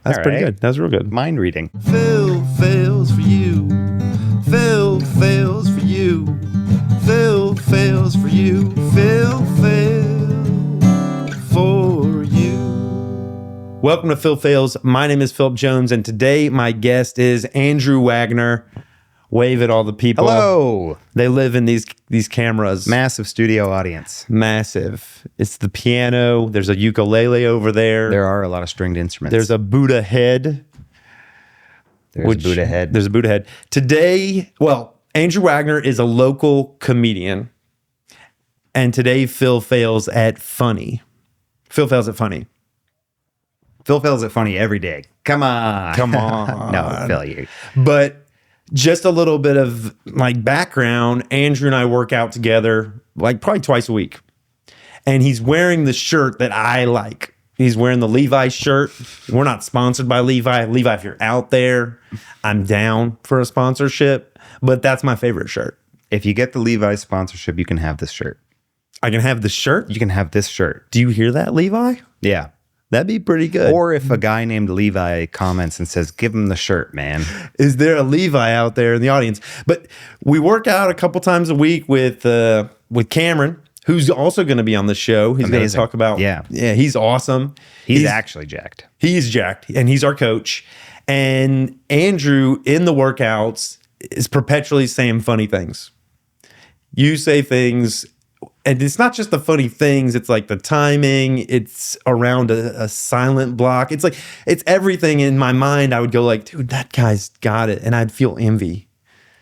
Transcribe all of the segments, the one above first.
That's All pretty right. good. That's real good. Mind reading. Phil Phails for you. Phil Phails for you. Phil Phails for you. Phil Phails for you. Welcome to Phil Phails. My name is Philip Jones, and today my guest is Andrew Wagner. Wave at all the people. Hello. They live in these cameras. Massive studio audience. Massive. It's the piano. There's a ukulele over there. There are a lot of stringed instruments. There's a Buddha head. There's a Buddha head. There's a Buddha head. Today, Andrew Wagner is a local comedian. And today, Phil Phails at Funny. Phil Phails at Funny. Phil Phails at Funny every day. Come on. Come on. No, Phil, you. But just a little bit of like background. Andrew and I work out together like probably twice a week. And he's wearing the shirt that I like. He's wearing the Levi shirt. We're not sponsored by Levi. Levi, if you're out there, I'm down for a sponsorship. But that's my favorite shirt. If you get the Levi sponsorship, you can have this shirt. I can have the shirt? You can have this shirt. Do you hear that, Levi? Yeah. That'd be pretty good. Or if a guy named Levi comments and says, give him the shirt, man. Is there a Levi out there in the audience? But we work out a couple times a week with Cameron, who's also going to be on the show. He's going to talk about, yeah, he's awesome. He's actually jacked. He's jacked, and he's our coach. And Andrew, in the workouts, is perpetually saying funny things. You say things, and it's not just the funny things. It's like the timing. It's around a silent block. It's like, it's everything in my mind. I would go like, dude, that guy's got it. And I'd feel envy.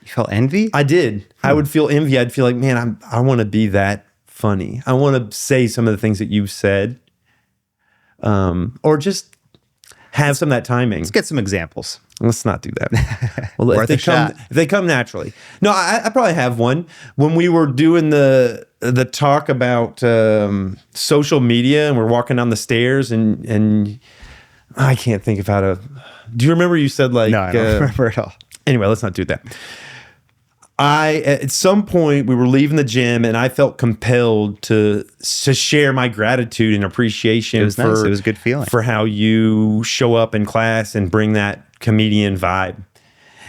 You felt envy? I did. I would feel envy. I'd feel like, man, I want to be that funny. I want to say some of the things that you've said. Or just have some of that timing. Let's get some examples. Let's not do that. Well, if they come naturally. No, I probably have one. When we were doing the talk about social media, and we're walking down the stairs, and I can't think of how to. Do you remember you said like? No, I don't remember at all. Anyway, let's not do that. At some point we were leaving the gym, and I felt compelled to share my gratitude and appreciation. It was nice. It was a good feeling for how you show up in class and bring that comedian vibe.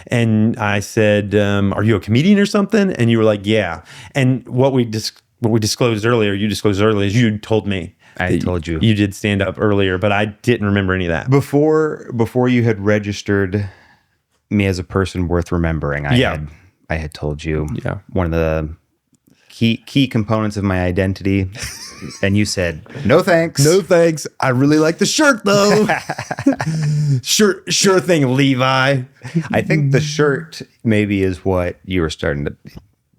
And I said, "Are you a comedian or something?" And you were like, "Yeah." And what we disclosed earlier, you disclosed earlier, is you told me. I told you did stand up earlier, but I didn't remember any of that before you had registered me as a person worth remembering. I had told you one of the key components of my identity, and you said, no thanks. No thanks. I really like the shirt though. Sure thing, Levi. I think the shirt maybe is what you were starting to,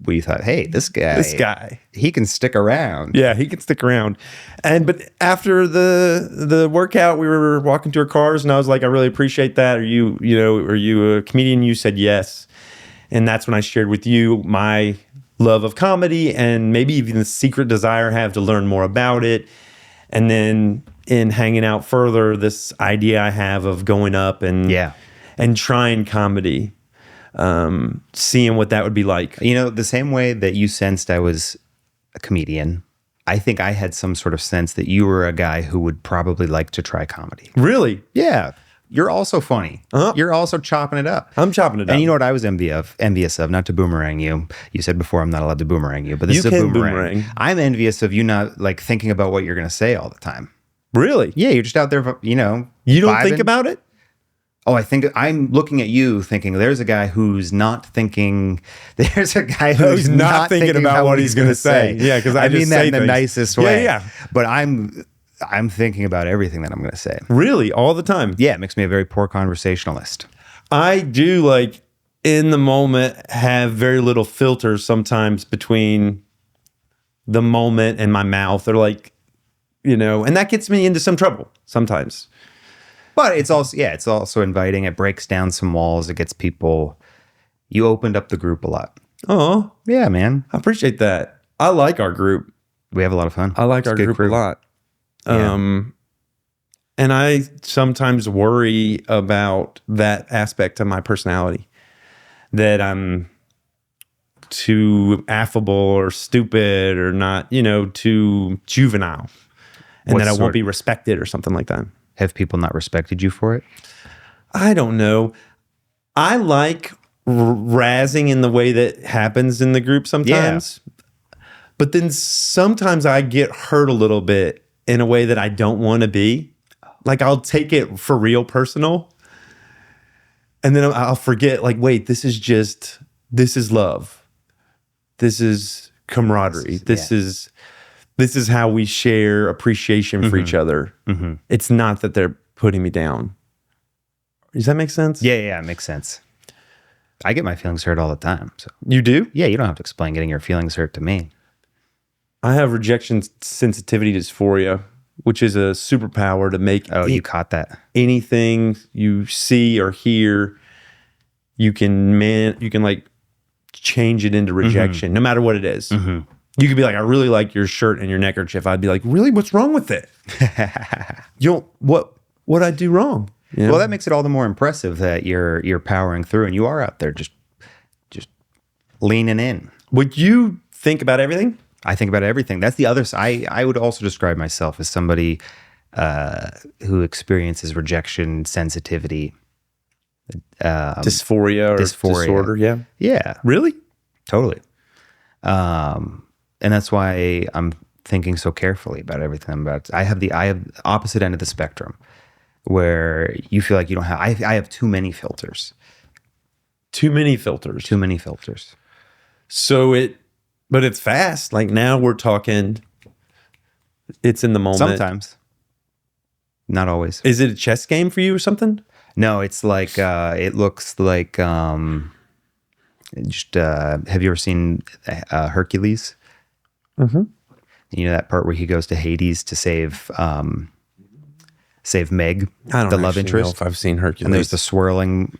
we thought, hey, this guy, he can stick around. Yeah, he can stick around. But after the workout, we were walking to our cars, and I was like, I really appreciate that. Are you a comedian? You said yes. And that's when I shared with you my love of comedy and maybe even the secret desire I have to learn more about it. And then in hanging out further, this idea I have of going up and trying comedy, seeing what that would be like. You know, the same way that you sensed I was a comedian, I think I had some sort of sense that you were a guy who would probably like to try comedy. Really? Yeah. You're also funny. Uh-huh. You're also chopping it up. I'm chopping it up. And you know what I was envious of, not to boomerang you. You said before I'm not allowed to boomerang you, but this is a boomerang. I'm envious of you not like thinking about what you're going to say all the time. Really? Yeah, you're just out there, You don't vibing. think about it? Oh, I think I'm looking at you thinking there's a guy who's not thinking, there's a guy who's not thinking about what he's going to say. Yeah, because I mean that in the nicest way. Yeah. But I'm thinking about everything that I'm going to say. Really? All the time? Yeah, it makes me a very poor conversationalist. I do, like, in the moment, have very little filter sometimes between the moment and my mouth. Or like, and that gets me into some trouble sometimes. But it's also inviting. It breaks down some walls. It gets people. You opened up the group a lot. Oh. Yeah, man. I appreciate that. I like our group. We have a lot of fun. I like our group a lot. Yeah. And I sometimes worry about that aspect of my personality, that I'm too affable or stupid or not, too juvenile, and that I won't be respected or something like that. Have people not respected you for it? I don't know. I like razzing in the way that happens in the group sometimes. But then sometimes I get hurt a little bit in a way that I don't want to be. Like I'll take it for real personal. And then I'll forget, like, wait, this is love. This is camaraderie. This is how we share appreciation for each other. Mm-hmm. It's not that they're putting me down. Does that make sense? Yeah, it makes sense. I get my feelings hurt all the time. So you do? Yeah, you don't have to explain getting your feelings hurt to me. I have rejection sensitivity dysphoria, which is a superpower to make. Oh, you caught that. Anything you see or hear, you can like change it into rejection, no matter what it is. Mm-hmm. You could be like, I really like your shirt and your neckerchief. I'd be like, really? What's wrong with it? What I do wrong? You know? Well, that makes it all the more impressive that you're powering through and you are out there just leaning in. Would you think about everything? I think about everything. That's the other side. I would also describe myself as somebody who experiences rejection sensitivity. Dysphoria or disorder, yeah. Yeah. Really? Totally. And that's why I'm thinking so carefully about everything I'm about. I have the opposite end of the spectrum where you feel like you don't have, I have too many filters. Too many filters. Too many filters. But it's fast. Like now we're talking, it's in the moment. Sometimes. Not always. Is it a chess game for you or something? No, it's like, it looks like, have you ever seen Hercules? Mm-hmm. You know that part where he goes to Hades to save Meg, I don't the love interest? Know if I've seen Hercules. And there's the swirling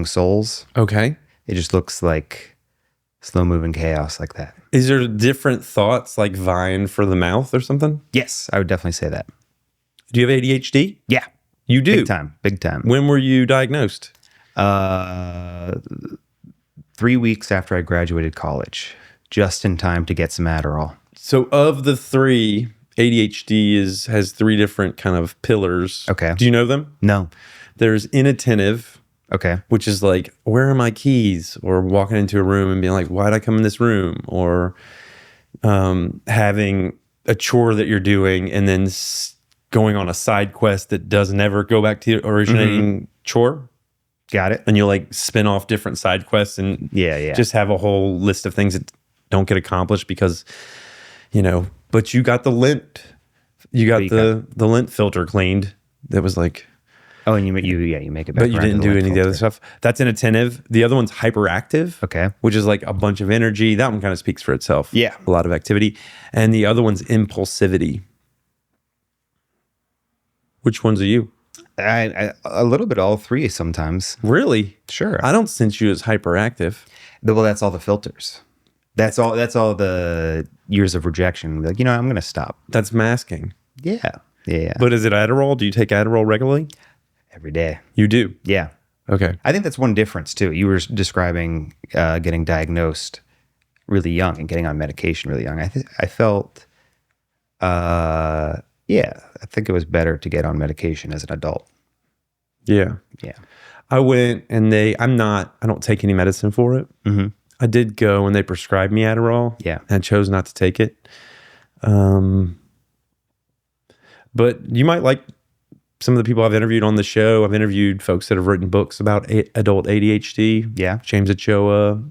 souls. Okay. It just looks like slow-moving chaos like that. Is there different thoughts like vying for the mouth or something? Yes, I would definitely say that. Do you have ADHD? Yeah. You do? Big time. When were you diagnosed? 3 weeks after I graduated college, just in time to get some Adderall. So of the three, ADHD has three different kind of pillars. Okay. Do you know them? No. There's inattentive. Okay. Which is like, where are my keys? Or walking into a room and being like, why'd I come in this room? Or having a chore that you're doing and then going on a side quest that does never go back to the originating chore. Got it. And you'll like spin off different side quests and just have a whole list of things that don't get accomplished because, but you got the lint. You got the lint filter cleaned. That was like... Oh, and you make it back. But you didn't do any of the other stuff. That's inattentive. The other one's hyperactive. Okay. Which is like a bunch of energy. That one kind of speaks for itself. Yeah. A lot of activity. And the other one's impulsivity. Which ones are you? I a little bit all three sometimes. Really? Sure. I don't sense you as hyperactive. Well, that's all the filters. That's all the years of rejection. Like, I'm going to stop. That's masking. Yeah. But is it Adderall? Do you take Adderall regularly? Every day. You do? Yeah. Okay. I think that's one difference too. You were describing getting diagnosed really young and getting on medication really young. I felt, I think it was better to get on medication as an adult. Yeah. Yeah. I went and I don't take any medicine for it. Mm-hmm. I did go and they prescribed me Adderall. Yeah. And I chose not to take it. But you might like some of the people I've interviewed on the show. I've interviewed folks that have written books about adult ADHD. Yeah. James Ochoa.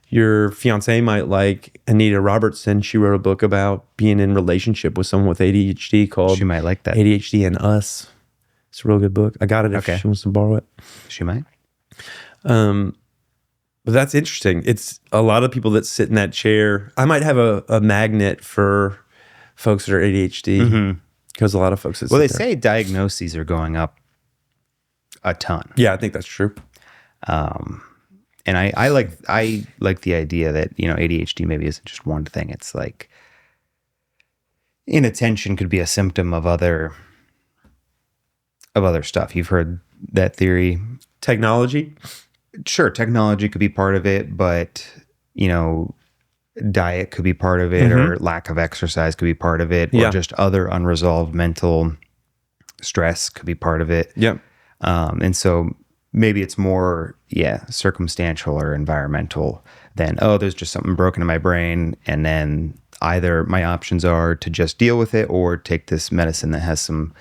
Your fiance might like Anita Robertson. She wrote a book about being in relationship with someone with ADHD called She might like that. ADHD and Us. It's a real good book. I got it if she wants to borrow it. She might. But that's interesting. It's a lot of people that sit in that chair. I might have a magnet for folks that are ADHD because a lot of folks that they say diagnoses are going up a ton. Yeah, I think that's true. And I like the idea that, ADHD maybe isn't just one thing. It's like inattention could be a symptom of other stuff. You've heard that theory. Technology? Sure, technology could be part of it, but, diet could be part of it, or lack of exercise could be part of it, or just other unresolved mental stress could be part of it. Yep. And so maybe it's more, circumstantial or environmental than, there's just something broken in my brain. And then either my options are to just deal with it or take this medicine that has some,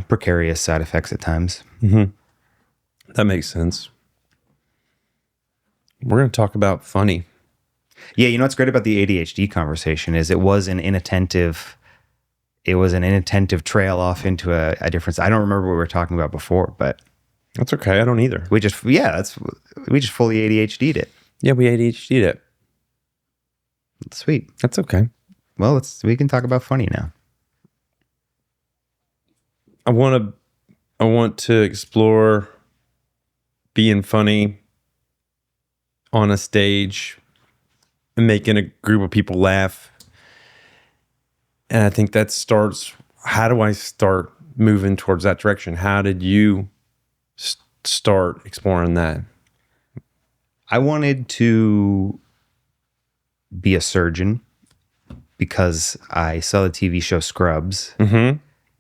precarious side effects at times. Mm-hmm. That makes sense. We're going to talk about funny. Yeah. You know, what's great about the ADHD conversation is it was an inattentive trail off into a different. I don't remember what we were talking about before, but that's okay. I don't either. We just fully ADHD'd it. Yeah, we ADHD'd it. Sweet. That's okay. Well, we can talk about funny now. I want to explore being funny on a stage and making a group of people laugh. And I think that starts, how do I start moving towards that direction? How did you start exploring that? I wanted to be a surgeon because I saw the TV show Scrubs. Mm-hmm.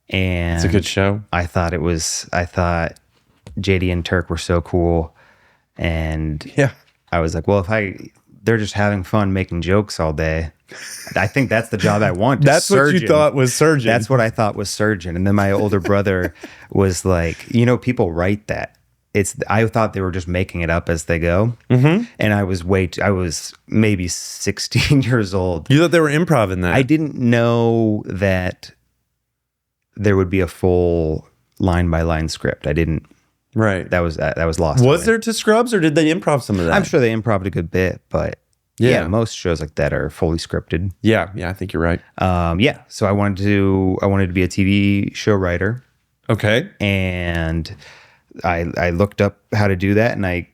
And it's a good show. I thought JD and Turk were so cool. And I was like, well, they're just having fun making jokes all day. I think that's the job I want. That's surgeon. What you thought was surgeon. That's what I thought was surgeon. And then my older brother was like, people write that. I thought they were just making it up as they go. Mm-hmm. And I was maybe 16 years old. You thought they were improv in that? I didn't know that there would be a full line by line script. I didn't. Right. That was lost. Was there to Scrubs, or did they improv some of that? I'm sure they improv'd a good bit, but yeah, most shows like that are fully scripted. Yeah, I think you're right. So I wanted to be a TV show writer. Okay. And I looked up how to do that, and I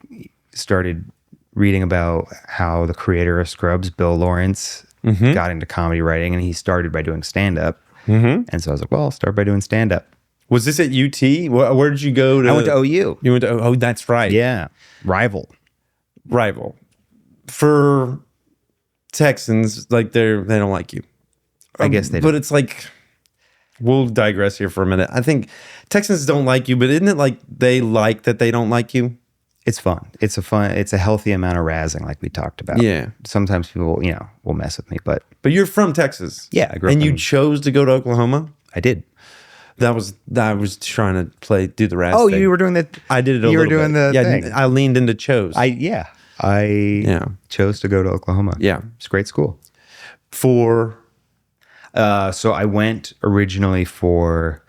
started reading about how the creator of Scrubs, Bill Lawrence, got into comedy writing, and he started by doing stand-up. Mm-hmm. And so I was like, well, I'll start by doing stand-up. Was this at UT? Where did you go to? I went to OU. You went to Oh, that's right. Yeah. Rival. For Texans, like they don't like you. I guess they do. But it's like, we'll digress here for a minute. I think Texans don't like you, but isn't it like they like that they don't like you? It's fun. It's a healthy amount of razzing, like we talked about. Yeah. Sometimes people, will mess with me, but you're from Texas. Yeah, I grew up and you chose to go to Oklahoma. I did. I was trying to do the razz. Oh, thing. You were doing that. I did it. You were doing bit. the thing. I leaned into chose. I chose to go to Oklahoma. Yeah, it's a great school. So I went originally for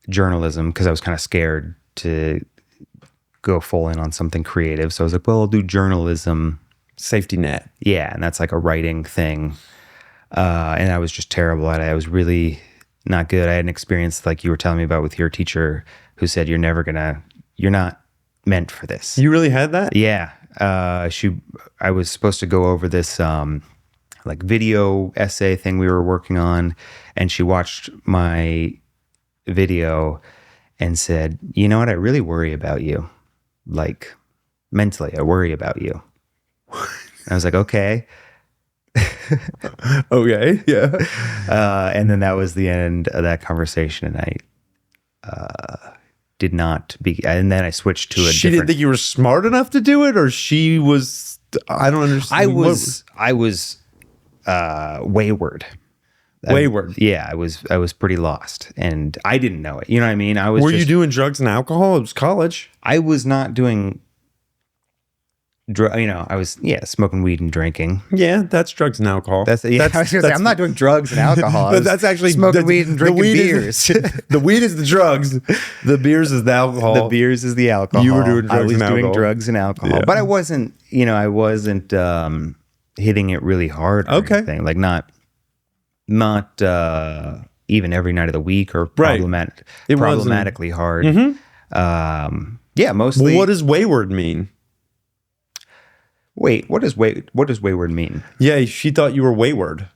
journalism because I was kind of scared to go full in on something creative. So I was like, well, I'll do journalism. Safety net. Yeah, and that's like a writing thing. And I was just terrible at it. I was really not good. I had an experience like you were telling me about with your teacher who said, you're not meant for this. You really had that? Yeah. I was supposed to go over this like video essay thing we were working on, and she watched my video and said, you know what? I really worry about you. Like mentally, I worry about you. I was like, okay. Okay, yeah. And then that was the end of that conversation, and I did not be. And then I switched to a. She didn't think you were smart enough to do it, or she was. I don't understand. I was wayward. Wayward. Yeah, I was pretty lost, and I didn't know it. You know what I mean? Were you doing drugs and alcohol? It was college. I was not doing. I was smoking weed and drinking. Yeah, that's drugs and alcohol. I was gonna say, I'm not doing drugs and alcohol. But that's actually smoking weed and drinking beers. The weed is the drugs. The beers is the alcohol. The beers is the alcohol. You were doing drugs. I was and doing alcohol. drugs and alcohol, but I wasn't. I wasn't hitting it really hard. Or anything. Like not even every night of the week or problematically hard. Mm-hmm. Yeah, mostly. Well, what does wayward mean? Wait, what does wayward mean? Yeah, she thought you were wayward.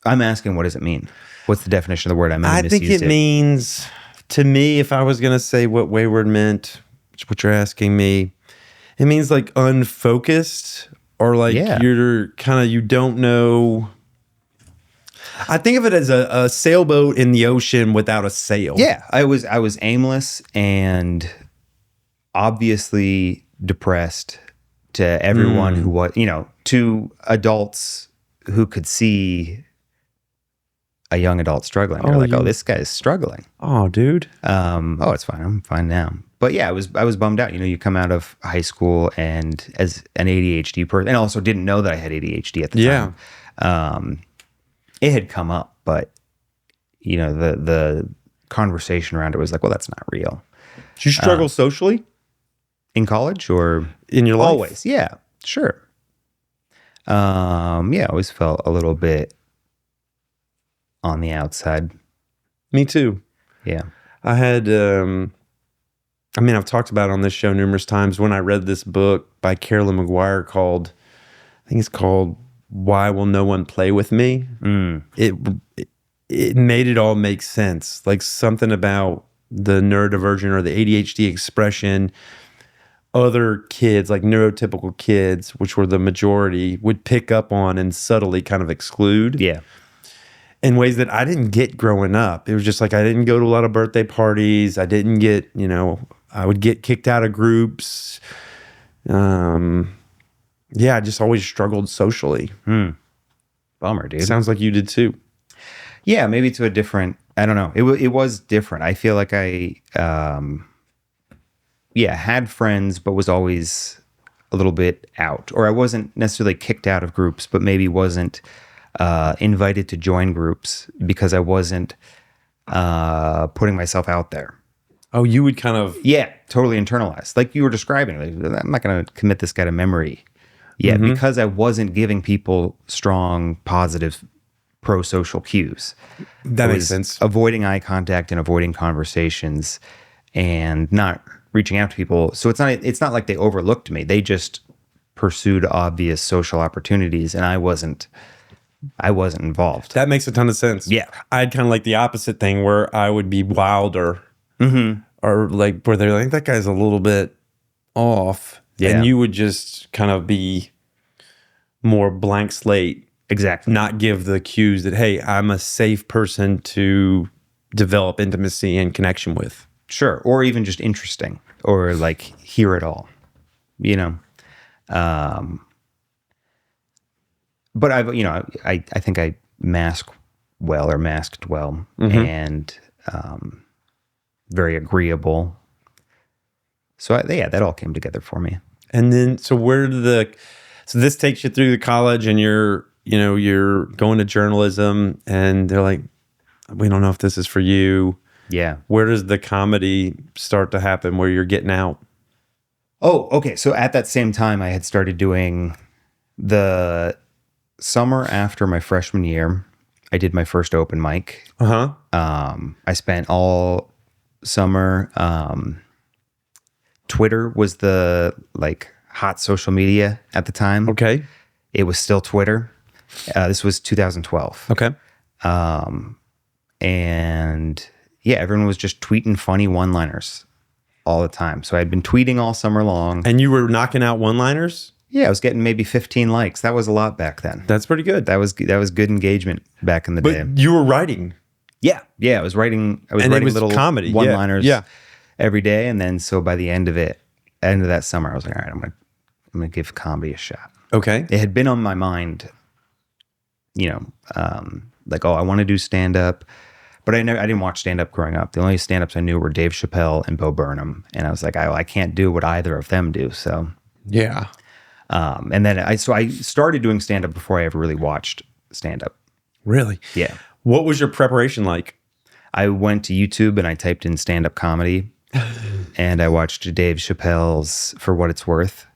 I'm asking, what does it mean? What's the definition of the word? I think it means, to me, if I was going to say what wayward meant, which is what you're asking me, it means like unfocused, or like you're kind of, you don't know. I think of it as a sailboat in the ocean without a sail. Yeah, I was aimless and obviously depressed to everyone who was, to adults who could see a young adult struggling. They're like, oh, this guy's struggling. Oh, dude. Oh, it's fine. I'm fine now. But yeah, I was bummed out. You come out of high school and as an ADHD person, and also didn't know that I had ADHD at the time. It had come up, but the conversation around it was like, well, that's not real. Did you struggle socially in college or in your life? Always. Yeah, sure. I always felt a little bit on the outside. Me too. Yeah. I had, I've talked about it on this show numerous times when I read this book by Carolyn McGuire called Why Will No One Play With Me? It made it all make sense. Like something about the neurodivergent or the ADHD expression, other kids, like neurotypical kids, which were the majority, would pick up on and subtly kind of exclude. Yeah. In ways that I didn't get growing up. It was just like I didn't go to a lot of birthday parties. I didn't get, I would get kicked out of groups. I just always struggled socially. Bummer, dude. Sounds like you did too. Yeah, maybe to a different, I don't know. It was different. I feel like I, had friends, but was always a little bit out. Or I wasn't necessarily kicked out of groups, but maybe wasn't invited to join groups because I wasn't putting myself out there. Oh, you would kind of... Yeah, totally internalized. Like you were describing, like, I'm not going to commit this guy to memory yet because I wasn't giving people strong, positive, pro-social cues. That makes sense. Avoiding eye contact and avoiding conversations and not reaching out to people. So it's not like they overlooked me. They just pursued obvious social opportunities and I wasn't involved. That makes a ton of sense. Yeah. I had kind of like the opposite thing where I would be wilder or like where they're like, that guy's a little bit off. Yeah. And you would just kind of be more blank slate. Exactly. Not give the cues that, hey, I'm a safe person to develop intimacy and connection with. Sure. Or even just interesting or like hear it all, But I think I masked well and very agreeable. So that all came together for me. And then, so this takes you through the college and you're going to journalism and they're like, we don't know if this is for you. Yeah. Where does the comedy start to happen where you're getting out? Oh, okay. So at that same time, I had started doing the summer after my freshman year. I did my first open mic. I spent all summer. Twitter was the hot social media at the time. Okay. It was still Twitter. This was 2012. Okay. And yeah, everyone was just tweeting funny one-liners all the time. So I'd been tweeting all summer long. And you were knocking out one-liners? Yeah, I was getting maybe 15 likes. That was a lot back then. That's pretty good. That was good engagement back in the day. But you were writing. Yeah, I was writing. I was and writing it was little comedy. one-liners every day. And then so by the end of that summer, I was like, all right, I'm gonna give comedy a shot. Okay. It had been on my mind, I want to do stand-up. But I didn't watch stand-up growing up. The only stand-ups I knew were Dave Chappelle and Bo Burnham. And I was like, I can't do what either of them do. So yeah. And then I started doing stand-up before I ever really watched stand-up. Really? Yeah. What was your preparation like? I went to YouTube and I typed in stand-up comedy. And I watched Dave Chappelle's For What It's Worth.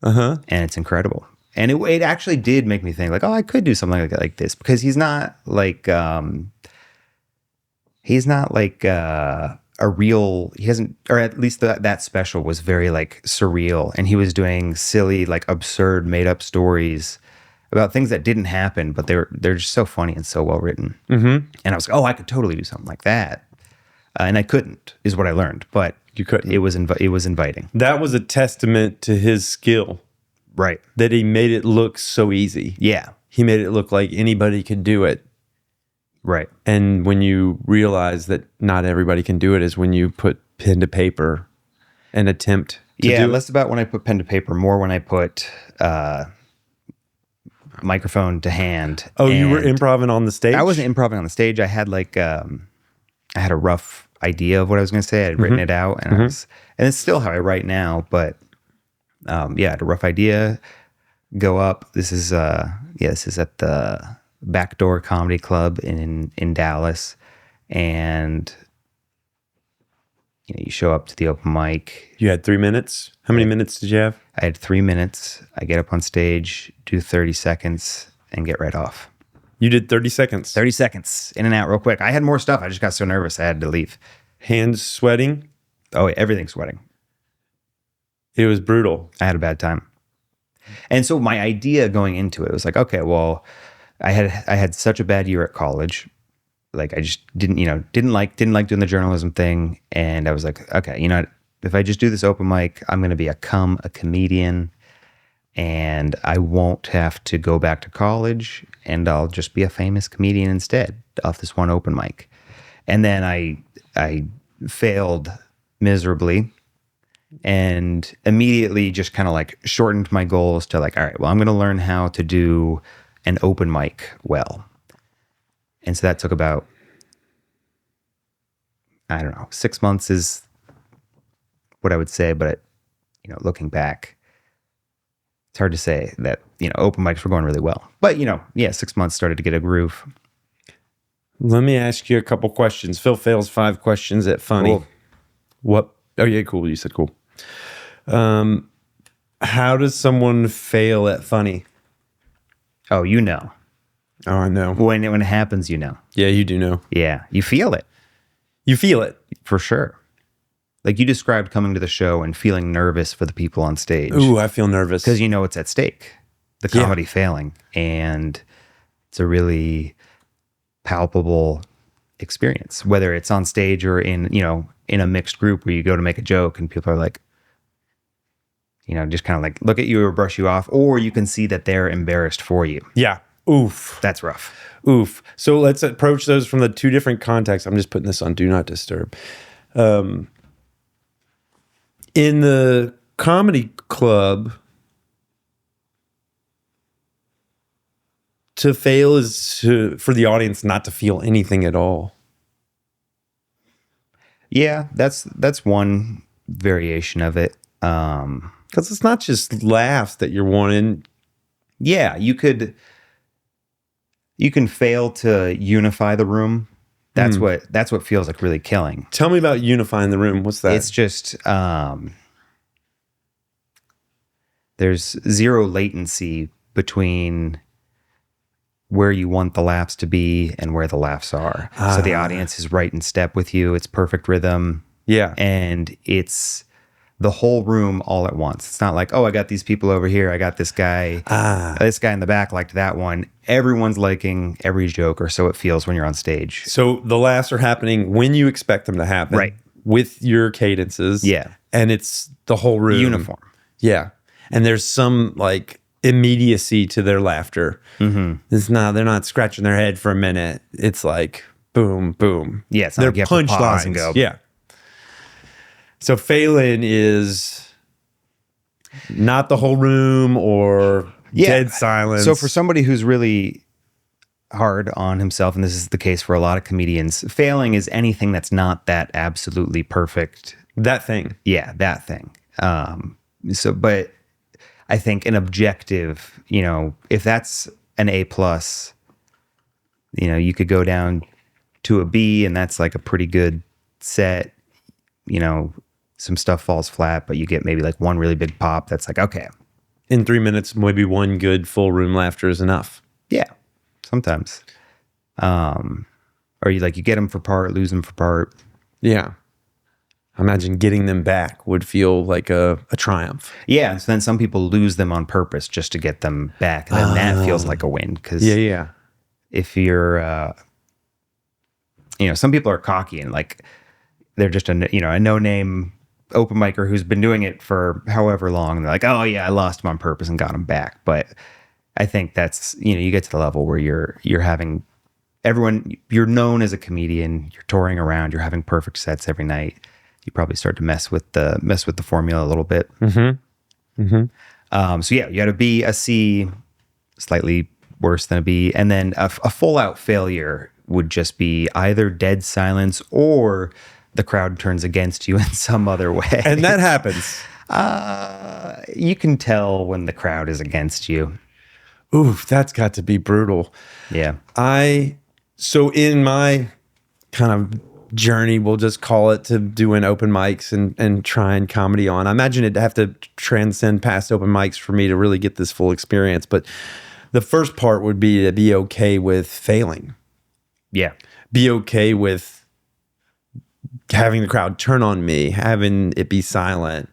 And it's incredible. And it actually did make me think I could do something like this. Because he's not a real, he hasn't, or at least that special was very surreal. And he was doing silly, absurd, made up stories about things that didn't happen, but they're just so funny and so well written. And I was like, I could totally do something like that. And I couldn't, is what I learned. But you couldn't. It was inviting. That was a testament to his skill. Right. That he made it look so easy. Yeah. He made it look like anybody could do it. Right. And when you realize that not everybody can do it is when you put pen to paper and attempt to do less about when I put pen to paper, more when I put microphone to hand. Oh, you were improvising on the stage? I wasn't improvising on the stage. I had I had a rough idea of what I was going to say. I'd written it out, and and it's still how I write now. But I had a rough idea. Go up. This is at the Backdoor Comedy Club in Dallas, and you show up to the open mic. You had 3 minutes. How many minutes did you have? I had 3 minutes. I get up on stage, do 30 seconds, and get right off. You did 30 seconds. 30 seconds, in and out real quick. I had more stuff. I just got so nervous I had to leave. Hands sweating? Oh, everything's sweating. It was brutal. I had a bad time. And so my idea going into it was like, okay, well, I had such a bad year at college. Like I just didn't like doing the journalism thing. And I was like, okay, if I just do this open mic, I'm going to become a comedian, and I won't have to go back to college, and I'll just be a famous comedian instead off this one open mic. And then I failed miserably, and immediately just kind of like shortened my goals to like, all right, well, I'm going to learn how to do an open mic well. And so that took about, I don't know, 6 months is what I would say, but looking back, it's hard to say that, open mics were going really well. But, 6 months started to get a groove. Let me ask you a couple questions. Phil Phails 5 questions at Funny. Cool. What? Oh, yeah, cool. You said cool. How does someone fail at Funny? Oh, you know. Oh, I know. When it happens, you know. Yeah, you do know. Yeah, you feel it. You feel it. For sure. Like you described coming to the show and feeling nervous for the people on stage. Ooh, I feel nervous. Because you know it's at stake. The comedy failing. And it's a really palpable experience, whether it's on stage or in a mixed group where you go to make a joke and people are like, just kind of like look at you or brush you off, or you can see that they're embarrassed for you. Yeah. Oof. That's rough. Oof. So let's approach those from the two different contexts. I'm just putting this on Do Not Disturb. In the comedy club, to fail is for the audience not to feel anything at all. Yeah, that's one variation of it. Because it's not just laughs that you're wanting. Yeah, you can fail to unify the room. That's what feels like really killing. Tell me about unifying the room. What's that? It's just there's zero latency between where you want the laughs to be and where the laughs are. So the audience is right in step with you. It's perfect rhythm. Yeah. And it's the whole room all at once. It's not like, oh, I got these people over here. I got this guy. This guy in the back liked that one. Everyone's liking every joke, or so it feels when you're on stage. So the laughs are happening when you expect them to happen. Right. With your cadences. Yeah. And it's the whole room. Uniform. Yeah. And there's some like immediacy to their laughter. Mm-hmm. They're not scratching their head for a minute. It's like boom, boom. Yeah. It's they're not like you have to pause punchlines. and go. Yeah. So failing is not the whole room or dead silence. So for somebody who's really hard on himself, and this is the case for a lot of comedians, failing is anything that's not that absolutely perfect. That thing. Yeah, that thing. But I think an objective, if that's an A+, you could go down to a B, and that's like a pretty good set. Some stuff falls flat, but you get maybe like one really big pop. That's like, okay. In 3 minutes, maybe one good full room laughter is enough. Yeah, sometimes. Or you get them for part, lose them for part. Yeah. I imagine getting them back would feel like a triumph. Yeah, and so then some people lose them on purpose just to get them back. And then that feels like a win. Because if you're, some people are cocky and like they're just a no-name open micer who's been doing it for however long. And they're like, oh yeah, I lost him on purpose and got him back. But I think that's, you get to the level where you're having you're known as a comedian, you're touring around, you're having perfect sets every night. You probably start to mess with the formula a little bit. So yeah, you got to be a C, slightly worse than a B. And then a full out failure would just be either dead silence or the crowd turns against you in some other way. And that happens. You can tell when the crowd is against you. Oof, that's got to be brutal. Yeah. So in my kind of journey, we'll just call it, to doing open mics and trying comedy on, I imagine it'd have to transcend past open mics for me to really get this full experience. But the first part would be to be okay with failing. Yeah. Be okay with having the crowd turn on me, having it be silent.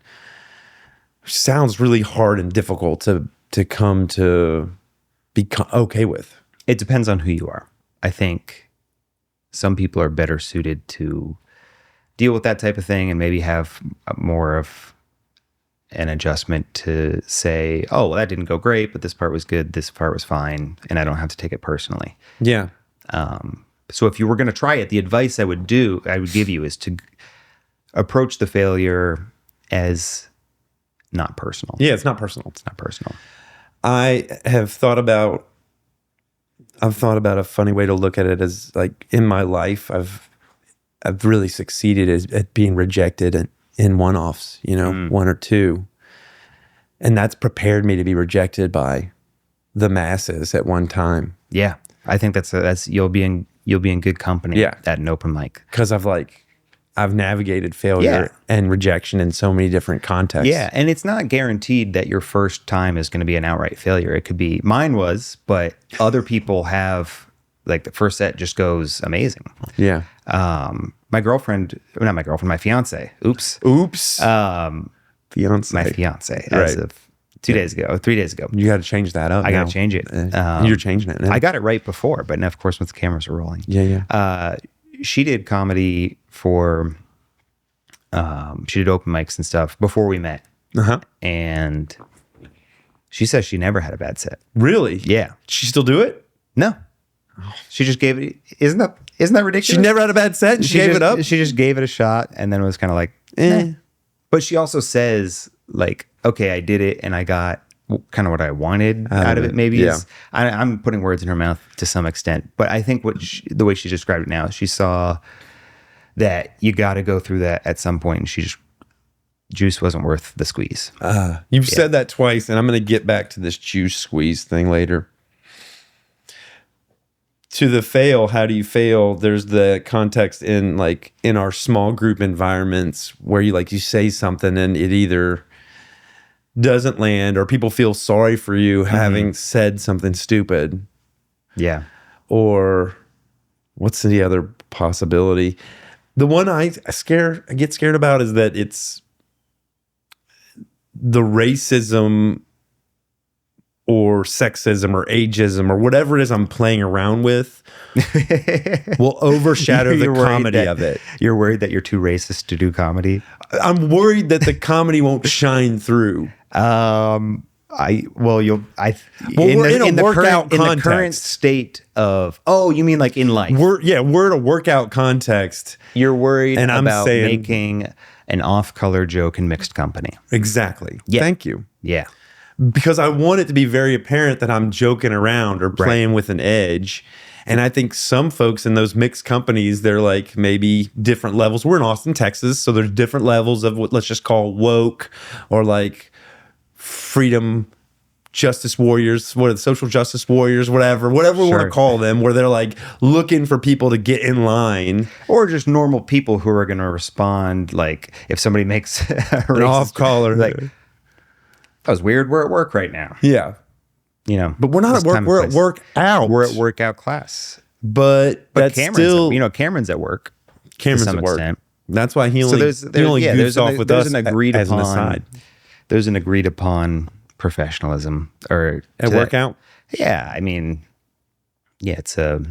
Sounds really hard and difficult to come to be okay with. It depends on who you are. I think some people are better suited to deal with that type of thing and maybe have more of an adjustment to say, oh, well, that didn't go great, but this part was good, this part was fine, and I don't have to take it personally. Yeah. So if you were going to try it, the advice I would give you is to approach the failure as not personal. Yeah, it's not personal. It's not personal. I've thought about a funny way to look at it as, like, in my life, I've really succeeded at being rejected in one-offs, one or two. And that's prepared me to be rejected by the masses at one time. Yeah. I think that's you'll be in good company at an open mic. Because I've navigated failure and rejection in so many different contexts. Yeah, and it's not guaranteed that your first time is going to be an outright failure. It could be, mine was, but other people have, like, the first set just goes amazing. Yeah. My fiance. Oops. Fiance. My fiance, as of 3 days ago. You got to change that up. I got to change it. You're changing it now. I got it right before, but now, of course, once the cameras are rolling. Yeah. She did comedy for, she did open mics and stuff before we met. And she says she never had a bad set. Really? Yeah. She still do it? No. She just gave it. Isn't that ridiculous? She never had a bad set and she gave it up? She just gave it a shot and then it was kind of like, eh. But she also says, like, okay, I did it and I got kind of what I wanted out of it. Maybe I'm putting words in her mouth to some extent, but I think the way she described it now, she saw that you got to go through that at some point, and juice wasn't worth the squeeze. You've said that twice, and I'm going to get back to this juice squeeze thing later. To the fail, how do you fail? There's the context in our small group environments where you say something and it either doesn't land or people feel sorry for you having said something stupid. Yeah. Or what's the other possibility? The one I get scared about is that it's the racism or sexism or ageism or whatever it is I'm playing around with will overshadow the comedy of it. You're worried that you're too racist to do comedy? I'm worried that the comedy won't shine through. In the current state of, you mean like in life? We're in a workout context. You're worried and about making an off-color joke in mixed company. Exactly. Yeah. Thank you. Yeah. Because I want it to be very apparent that I'm joking around or playing with an edge. And I think some folks in those mixed companies, they're like maybe different levels. We're in Austin, Texas, so there's different levels of what let's just call woke or like freedom justice warriors, what are the social justice warriors, whatever we want to call them, where they're like looking for people to get in line. Or just normal people who are going to respond, like if somebody makes an off-color, like, that was weird, we're at work right now. Yeah. But we're not at work, we're at work out. We're at workout class. But that's Cameron's still... Cameron's at work. Cameron's at work. Extent. That's why he only goofs off with us as an aside. There's an agreed upon professionalism or at workout. Yeah, it's a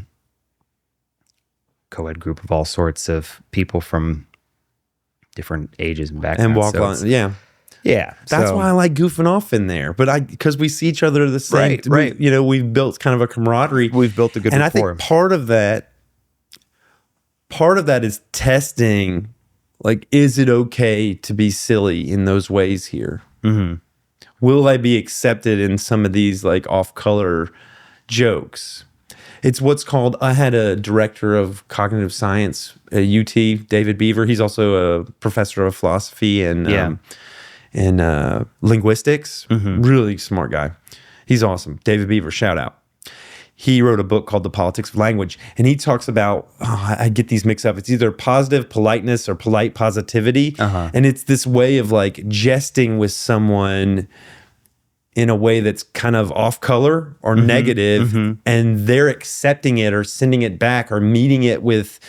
co-ed group of all sorts of people from different ages and backgrounds. And walk on, yeah. Yeah. That's why I like goofing off in there. But because we see each other the same. Right. We've built kind of a camaraderie. We've built a good and rapport. I think part of that is testing, like, is it okay to be silly in those ways here? Mm-hmm. Will I be accepted in some of these like off-color jokes? It's what's called, I had a director of cognitive science at UT, David Beaver. He's also a professor of philosophy and linguistics. Mm-hmm. Really smart guy. He's awesome. David Beaver, shout out. He wrote a book called The Politics of Language, and he talks about, I get these mixed up. It's either positive politeness or polite positivity. And it's this way of like jesting with someone in a way that's kind of off color or negative, and they're accepting it or sending it back or meeting it with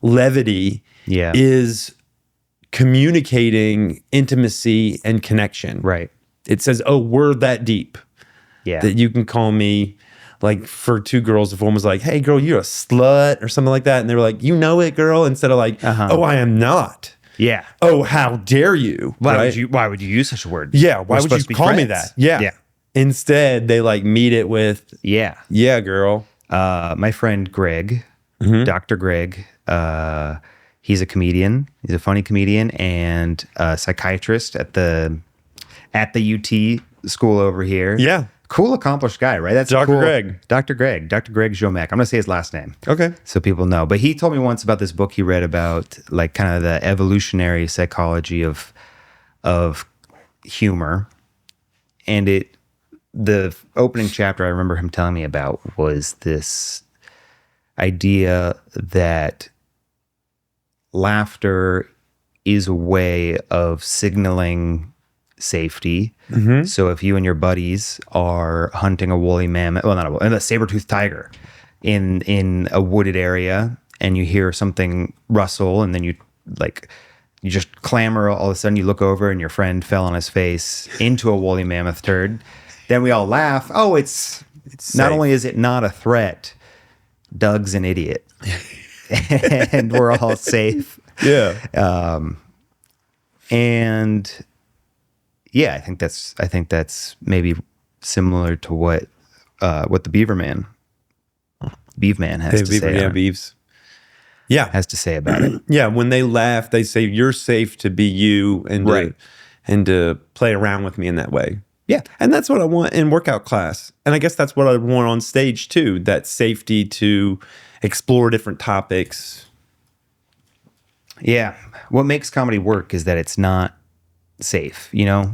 levity is communicating intimacy and connection. Right. It says, oh, we're that deep that you can call me. Like for two girls, if one was like, hey, girl, you're a slut or something like that. And they were like, you know it, girl. Instead of like, oh, I am not. Yeah. Oh, how dare you? Why would you use such a word? Yeah. Why would you call me that? Yeah. Instead, they like meet it with, yeah, girl. My friend Greg, Dr. Greg, he's a comedian. He's a funny comedian and a psychiatrist at the UT school over here. Yeah. Cool, accomplished guy, right? That's Dr. cool. Greg. Dr. Greg Jomek. I'm going to say his last name. Okay. So people know. But he told me once about this book he read about like kind of the evolutionary psychology of humor. And the opening chapter I remember him telling me about was this idea that laughter is a way of signaling safety. So if you and your buddies are hunting a woolly mammoth, well, not a saber-toothed tiger in a wooded area, and you hear something rustle, and then you just clamor, all of a sudden you look over and your friend fell on his face into a woolly mammoth turd, then we all laugh. Oh, it's not only is it not a threat, Doug's an idiot. And we're all safe. Yeah. And yeah, I think that's maybe similar to what the Beaverman has to say. Yeah, Beavs. Yeah, has to say about it. Yeah, when they laugh, they say you're safe to be you and to play around with me in that way. Yeah, and that's what I want in workout class, and I guess that's what I want on stage too. That safety to explore different topics. Yeah, what makes comedy work is that it's not safe. You know,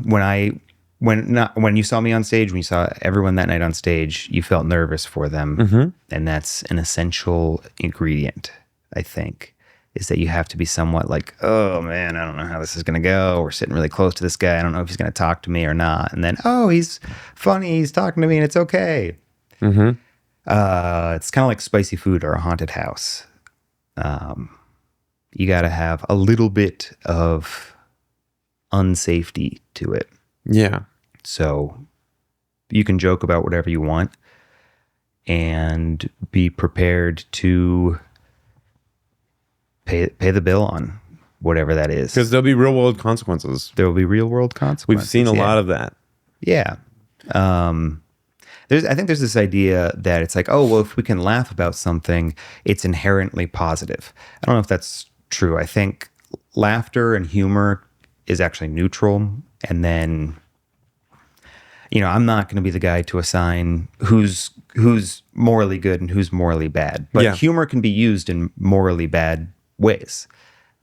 when you saw me on stage, when you saw everyone that night on stage, you felt nervous for them, and that's an essential ingredient, I think, is that you have to be somewhat like, oh man, I don't know how this is going to go. We're sitting really close to this guy. I don't know if he's going to talk to me or not. And then, oh, he's funny. He's talking to me and it's okay. It's kind of like spicy food or a haunted house. You got to have a little bit of unsafety to it. Yeah. So you can joke about whatever you want and be prepared to pay the bill on whatever that is. Because there'll be real world consequences. There will be real world consequences. We've seen a lot of that. Yeah. I think there's this idea that it's like, oh, well, if we can laugh about something, it's inherently positive. I don't know if that's true. I think laughter and humor is actually neutral. And then, I'm not going to be the guy to assign who's morally good and who's morally bad. But humor can be used in morally bad ways.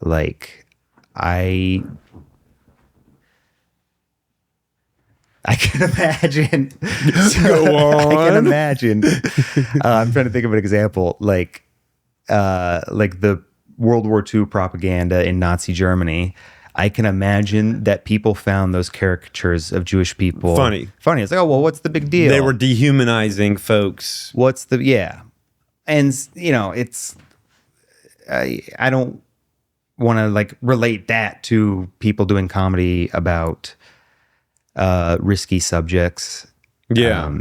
Like, I can imagine. Go on. I can imagine. I'm trying to think of an example, like the World War II propaganda in Nazi Germany. I can imagine that people found those caricatures of Jewish people funny. It's like, oh well, what's the big deal? They were dehumanizing folks. And it's I don't want to like relate that to people doing comedy about risky subjects. Yeah.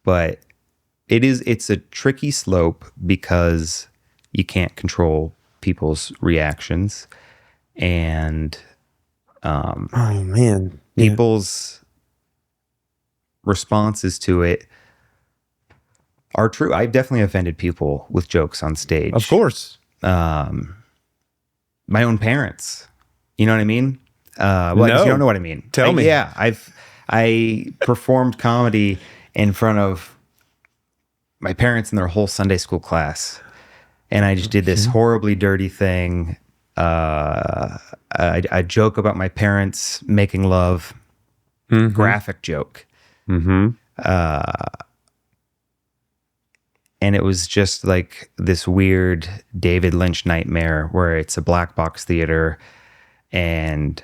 But it's a tricky slope because you can't control people's reactions. And Oh man. People's responses to it are true. I've definitely offended people with jokes on stage. Of course. My own parents. You know what I mean? Well, I guess you don't know what I mean. Tell me. Yeah, I performed comedy in front of my parents and their whole Sunday school class, and I just did this horribly dirty thing. I joke about my parents making love, graphic joke. And it was just like this weird David Lynch nightmare where it's a black box theater, and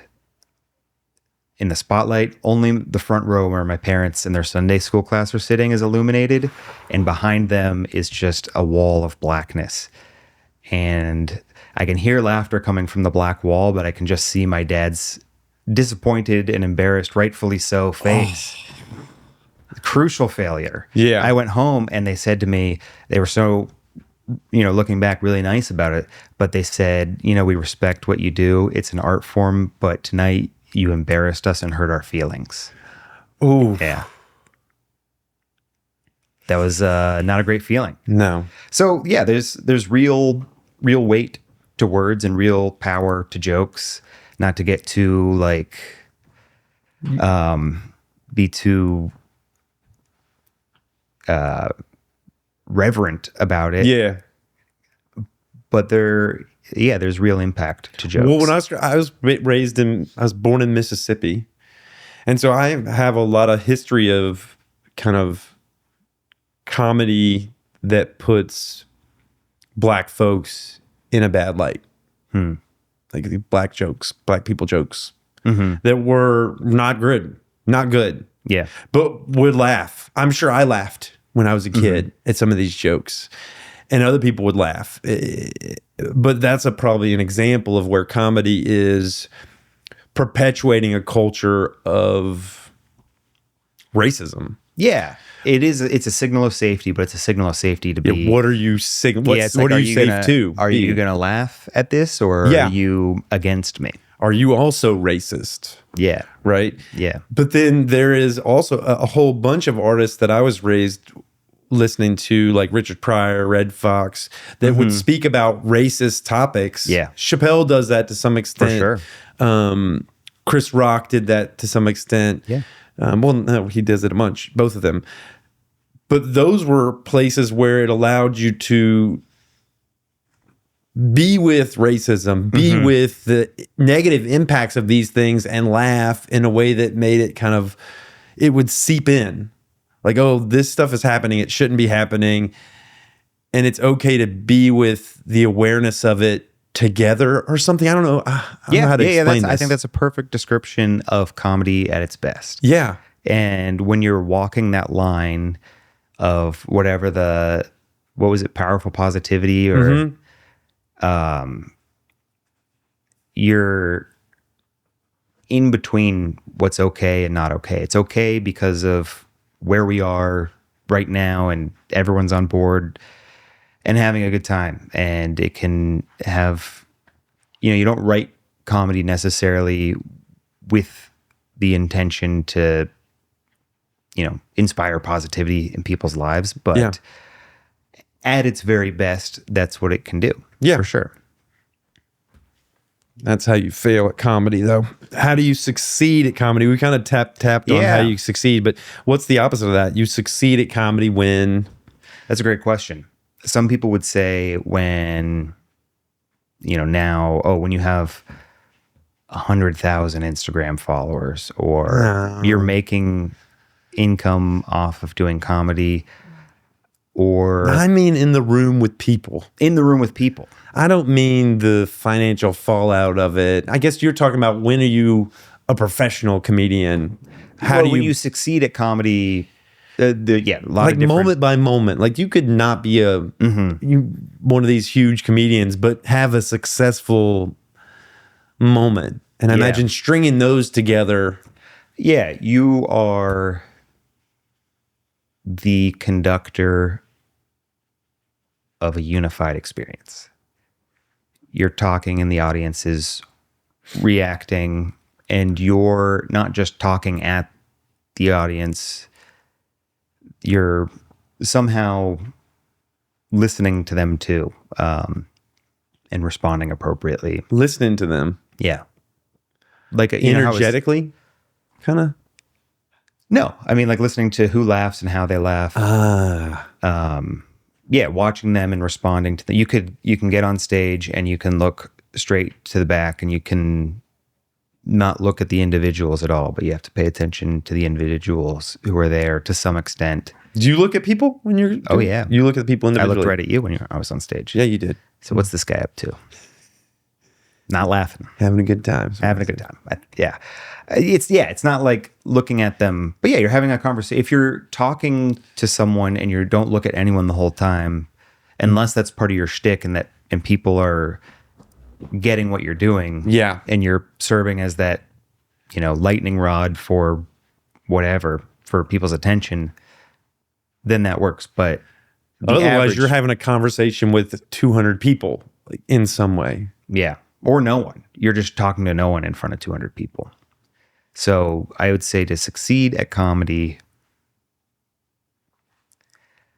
in the spotlight, only the front row where my parents and their Sunday school class are sitting is illuminated, and behind them is just a wall of blackness. And I can hear laughter coming from the black wall, but I can just see my dad's disappointed and embarrassed, rightfully so, face. Crucial failure. Yeah. I went home and they said to me, they were so, looking back, really nice about it, but they said, we respect what you do. It's an art form, but tonight you embarrassed us and hurt our feelings. Ooh. Yeah. That was not a great feeling. No. So yeah, there's real weight to words and real power to jokes. Not to get too be too reverent about it. Yeah. But there's real impact to jokes. Well, when I was born in Mississippi, and so I have a lot of history of kind of comedy that puts black folks in a bad light. Like the black people jokes that were not good. Yeah. But would laugh. I'm sure I laughed when I was a kid at some of these jokes, and other people would laugh. But that's probably an example of where comedy is perpetuating a culture of racism. Yeah. It is. It's a signal of safety, but it's a signal of safety to be. What are you what are you safe to? Are you going to laugh at this, or are you against me? Are you also racist? Yeah. Right? Yeah. But then there is also a whole bunch of artists that I was raised listening to, like Richard Pryor, Red Fox, that would speak about racist topics. Yeah. Chappelle does that to some extent. For sure. Chris Rock did that to some extent. Yeah. Well, no, he does it a bunch, both of them. But those were places where it allowed you to be with racism, be with the negative impacts of these things, and laugh in a way that made it it would seep in. Like, oh, this stuff is happening. It shouldn't be happening. And it's okay to be with the awareness of it together or something. I don't know. I don't know how to explain this. I think that's a perfect description of comedy at its best. Yeah. And when you're walking that line of whatever what was it, powerful positivity, or you're in between what's okay and not okay. It's okay because of where we are right now and everyone's on board and having a good time. And it can have, you don't write comedy necessarily with the intention to, inspire positivity in people's lives, but at its very best, that's what it can do. Yeah, for sure. That's how you fail at comedy, though. How do you succeed at comedy? We kind of tapped on how you succeed, but what's the opposite of that? You succeed at comedy when? That's a great question. Some people would say when, when you have 100,000 Instagram followers, or you're making income off of doing comedy, or I mean in the room with people. In the room with people. I don't mean the financial fallout of it. I guess you're talking about, when are you a professional comedian? When you succeed at comedy, a lot of different, moment by moment. Like, you could not be one of these huge comedians, but have a successful moment. And I imagine stringing those together. Yeah, you are the conductor of a unified experience. You're talking and the audience is reacting and you're not just talking at the audience, you're somehow listening to them too, and responding appropriately. Listening to them. Yeah. Like energetically, kind of. No, I mean like listening to who laughs and how they laugh. Yeah, watching them and responding to them. You can get on stage and you can look straight to the back and you can not look at the individuals at all, but you have to pay attention to the individuals who are there to some extent. Do you look at people when you're? Oh yeah, you look at the people individually. I looked right at you when I was on stage. Yeah, you did. So what's this guy up to? Not laughing, having a good time. Having a good time. It's not like looking at them, but yeah, you're having a conversation. If you're talking to someone and you don't look at anyone the whole time, unless that's part of your shtick and people are getting what you're doing, yeah, and you're serving as that, lightning rod for whatever, for people's attention, then that works. But otherwise, you're having a conversation with 200 people, like, in some way. Yeah. Or no one. You're just talking to no one in front of 200 people. So I would say to succeed at comedy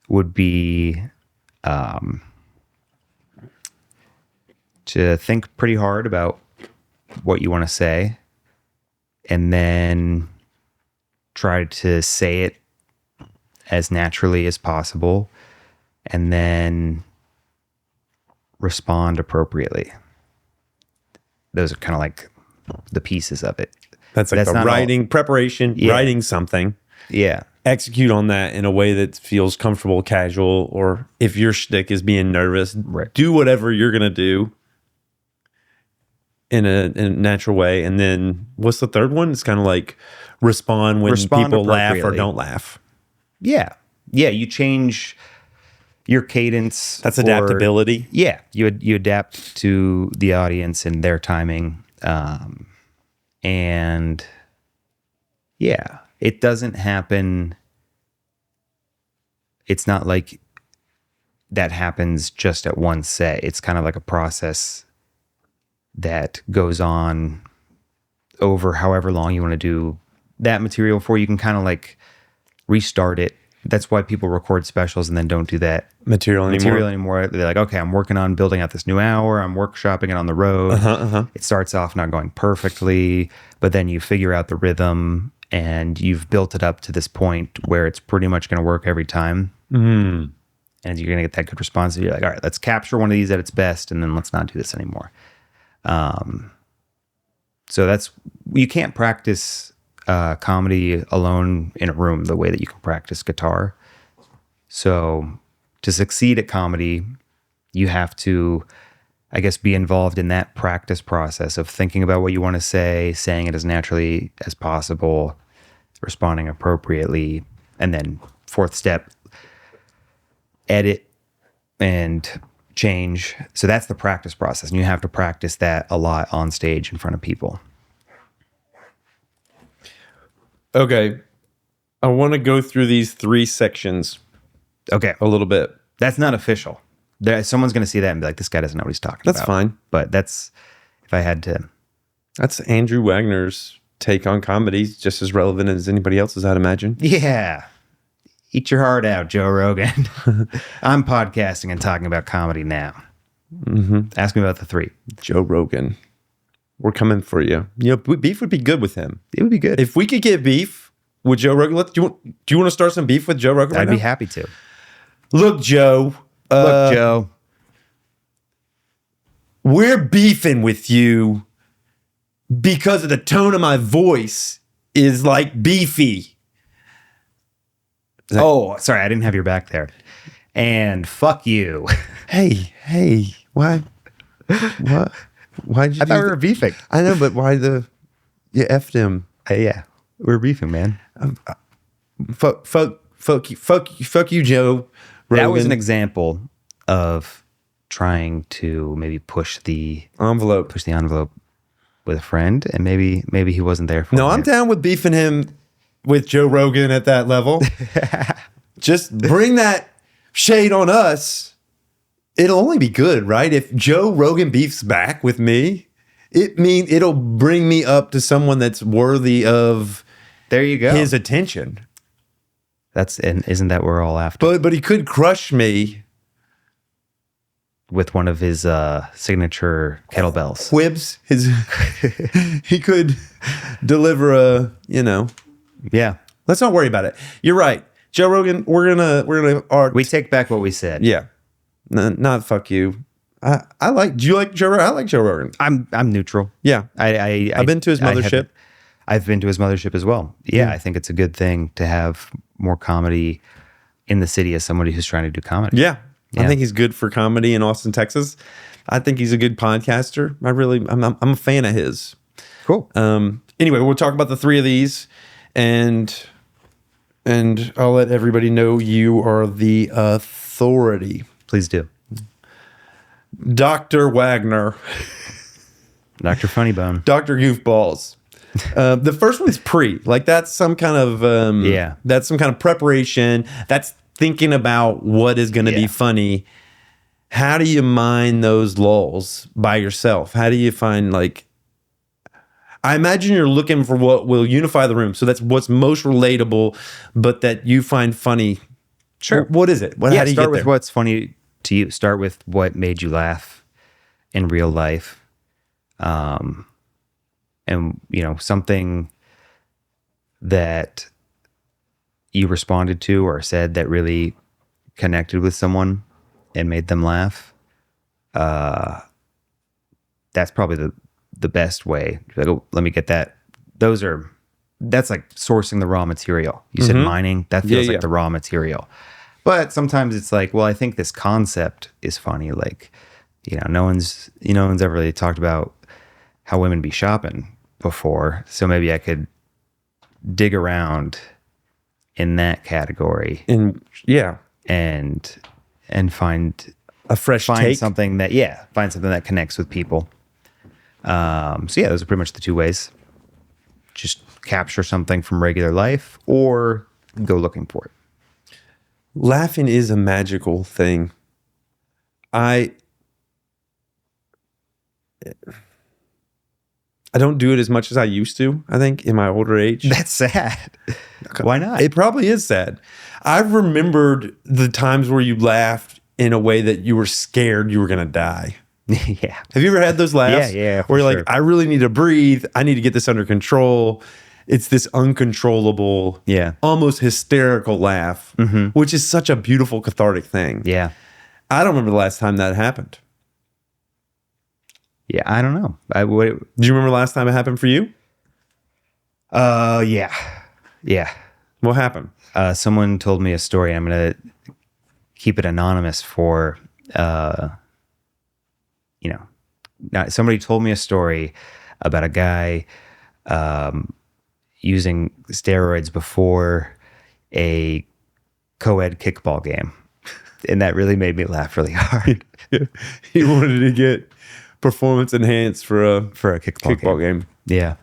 would be to think pretty hard about what you want to say and then try to say it as naturally as possible and then respond appropriately. Those are kind of like the pieces of it. That's like the writing, preparation, writing something. Yeah. Execute on that in a way that feels comfortable, casual, or if your shtick is being nervous, do whatever you're going to do in a natural way. And then what's the third one? It's kind of like respond when people laugh or don't laugh. Yeah. Yeah. You change your cadence. That's adaptability. Yeah. You adapt to the audience and their timing. And yeah, it doesn't happen. It's not like that happens just at one set. It's kind of like a process that goes on over however long you want to do that material for. You can kind of like restart it. That's why people record specials and then don't do that material anymore. They're like, okay, I'm working on building out this new hour. I'm workshopping it on the road. It starts off not going perfectly, but then you figure out the rhythm and you've built it up to this point where it's pretty much going to work every time. And you're going to get that good response. You're like, all right, let's capture one of these at its best and then let's not do this anymore. So you can't practice comedy alone in a room the way that you can practice guitar. So to succeed at comedy, you have to, I guess, be involved in that practice process of thinking about what you want to say, saying it as naturally as possible, responding appropriately, and then fourth step, edit and change. So that's the practice process, and you have to practice that a lot on stage in front of people. Okay. I want to go through these 3 sections. Okay. A little bit. That's not official. Someone's going to see that and be like, this guy doesn't know what he's talking about. That's fine. But that's, if I had to. That's Andrew Wagner's take on comedy, just as relevant as anybody else's, I'd imagine. Yeah. Eat your heart out, Joe Rogan. I'm podcasting and talking about comedy now. Ask me about the 3. Joe Rogan. We're coming for you. Beef would be good with him. It would be good. If we could get beef with Joe Rogan, do you want to start some beef with Joe Rogan right now? I'd be happy to. Look, Joe. We're beefing with you because of the tone of my voice is like beefy. Oh, sorry. I didn't have your back there. And fuck you. Hey, why? What? Why'd you I thought we were beefing. I know, but why you effed him? Yeah, we're beefing, man. Fuck you, Joe Rogan. That was an example of trying to maybe push the envelope with a friend, and maybe he wasn't there for it. No, I'm down with beefing him with Joe Rogan at that level. Just bring that shade on us. It'll only be good, right? If Joe Rogan beefs back with me, it'll bring me up to someone that's worthy of there you go. his attention. Isn't that what we're all after? But he could crush me with one of his signature kettlebells. Quibs. He could deliver a, Yeah. Let's not worry about it. You're right. Joe Rogan, we're gonna we take back what we said. Yeah. Not fuck you. Do you like Joe Rogan? I like Joe Rogan. I'm neutral. Yeah. I've been to his mothership. I've been to his mothership as well. Yeah, I think it's a good thing to have more comedy in the city as somebody who's trying to do comedy. Yeah. I think he's good for comedy in Austin, Texas. I think he's a good podcaster. I'm a fan of his. Cool. Anyway, we'll talk about the three of these, and I'll let everybody know you are the authority. Please do. Dr. Wagner. Dr. Funnybone. Dr. Goofballs. The first one's that's some kind of that's some kind of preparation. That's thinking about what is going to be funny. How do you mine those lulls by yourself? How do you find I imagine you're looking for what will unify the room. So that's what's most relatable, but that you find funny. Sure. What is it? How do you start get with there? what's funny to you. Start with what made you laugh in real life. And something that you responded to or said that really connected with someone and made them laugh. That's probably the best way. Let me get that. That's like sourcing the raw material. You said mining. That feels like the raw material. But sometimes it's like, well, I think this concept is funny. No one's ever really talked about how women be shopping before. So maybe I could dig around in that category and find a fresh take. Something that connects with people. Those are pretty much the two ways. Just capture something from regular life or go looking for it. Laughing is a magical thing. I don't do it as much as I used to, I think, in my older age. That's sad. Why not? It probably is sad. I've remembered the times where you laughed in a way that you were scared you were going to die. Yeah. Have you ever had those laughs? Yeah. Where you're like, I really need to breathe. I need to get this under control. It's this uncontrollable, almost hysterical laugh, which is such a beautiful, cathartic thing. Yeah. I don't remember the last time that happened. Yeah, I don't know. Do you remember the last time it happened for you? Yeah. What happened? Someone told me a story. I'm going to keep it anonymous for, Now, somebody told me a story about a guy using steroids before a co-ed kickball game. And that really made me laugh really hard. He wanted to get performance enhanced for a kickball game. Yeah.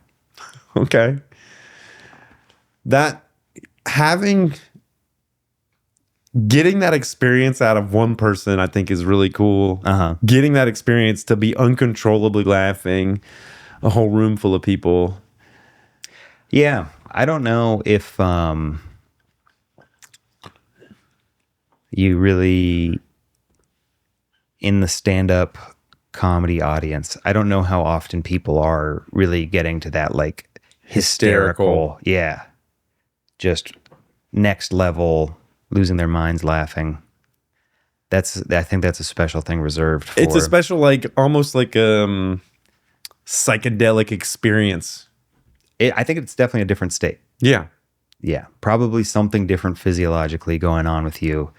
Okay. Getting that experience out of one person, I think, is really cool. Getting that experience to be uncontrollably laughing, a whole room full of people. Yeah. I don't know if you really, in the stand-up comedy audience, I don't know how often people are really getting to that hysterical. Yeah. Just next level, losing their minds laughing. I think that's a special thing reserved for. It's a special, almost psychedelic experience. I think it's definitely a different state. Yeah. Yeah. Probably something different physiologically going on with you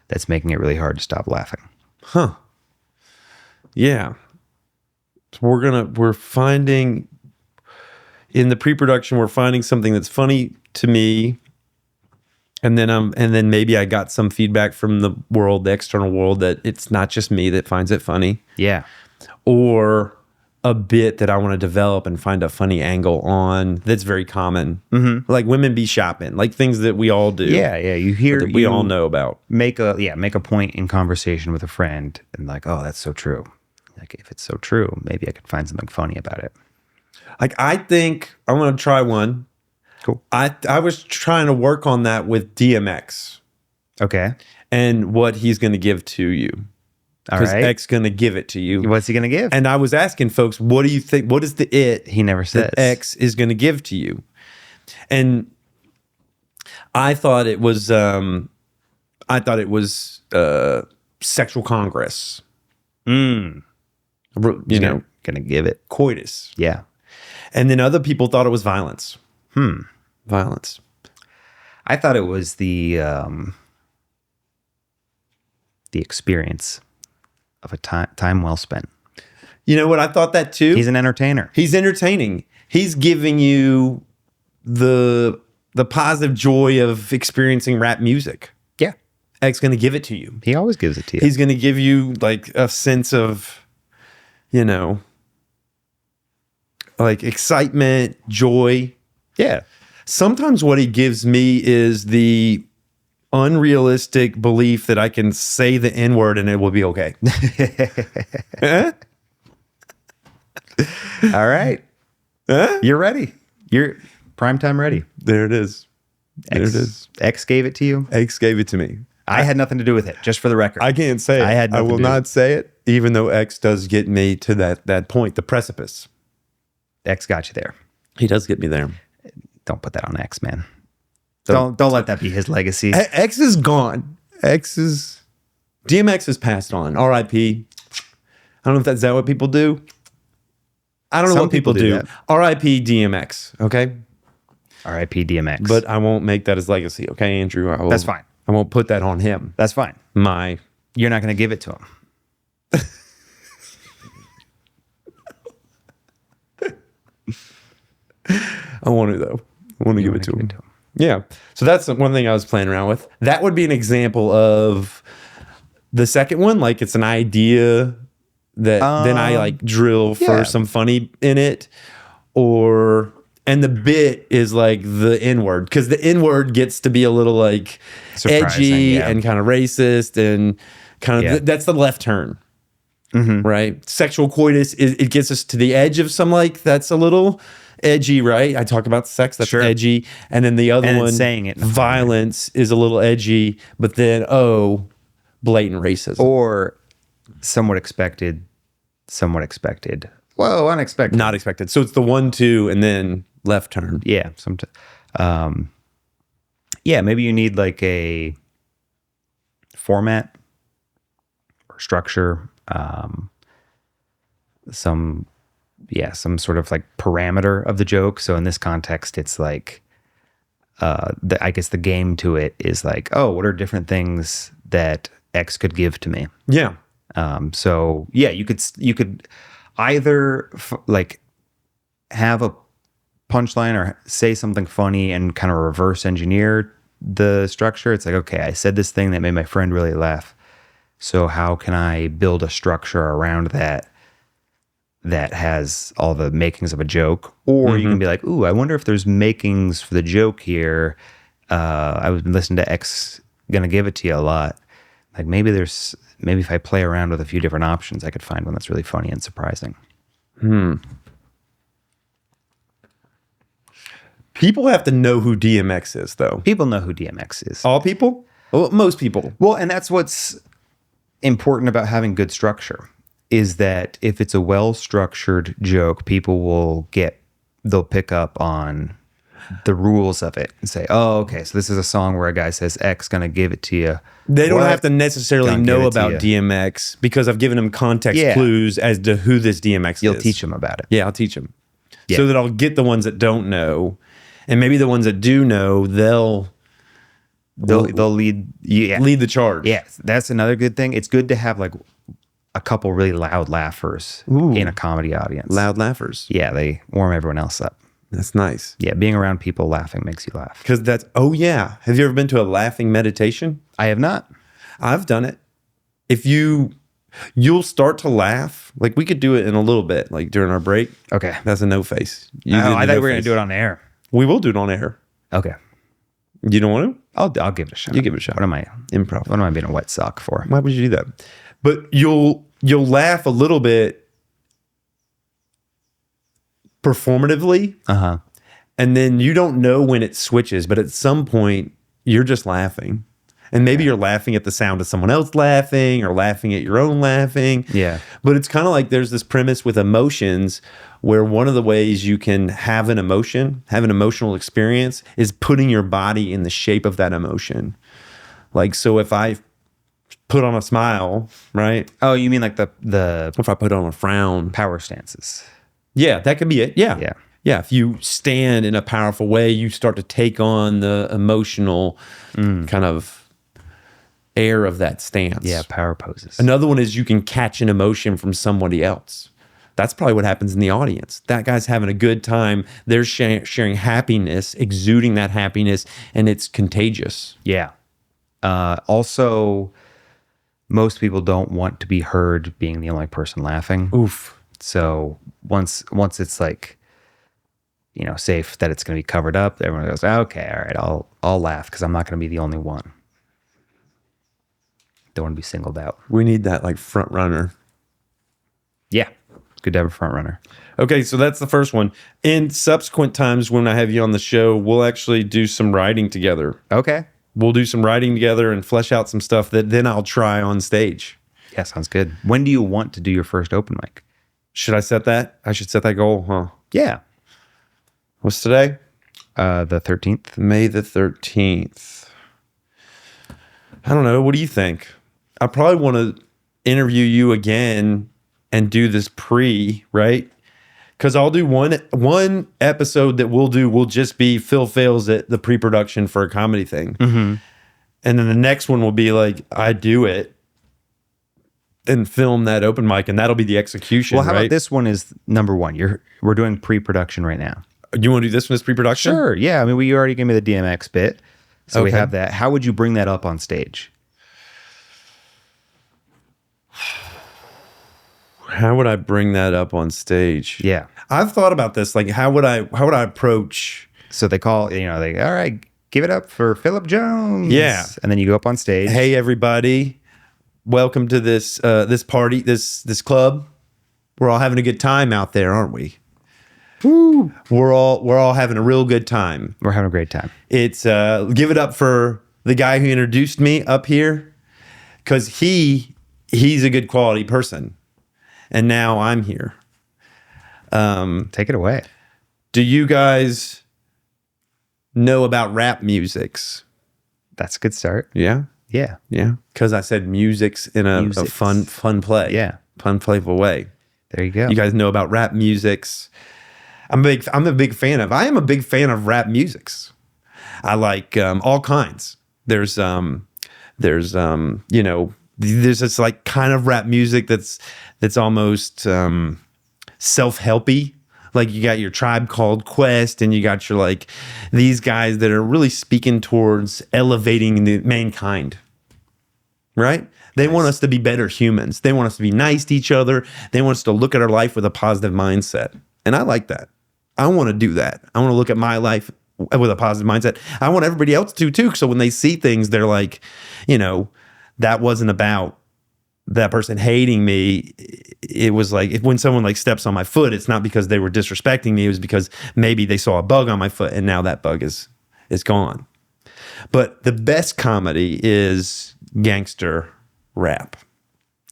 that's making it really hard to stop laughing. Huh. Yeah. So we're finding in the pre-production, we're finding something that's funny to me. And then maybe I got some feedback from the external world, that it's not just me that finds it funny. Yeah. Or a bit that I want to develop and find a funny angle on that's very common. Mm-hmm. Like women be shopping, things that we all do. Yeah. You hear, that we all know about. Make a point in conversation with a friend and oh, that's so true. Like, if it's so true, maybe I could find something funny about it. Like, I think I'm going to try one. Cool. I was trying to work on that with DMX. Okay. And what he's going to give to you. All Because right. X going to give it to you. What's he going to give? And I was asking folks, what do you think? What is the it He never says. that X is going to give to you? And I thought it was sexual congress. You know, Gonna give it. coitus. Yeah. And then other people thought it was violence. Violence. I thought it was the experience of a time well spent. You know what? I thought that too. He's an entertainer. He's entertaining. He's giving you the positive joy of experiencing rap music. Yeah. X going to give it to you. He always gives it to you. He's going to give you like a sense of, you know, like excitement, joy. yeah. Sometimes what he gives me is the unrealistic belief that I can say the N-word and it will be okay. Huh? All right. Huh? You're ready. You're primetime ready. There it is. There it is. X gave it to you. X gave it to me. I had nothing to do with it, just for the record. I can't say it. I had I nothing will to do. not say it, even though X does get me to that point, the precipice. X got you there. He does get me there. Don't put that on X, man. Don't let that be his legacy. X is gone. DMX is passed on. R.I.P. I don't know if that's what people do. I don't know Some what people do. that. R.I.P. DMX. Okay, R.I.P. DMX. but I won't make that his legacy. Okay, Andrew. That's fine. I won't put that on him. That's fine. You're not going to give it to him. I want to though. I want to give wanna it to give him. it to him. Yeah. So that's one thing I was playing around with. That would be an example of the second one. Like it's an idea that then I like drill for yeah. some funny in it, and the bit is like the N-word, because the N-word gets to be a little like Surprising, edgy yeah. and kind of racist and kind of Yeah. that's the left turn. Right? Sexual coitus it gets us to the edge of some like that's a little edgy, right? I talk about sex, that's Sure. edgy. And then the other And one, saying it in a funny violence, is a little edgy, but then blatant racism. Or somewhat expected. Whoa, unexpected. Not expected. So it's the 1, 2, and then left turn. Yeah. Yeah, maybe you need like a format or structure, some sort of like parameter of the joke. So in this context, it's like, I guess the game to it is like, oh, what are different things that X could give to me? Yeah. So yeah, you could either like have a punchline or say something funny and kind of reverse engineer the structure. It's like, okay, I said this thing that made my friend really laugh. So how can I build a structure around that has all the makings of a joke? Or you can be like, ooh, I wonder if there's makings for the joke here. I was listening to X Gonna Give It To You a lot. Like maybe if I play around with a few different options, I could find one that's really funny and surprising. People have to know who DMX is, though. People know who DMX is. All people? Well, most people. Well, and that's what's important about having good structure, is that if it's a well-structured joke, they'll pick up on the rules of it and say, oh, okay, so this is a song where a guy says X gonna give it to you. They don't have to necessarily Gonna give know it to about DMX because I've given them context Yeah. clues as to who this DMX You'll is. teach them about it. Yeah, I'll teach them. Yeah. So that I'll get the ones that don't know. And maybe the ones that do know, they'll lead lead the charge. Yeah, that's another good thing. It's good to have like a couple really loud laughers in a comedy audience. Loud laughers. Yeah, they warm everyone else up. That's nice. Yeah, being around people laughing makes you laugh. Because oh yeah. Have you ever been to a laughing meditation? I have not. I've done it. If you'll start to laugh. Like we could do it in a little bit, like during our break. Okay. That's a no face. I thought we were going to do it on air. We will do it on air. Okay. You don't want to? I'll give it a shot. You give it a shot. What am I Improv. What am I being a wet sock for? Why would you do that? But you'll you'll laugh a little bit performatively. Uh-huh. And then you don't know when it switches, but at some point you're just laughing. And maybe you're laughing at the sound of someone else laughing or laughing at your own laughing. Yeah. But it's kind of like there's this premise with emotions where one of the ways you can have an emotion, have an emotional experience, is putting your body in the shape of that emotion. Like, so if I put on a smile, right? Oh, you mean like the If I put on a frown. power stances? Yeah, that could be it. Yeah. Yeah. Yeah, if you stand in a powerful way, you start to take on the emotional kind of air of that stance. Yeah, power poses. Another one is you can catch an emotion from somebody else. That's probably what happens in the audience. That guy's having a good time. They're sharing happiness, exuding that happiness, and it's contagious. Yeah. Also, most people don't want to be heard being the only person laughing. Oof. So once it's like, safe that it's going to be covered up, everyone goes, okay, all right, I'll laugh because I'm not going to be the only one. Don't want to be singled out. We need that like front runner. Yeah. It's good to have a front runner. Okay, so that's the first one. In subsequent times when I have you on the show, we'll actually do some writing together. Okay. We'll do some writing together and flesh out some stuff that then I'll try on stage. Yeah, sounds good. When do you want to do your first open mic? Should I set that? I should set that goal, huh? Yeah. What's today? The 13th. May the 13th. I don't know. What do you think? I probably want to interview you again and do this right? Because I'll do one episode that we'll do will just be Phil Phails at the pre-production for a comedy thing. Mm-hmm. And then the next one will be like, I do it and film that open mic, and that'll be the execution. Well, how right? about this one is number one? We're doing pre-production right now. You want to do this one as pre-production? Sure. Yeah. I mean, you already gave me the DMX bit. So we Okay. have that. How would you bring that up on stage? How would I bring that up on stage? Yeah. I've thought about this. Like, how would I approach? So they call, all right, give it up for Philip Jones. Yeah. And then you go up on stage. Hey, everybody, welcome to this party, this club. We're all having a good time out there, aren't we? Woo. We're all having a real good time. We're having a great time. It's give it up for the guy who introduced me up here, because he's a good quality person, and now I'm here. Take it away. Do you guys know about rap musics? That's a good start. Yeah, Yeah. yeah. Because I said musics in a Musics. fun play. Yeah. Fun, playful way. There you go. You guys know about rap musics. I am a big fan of rap musics. I like all kinds. There's this like kind of rap music that's almost self-helpy. Like you got your Tribe Called Quest, and you got your like these guys that are really speaking towards elevating mankind. Right? They want us to be better humans. They want us to be nice to each other. They want us to look at our life with a positive mindset. And I like that. I want to do that. I want to look at my life with a positive mindset. I want everybody else to too. So when they see things, they're like, that wasn't about that person hating me. It was like when someone like steps on my foot, it's not because they were disrespecting me. It was because maybe they saw a bug on my foot, and now that bug is gone. But the best comedy is gangster rap.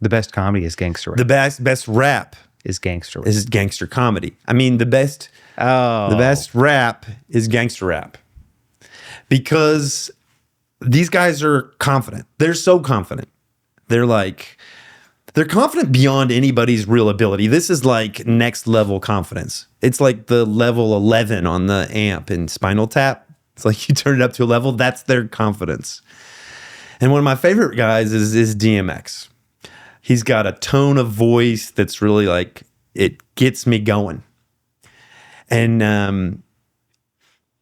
The best comedy is gangster rap. The best rap is gangster rap. is gangster comedy. I mean, the best rap is gangster rap, because these guys are confident. They're so confident. They're confident beyond anybody's real ability. This is like next level confidence. It's like the level 11 on the amp in Spinal Tap. It's like you turn it up to a level. That's their confidence. And one of my favorite guys is DMX. He's got a tone of voice that's really like, it gets me going. And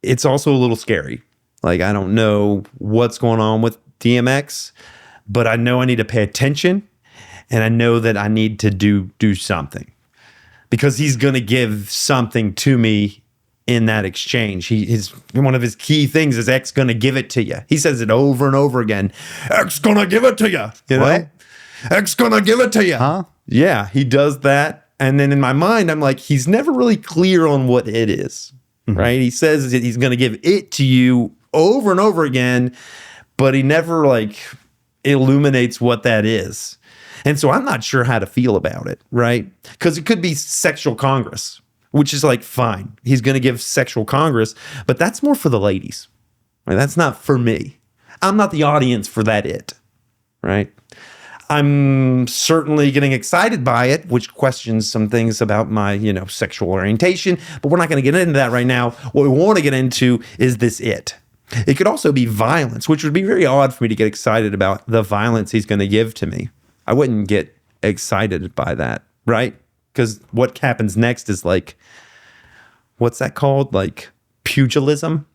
it's also a little scary. Like, I don't know what's going on with DMX, but I know I need to pay attention, and I know that I need to do something, because he's going to give something to me in that exchange. One of his key things is X going to give it to you. He says it over and over again. X going to give it to you. You know? What? X going to give it to you. Huh? Yeah, he does that. And then in my mind, I'm like, he's never really clear on what it is, right? He says that he's going to give it to you over and over again, but he never like illuminates what that is. And so I'm not sure how to feel about it, right? Because it could be sexual congress, which is like, fine. He's going to give sexual congress, but that's more for the ladies, right? That's not for me. I'm not the audience for that it, right? I'm certainly getting excited by it, which questions some things about my, sexual orientation, but we're not going to get into that right now. What we want to get into is this it. It could also be violence, which would be very odd for me to get excited about the violence he's going to give to me. I wouldn't get excited by that, right? Because what happens next is like, what's that called? Like pugilism?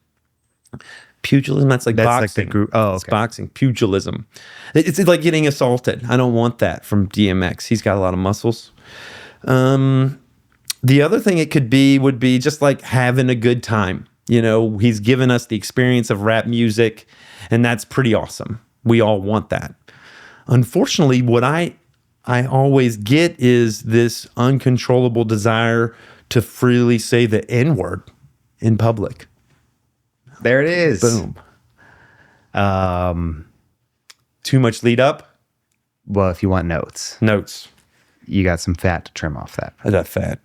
Pugilism, that's boxing. Like the group. Oh, okay. It's boxing. Pugilism. It's like getting assaulted. I don't want that from DMX. He's got a lot of muscles. The other thing it could be would be just like having a good time. He's given us the experience of rap music, and that's pretty awesome. We all want that. Unfortunately, what I always get is this uncontrollable desire to freely say the N-word in public. There it is. Boom. Too much lead up? Well, if you want notes, you got some fat to trim off that. I got fat.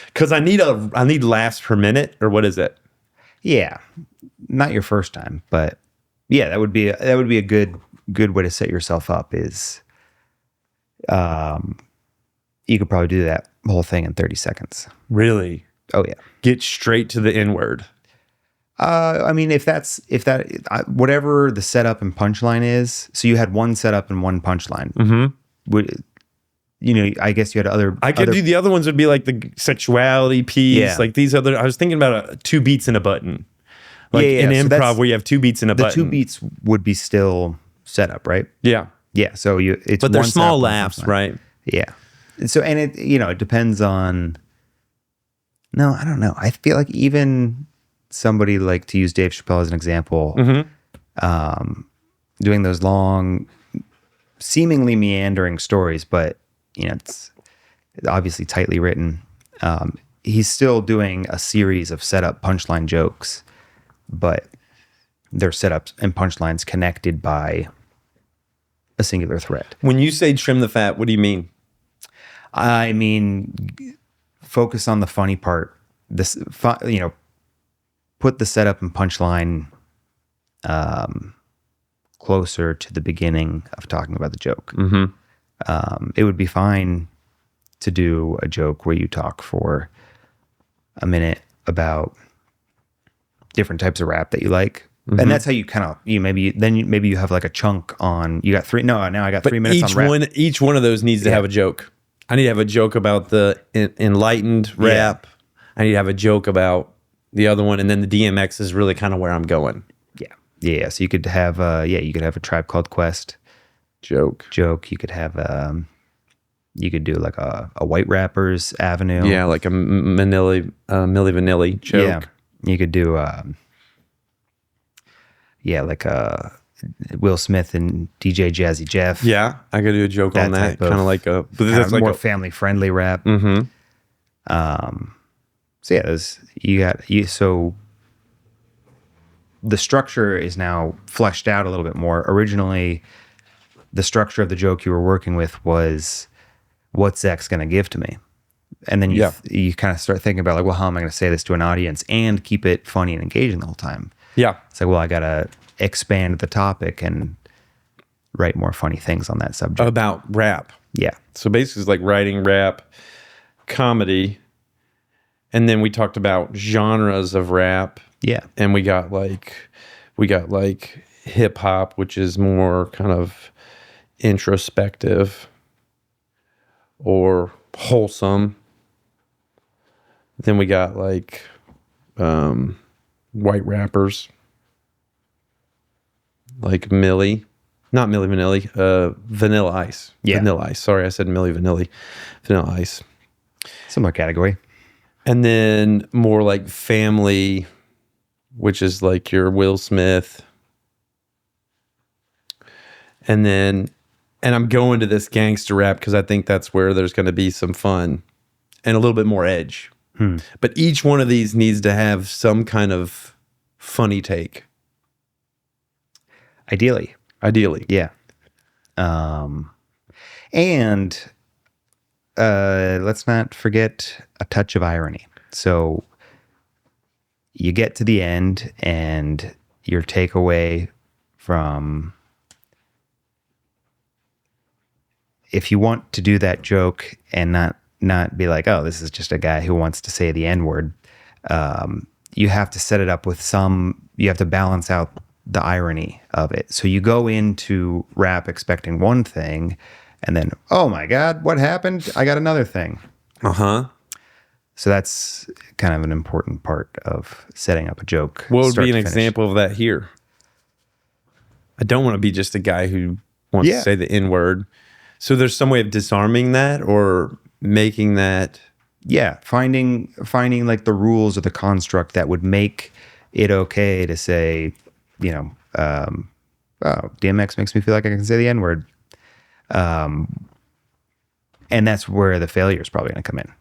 Because I need laughs per minute, or what is it? Yeah, not your first time, but yeah, that would be a good way to set yourself up. Is you could probably do that whole thing in 30 seconds. Really? Oh yeah. Get straight to the N-word. I mean, whatever the setup and punchline is, so you had one setup and one punchline. I guess you had other. I could do the other ones would be like the sexuality piece, like these other. I was thinking about 2 beats and a button, like in improv where you have 2 beats and a button. The 2 beats would be still set up, right? Yeah, yeah. So but they're small laughs, right? Yeah. So and it depends on. No, I don't know. I feel like even somebody like, to use Dave Chappelle as an example, doing those long, seemingly meandering stories, but it's obviously tightly written. He's still doing a series of setup punchline jokes, but they're setups and punchlines connected by a singular thread. When you say trim the fat, what do you mean? I mean, focus on the funny part. Put the setup and punchline closer to the beginning of talking about the joke. It would be fine to do a joke where you talk for a minute about different types of rap that you like. And that's how you kind of, maybe you have like a chunk on, you got 3, now I got 3 minutes on rap. Each one of those needs to have a joke. I need to have a joke about the enlightened rap. I need to have a joke about the other one. And then the DMX is really kind of where I'm going. Yeah. So you could have, you could have a Tribe Called Quest joke. You could have, you could do like a White Rappers Avenue. Yeah. Like a Milli Vanilli joke. Yeah. You could do, like Will Smith and DJ Jazzy Jeff. Yeah, I could do a joke on that. Kind of like a, but that's like more family friendly rap. So yeah, so the structure is now fleshed out a little bit more. Originally, the structure of the joke you were working with was, what's Zach's going to give to me? And then you kind of start thinking about like, well, how am I going to say this to an audience and keep it funny and engaging the whole time? Yeah. It's like, well, I got to expand the topic and write more funny things on that subject. About rap. Yeah. So basically it's like writing rap, comedy, and then we talked about genres of rap. Yeah. And we got like hip hop, which is more kind of introspective or wholesome. Then we got like white rappers like Milli, not Milli Vanilli, Vanilla Ice. Yeah. Vanilla Ice. Sorry, I said Milli Vanilli. Vanilla Ice. Similar category. And then more like family, which is like your Will Smith. And then And I'm going to this gangster rap because I think that's where there's going to be some fun and a little bit more edge. But each one of these needs to have some kind of funny take. Ideally. Yeah. And let's not forget a touch of irony. So you get to the end and your takeaway from, if you want to do that joke and not be like, oh, this is just a guy who wants to say the N-word, you have to set it up with you have to balance out the irony of it. So you go into rap expecting one thing, and then, oh my God, what happened? I got another thing. So that's kind of an important part of setting up a joke. What would be an example of that here? I don't want to be just a guy who wants to say the N-word. So there's some way of disarming that or making that. Yeah, finding like the rules or the construct that would make it okay to say, oh, DMX makes me feel like I can say the N-word. And that's where the failure is probably going to come in.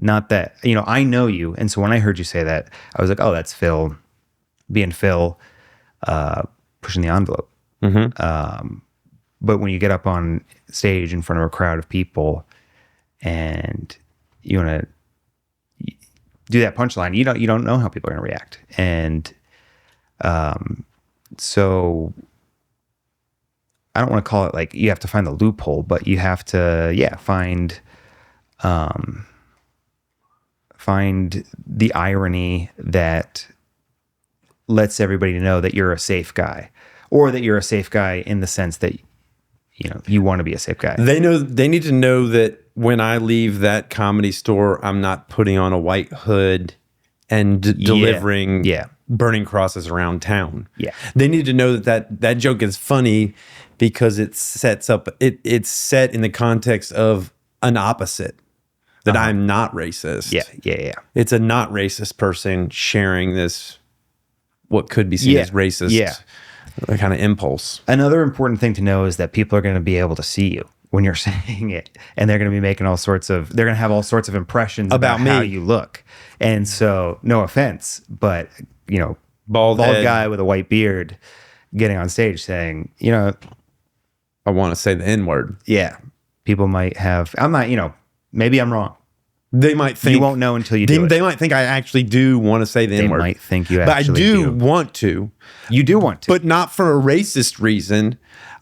Not that, I know you. And so when I heard you say that, I was like, oh, that's Phil being Phil, pushing the envelope. But when you get up on stage in front of a crowd of people and you want to do that punchline, you don't know how people are going to react. And so I don't want to call it like you have to find the loophole, but you have to, find the irony that lets everybody know that you're a safe guy, or that you're a safe guy in the sense that, you want to be a safe guy. They need to know that when I leave that comedy store, I'm not putting on a white hood and delivering burning crosses around town. Yeah. They need to know that joke is funny because it sets up, it's set in the context of an opposite, that I'm not racist. Yeah. It's a not racist person sharing this, what could be seen as racist kind of impulse. Another important thing to know is that people are going to be able to see you when you're saying it, and they're going to be making they're going to have all sorts of impressions about how you look. And so, no offense, but bald guy with a white beard getting on stage saying, I want to say the N-word. Yeah. People might have, maybe I'm wrong. They might think you won't know until you do it. They might think I actually do want to say the N-word. They might think you actually do. But I do want to. You do want to. But not for a racist reason.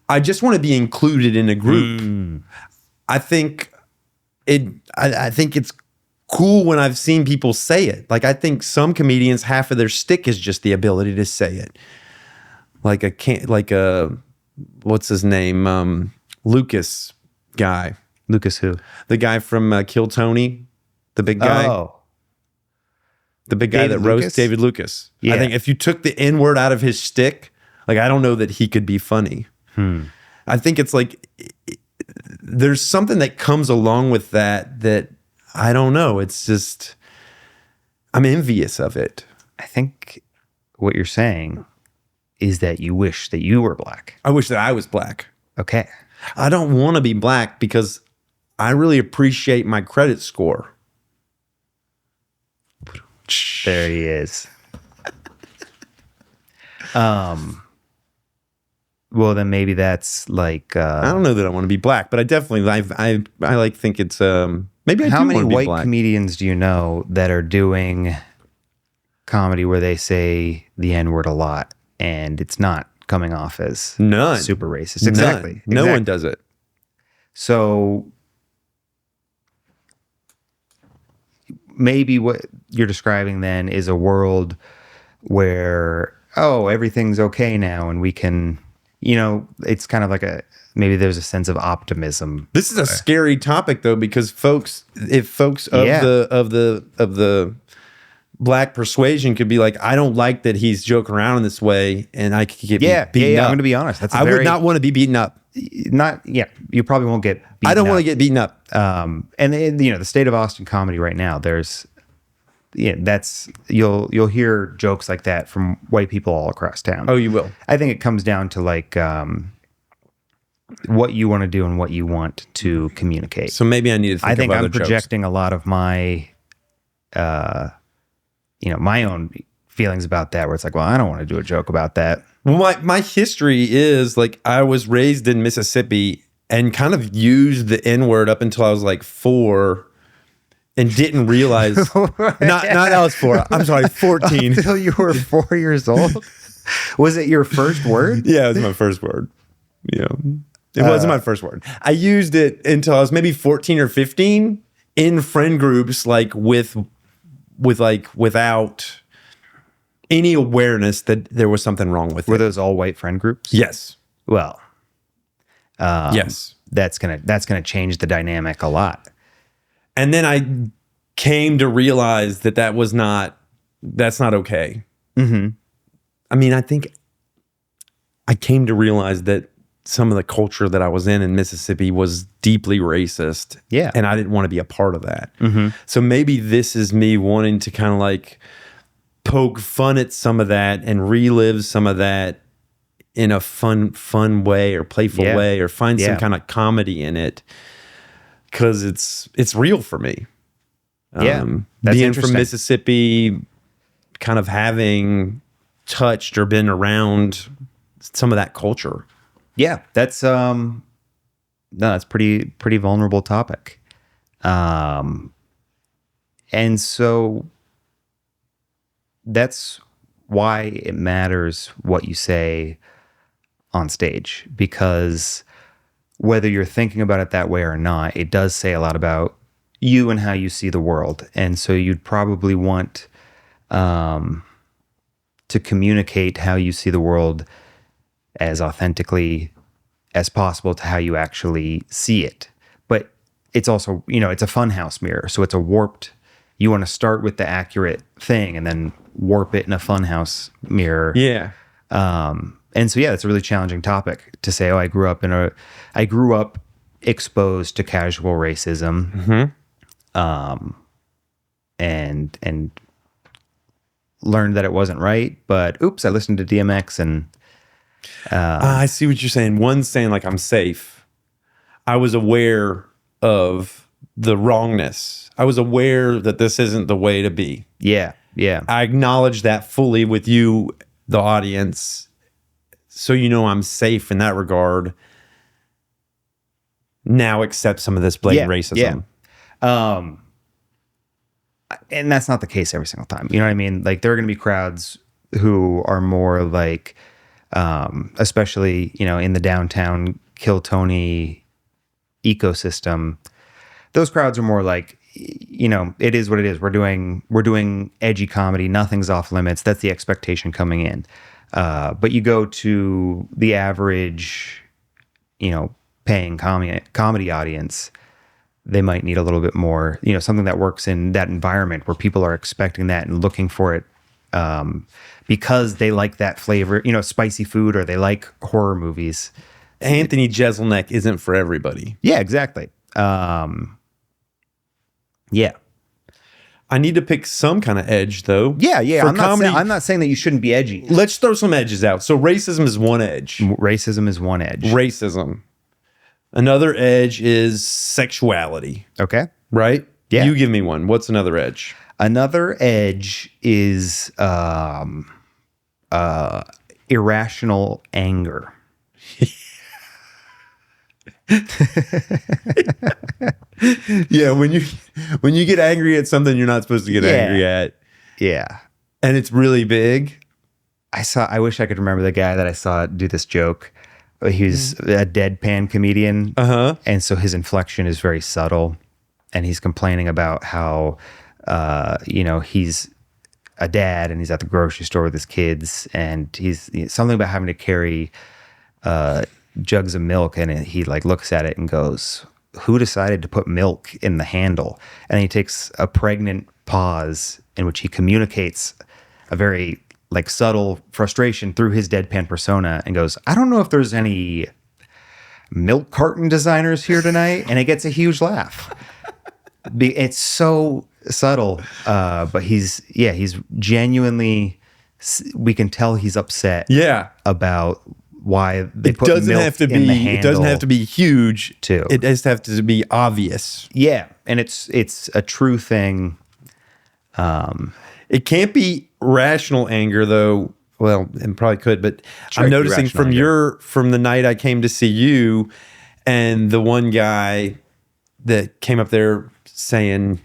I just want to be included in a group. I think it's cool when I've seen people say it. Like, I think some comedians, half of their stick is just the ability to say it. Like a what's his name? Lucas guy. Lucas who? The guy from Kill Tony. The big guy. Oh. The big guy that roasts David Lucas. Yeah. I think if you took the N-word out of his stick, like, I don't know that he could be funny. I think it's like, there's something that comes along with that I don't know. It's just, I'm envious of it. I think what you're saying is that you wish that you were black. I wish that I was black. Okay. I don't want to be black because I really appreciate my credit score. There he is. Well, then maybe that's like I don't know that I want to be black, but I definitely I like think it's maybe I how do many want to be white black. comedians do you know that are doing comedy where they say the N-word a lot and it's not coming off as None. super racist? Exactly. No one does it. So maybe what you're describing then is a world where, everything's okay now and we can, it's kind of like maybe there's a sense of optimism. This is a scary topic though, because folks of the black persuasion could be like, I don't like that he's joking around in this way and I could get beaten up. I'm going to be honest. I would not want to be beaten up. You probably won't get beaten up. I don't want to get beaten up. And the state of Austin comedy right now, you'll hear jokes like that from white people all across town. Oh, you will. I think it comes down to like what you want to do and what you want to communicate. So maybe I need to think I think of other I'm projecting a lot of my, my own feelings about that, where it's like, well, I don't want to do a joke about that. Well, my history is like I was raised in Mississippi and kind of used the N-word up until I was like 4 and didn't realize not I was 4. I'm sorry, 14. Until you were 4 years old? Was it your first word? Yeah, it was my first word. Yeah. It wasn't my first word. I used it until I was maybe 14 or 15 in friend groups, like without any awareness that there was something wrong with it. Were those all white friend groups? Yes. Well, yes. That's gonna change the dynamic a lot. And then I came to realize that's not okay. Mm-hmm. I mean, I think I came to realize that some of the culture that I was in Mississippi was deeply racist. Yeah. And I didn't want to be a part of that. Mm-hmm. So maybe this is me wanting to kind of like poke fun at some of that and relive some of that in a fun way or playful way, or find some kind of comedy in it. Cause it's real for me. Yeah. That's being from Mississippi, kind of having touched or been around some of that culture. Yeah, that's that's pretty vulnerable topic. And so that's why it matters what you say on stage, because whether you're thinking about it that way or not, it does say a lot about you and how you see the world. And so you'd probably want to communicate how you see the world as authentically as possible to how you actually see it. But it's also, it's a funhouse mirror. So it's a warped, you want to start with the accurate thing and then warp it in a funhouse mirror. Yeah. And so, it's a really challenging topic to say, I grew up exposed to casual racism, and learned that it wasn't right, but oops, I listened to DMX and, I see what you're saying. One's saying like, I'm safe. I was aware of the wrongness. I was aware that this isn't the way to be. Yeah. I acknowledge that fully with you, the audience. So I'm safe in that regard. Now accept some of this blatant racism. Yeah. And that's not the case every single time. You know what I mean? Like there are going to be crowds who are more like, especially, in the downtown Kill Tony ecosystem, those crowds are more like, it is what it is. We're doing edgy comedy. Nothing's off limits. That's the expectation coming in. But you go to the average, paying comedy audience, they might need a little bit more, something that works in that environment where people are expecting that and looking for it, because they like that flavor, spicy food, or they like horror movies. Anthony Jeselnik isn't for everybody. Yeah, exactly. Yeah. I need to pick some kind of edge, though. Yeah. For I'm not saying that you shouldn't be edgy. Let's throw some edges out. So racism is one edge. Racism. Another edge is sexuality. Okay. Right? Yeah. You give me one. What's another edge? Another edge is irrational anger. Yeah, when you get angry at something you're not supposed to get angry at. Yeah. And it's really big. I wish I could remember the guy that I saw do this joke. He's a deadpan comedian. And so his inflection is very subtle. And he's complaining about how, he's a dad and he's at the grocery store with his kids, and he's something about having to carry jugs of milk, and he like looks at it and goes, who decided to put milk in the handle? And he takes a pregnant pause in which he communicates a very like subtle frustration through his deadpan persona and goes, I don't know if there's any milk carton designers here tonight. And it gets a huge laugh. It's so subtle, but he's genuinely, we can tell he's upset about why they It put doesn't milk have to in be. the It doesn't have handle, to be huge. too. It has to have to be obvious. Yeah, and it's a true thing. It can't be rational anger though. Well, and probably could, but Sure, I'm it could be noticing rational from the night I came to see you, and the one guy that came up there saying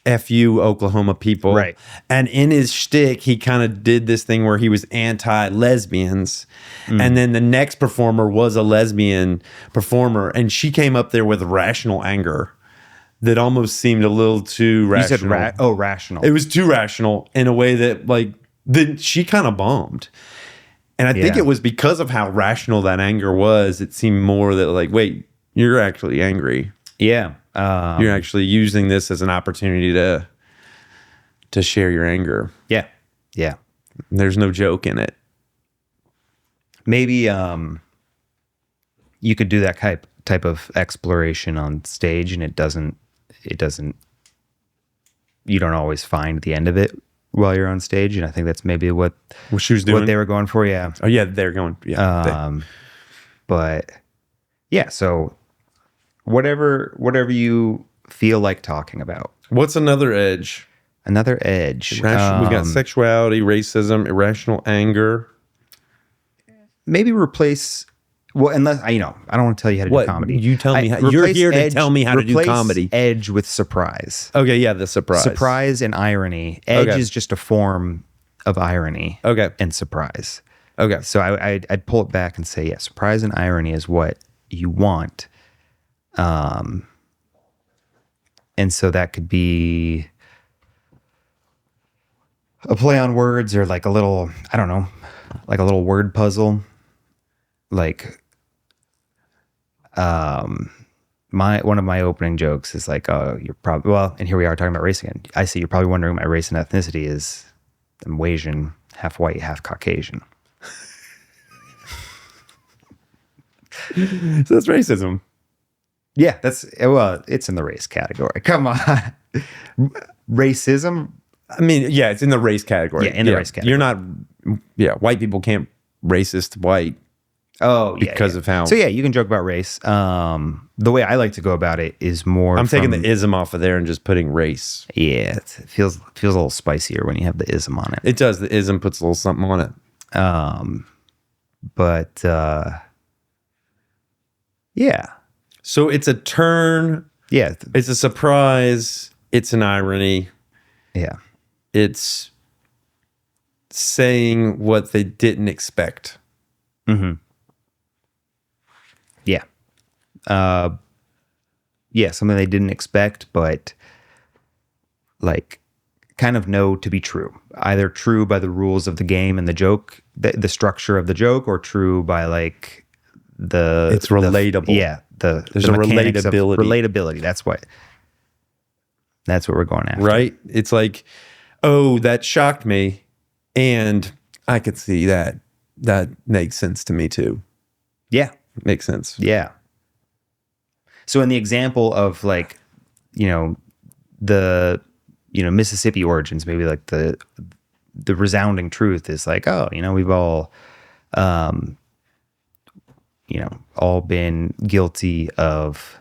"F you, Oklahoma people," Right. And in his shtick, he kind of did this thing where he was anti-lesbians, and then the next performer was a lesbian performer, and she came up there with rational anger that almost seemed a little too rational. You said rational. It was too rational in a way that then she kind of bombed. And I think Yeah. it was because of how rational that anger was. It seemed more that wait, you're actually angry. Yeah. You're actually using this as an opportunity to share your anger. Yeah. Yeah. There's no joke in it. Maybe you could do that type of exploration on stage, and it doesn't you don't always find the end of it while you're on stage, and I think that's maybe what she was doing. what they were going for. Yeah. Oh yeah, they're going. Yeah. But yeah, so whatever you feel like talking about. What's another edge? Another edge. We got sexuality, racism, irrational anger. Maybe replace. Well, unless I don't want to tell you how to do comedy. You tell me. You're here to tell me how to do replace comedy. Edge with surprise. Okay, yeah, the surprise. Surprise and irony. Edge Okay. is just a form of irony. Okay. And surprise. Okay. So I'd pull it back and say, yeah, surprise and irony is what you want. And so that could be a play on words, or like a little, I don't know, like a little word puzzle. Like, one of my opening jokes is like, oh, you're probably, well, and here we are talking about race again. I see you're probably wondering my race and ethnicity is. I'm Asian, half white, half Caucasian. So that's racism. Yeah, it's in the race category. Come on. Racism? I mean, yeah, it's in the race category. Yeah, in the race category. You're not, white people can't racist white. Oh, because of how. So yeah, you can joke about race. The way I like to go about it is more. I'm taking the ism off of there and just putting race. Yeah, it feels a little spicier when you have the ism on it. It does. The ism puts a little something on it. But yeah. So it's a turn. Yeah. It's a surprise. It's an irony. Yeah. It's saying what they didn't expect. Mm-hmm. Yeah. Yeah, something they didn't expect, but like kind of know to be true. Either true by the rules of the game and the joke, the structure of the joke, or true by like it's relatable. There's a relatability. Relatability. That's what we're going after. Right? It's like, oh, that shocked me, and I could see that. That makes sense to me too. Yeah. Makes sense. Yeah. So in the example of like, the Mississippi origins, maybe like the resounding truth is like, oh, we've all all been guilty of,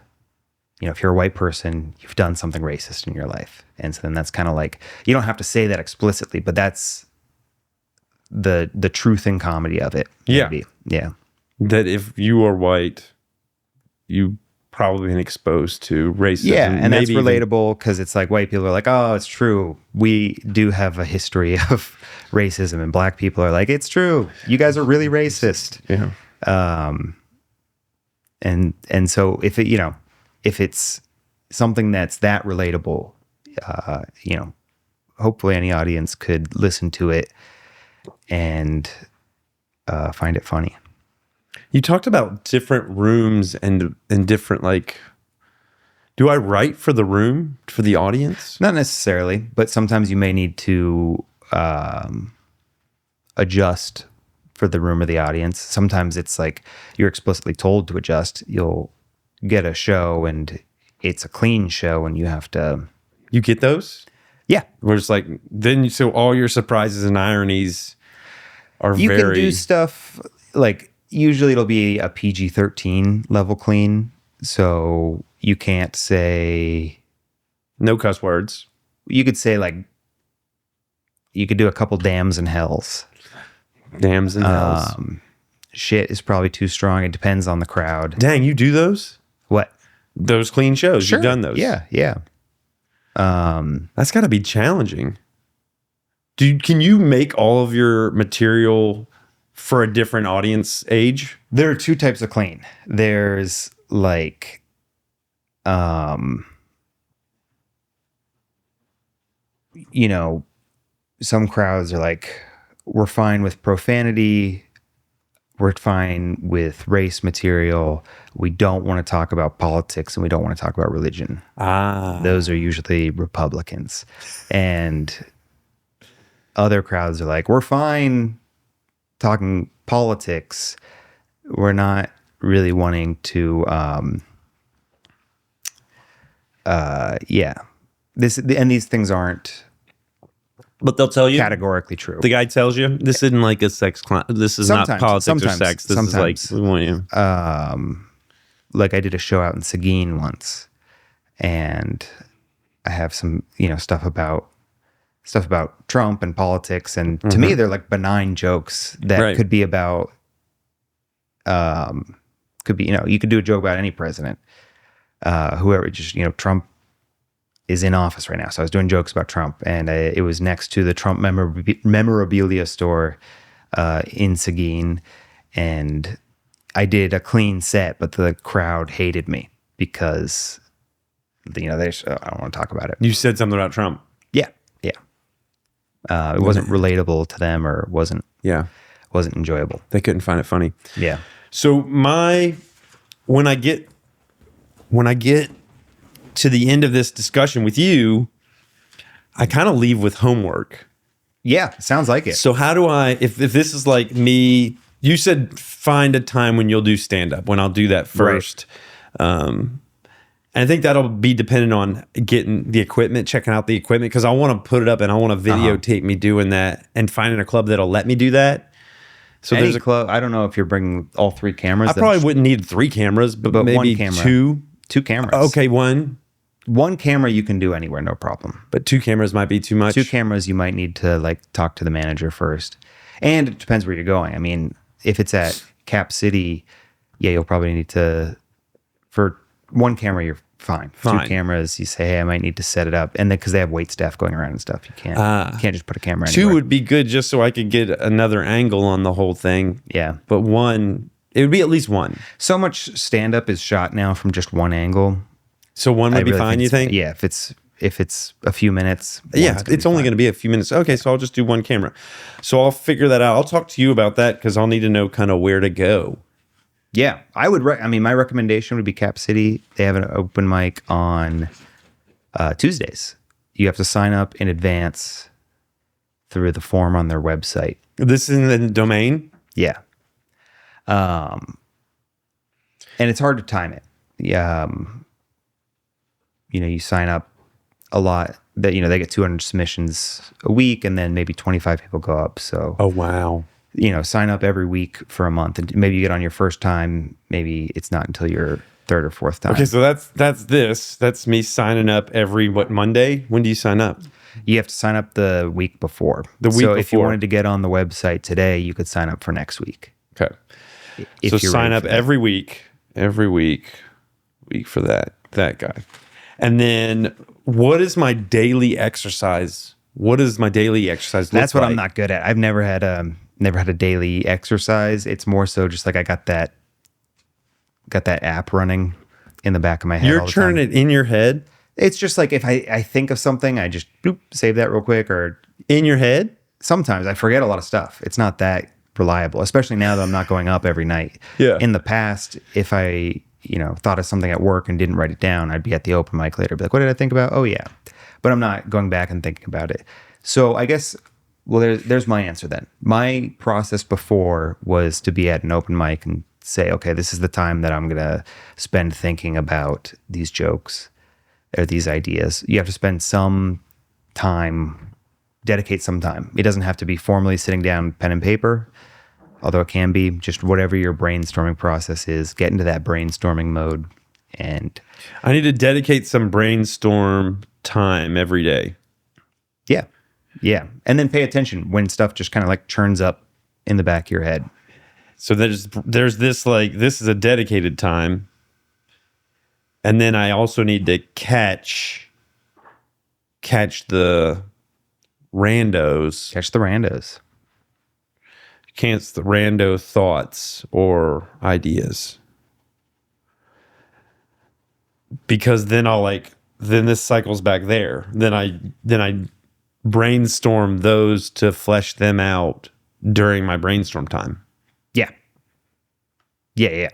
if you're a white person, you've done something racist in your life. And so then that's kind of like, you don't have to say that explicitly, but that's the truth in comedy of it. Maybe. Yeah. That if you are white, you've probably been exposed to racism. Yeah, and that's relatable because it's like white people are like, oh, it's true. We do have a history of racism, and black people are like, it's true. You guys are really racist. Yeah. And so if it's something that's that relatable, hopefully any audience could listen to it and find it funny. You talked about different rooms and different, like, do I write for the room, for the audience? Not necessarily, but sometimes you may need to adjust for the room or the audience. Sometimes it's like you're explicitly told to adjust. You'll get a show and it's a clean show and you have to... You get those? Yeah. Where it's like, so all your surprises and ironies are You can do stuff like... usually it'll be a PG-13 level clean. So you can't say... No cuss words. You could say like... You could do a couple dams and hells. Dams and hells. Shit is probably too strong. It depends on the crowd. Dang, you do those? What? Those clean shows. Sure. You've done those. Yeah. That's got to be challenging. Can you make all of your material for a different audience age? There are two types of clean. There's like, you know, some crowds are like, we're fine with profanity. We're fine with race material. We don't want to talk about politics and we don't want to talk about religion. Those are usually Republicans. And other crowds are like, we're fine talking politics. We're not really wanting to, these things aren't, but they'll tell you categorically true. The guy tells you this isn't like a sex class. This is not politics or sex. This is like, we want you. Like I did a show out in Seguin once, and I have some, stuff about Trump and politics, and to me they're like benign jokes that could be about, could be, you could do a joke about any president, whoever, just, Trump is in office right now. So I was doing jokes about Trump, and it was next to the Trump memorabilia store in Seguin, and I did a clean set, but the crowd hated me because, I don't want to talk about it. You said something about Trump. Yeah. It wasn't relatable to them, or wasn't enjoyable. They couldn't find it funny. Yeah. So when I get to the end of this discussion with you, I kind of leave with homework. Yeah, sounds like it. So how do I, if this is like me, you said find a time when you'll do stand-up, when I'll do that first. Right. And I think that'll be dependent on getting the equipment, checking out the equipment, because I want to put it up and I want to videotape me doing that and finding a club that'll let me do that. So there's a club, I don't know if you're bringing all three cameras. I probably wouldn't need 3 cameras, but maybe one camera. Two cameras. Okay, one camera you can do anywhere, no problem. But 2 cameras might be too much. 2 cameras, you might need to like talk to the manager first. And it depends where you're going. I mean, if it's at Cap City, you'll probably need to, for 1 camera, you're fine. 2 cameras, you say, hey, I might need to set it up. And then because they have wait staff going around and stuff, you can't just put a camera anywhere. 2 would be good just so I could get another angle on the whole thing. Yeah. But 1, it would be at least 1. So much stand-up is shot now from just one angle. So 1 would be fine, you think? Yeah, if it's a few minutes. Yeah, it's only going to be a few minutes. Okay, so I'll just do 1 camera. So I'll figure that out. I'll talk to you about that because I'll need to know kind of where to go. Yeah, I would. My recommendation would be Cap City. They have an open mic on Tuesdays. You have to sign up in advance through the form on their website. This is in the domain? Yeah. And it's hard to time it. Yeah. You sign up a lot. That they get 200 submissions a week, and then maybe 25 people go up. So, oh wow, sign up every week for a month, and maybe you get on your first time. Maybe it's not until your 3rd or 4th time. Okay, so that's me signing up every Monday. When do you sign up? You have to sign up the week before. So if you wanted to get on the website today, you could sign up for next week. Okay, so sign up every week for that guy. And then what is my daily exercise? What does my daily exercise look like? That's what I'm not good at. I've never had a daily exercise. It's more so just like I got that app running in the back of my head. You're turning it in your head? It's just like if I think of something, I just save that real quick. Or in your head? Sometimes I forget a lot of stuff. It's not that reliable, especially now that I'm not going up every night. Yeah. In the past, if I thought of something at work and didn't write it down, I'd be at the open mic later, be like, what did I think about? Oh yeah. But I'm not going back and thinking about it. So I guess, there's my answer then. My process before was to be at an open mic and say, okay, this is the time that I'm going to spend thinking about these jokes or these ideas. You have to spend some time, dedicate some time. It doesn't have to be formally sitting down, pen and paper. although it can be just whatever your brainstorming process is, get into that brainstorming mode. And I need to dedicate some brainstorm time every day. Yeah. Yeah. And then pay attention when stuff just kind of like churns up in the back of your head. So there's this, like, this is a dedicated time. And then I also need to catch the randos. Catch the randos. Catch the rando thoughts or ideas. Because then then this cycles back there. Then I brainstorm those to flesh them out during my brainstorm time. Yeah. Yeah.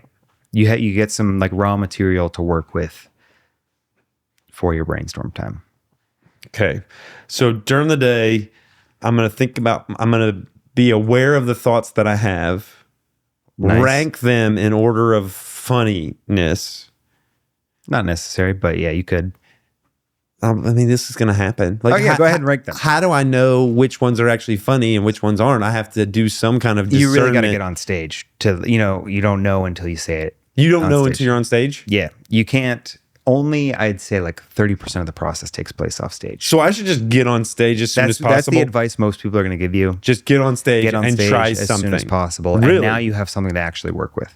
You get some like raw material to work with for your brainstorm time. Okay. So during the day, I'm going to be aware of the thoughts that I have, Nice. rank them in order of funniness. Not necessary, but yeah, you could. I mean, this is going to happen. Like, go ahead and rank them. How do I know which ones are actually funny and which ones aren't? I have to do some kind of discernment. You really got to get on stage to, you don't know until you say it. You don't know until you're on stage? Yeah. You can't. Only, I'd say, like 30% of the process takes place off stage. So I should just get on stage as soon as possible? That's the advice most people are going to give you. Just get on stage and try as something. soon as possible. Really? And now you have something to actually work with.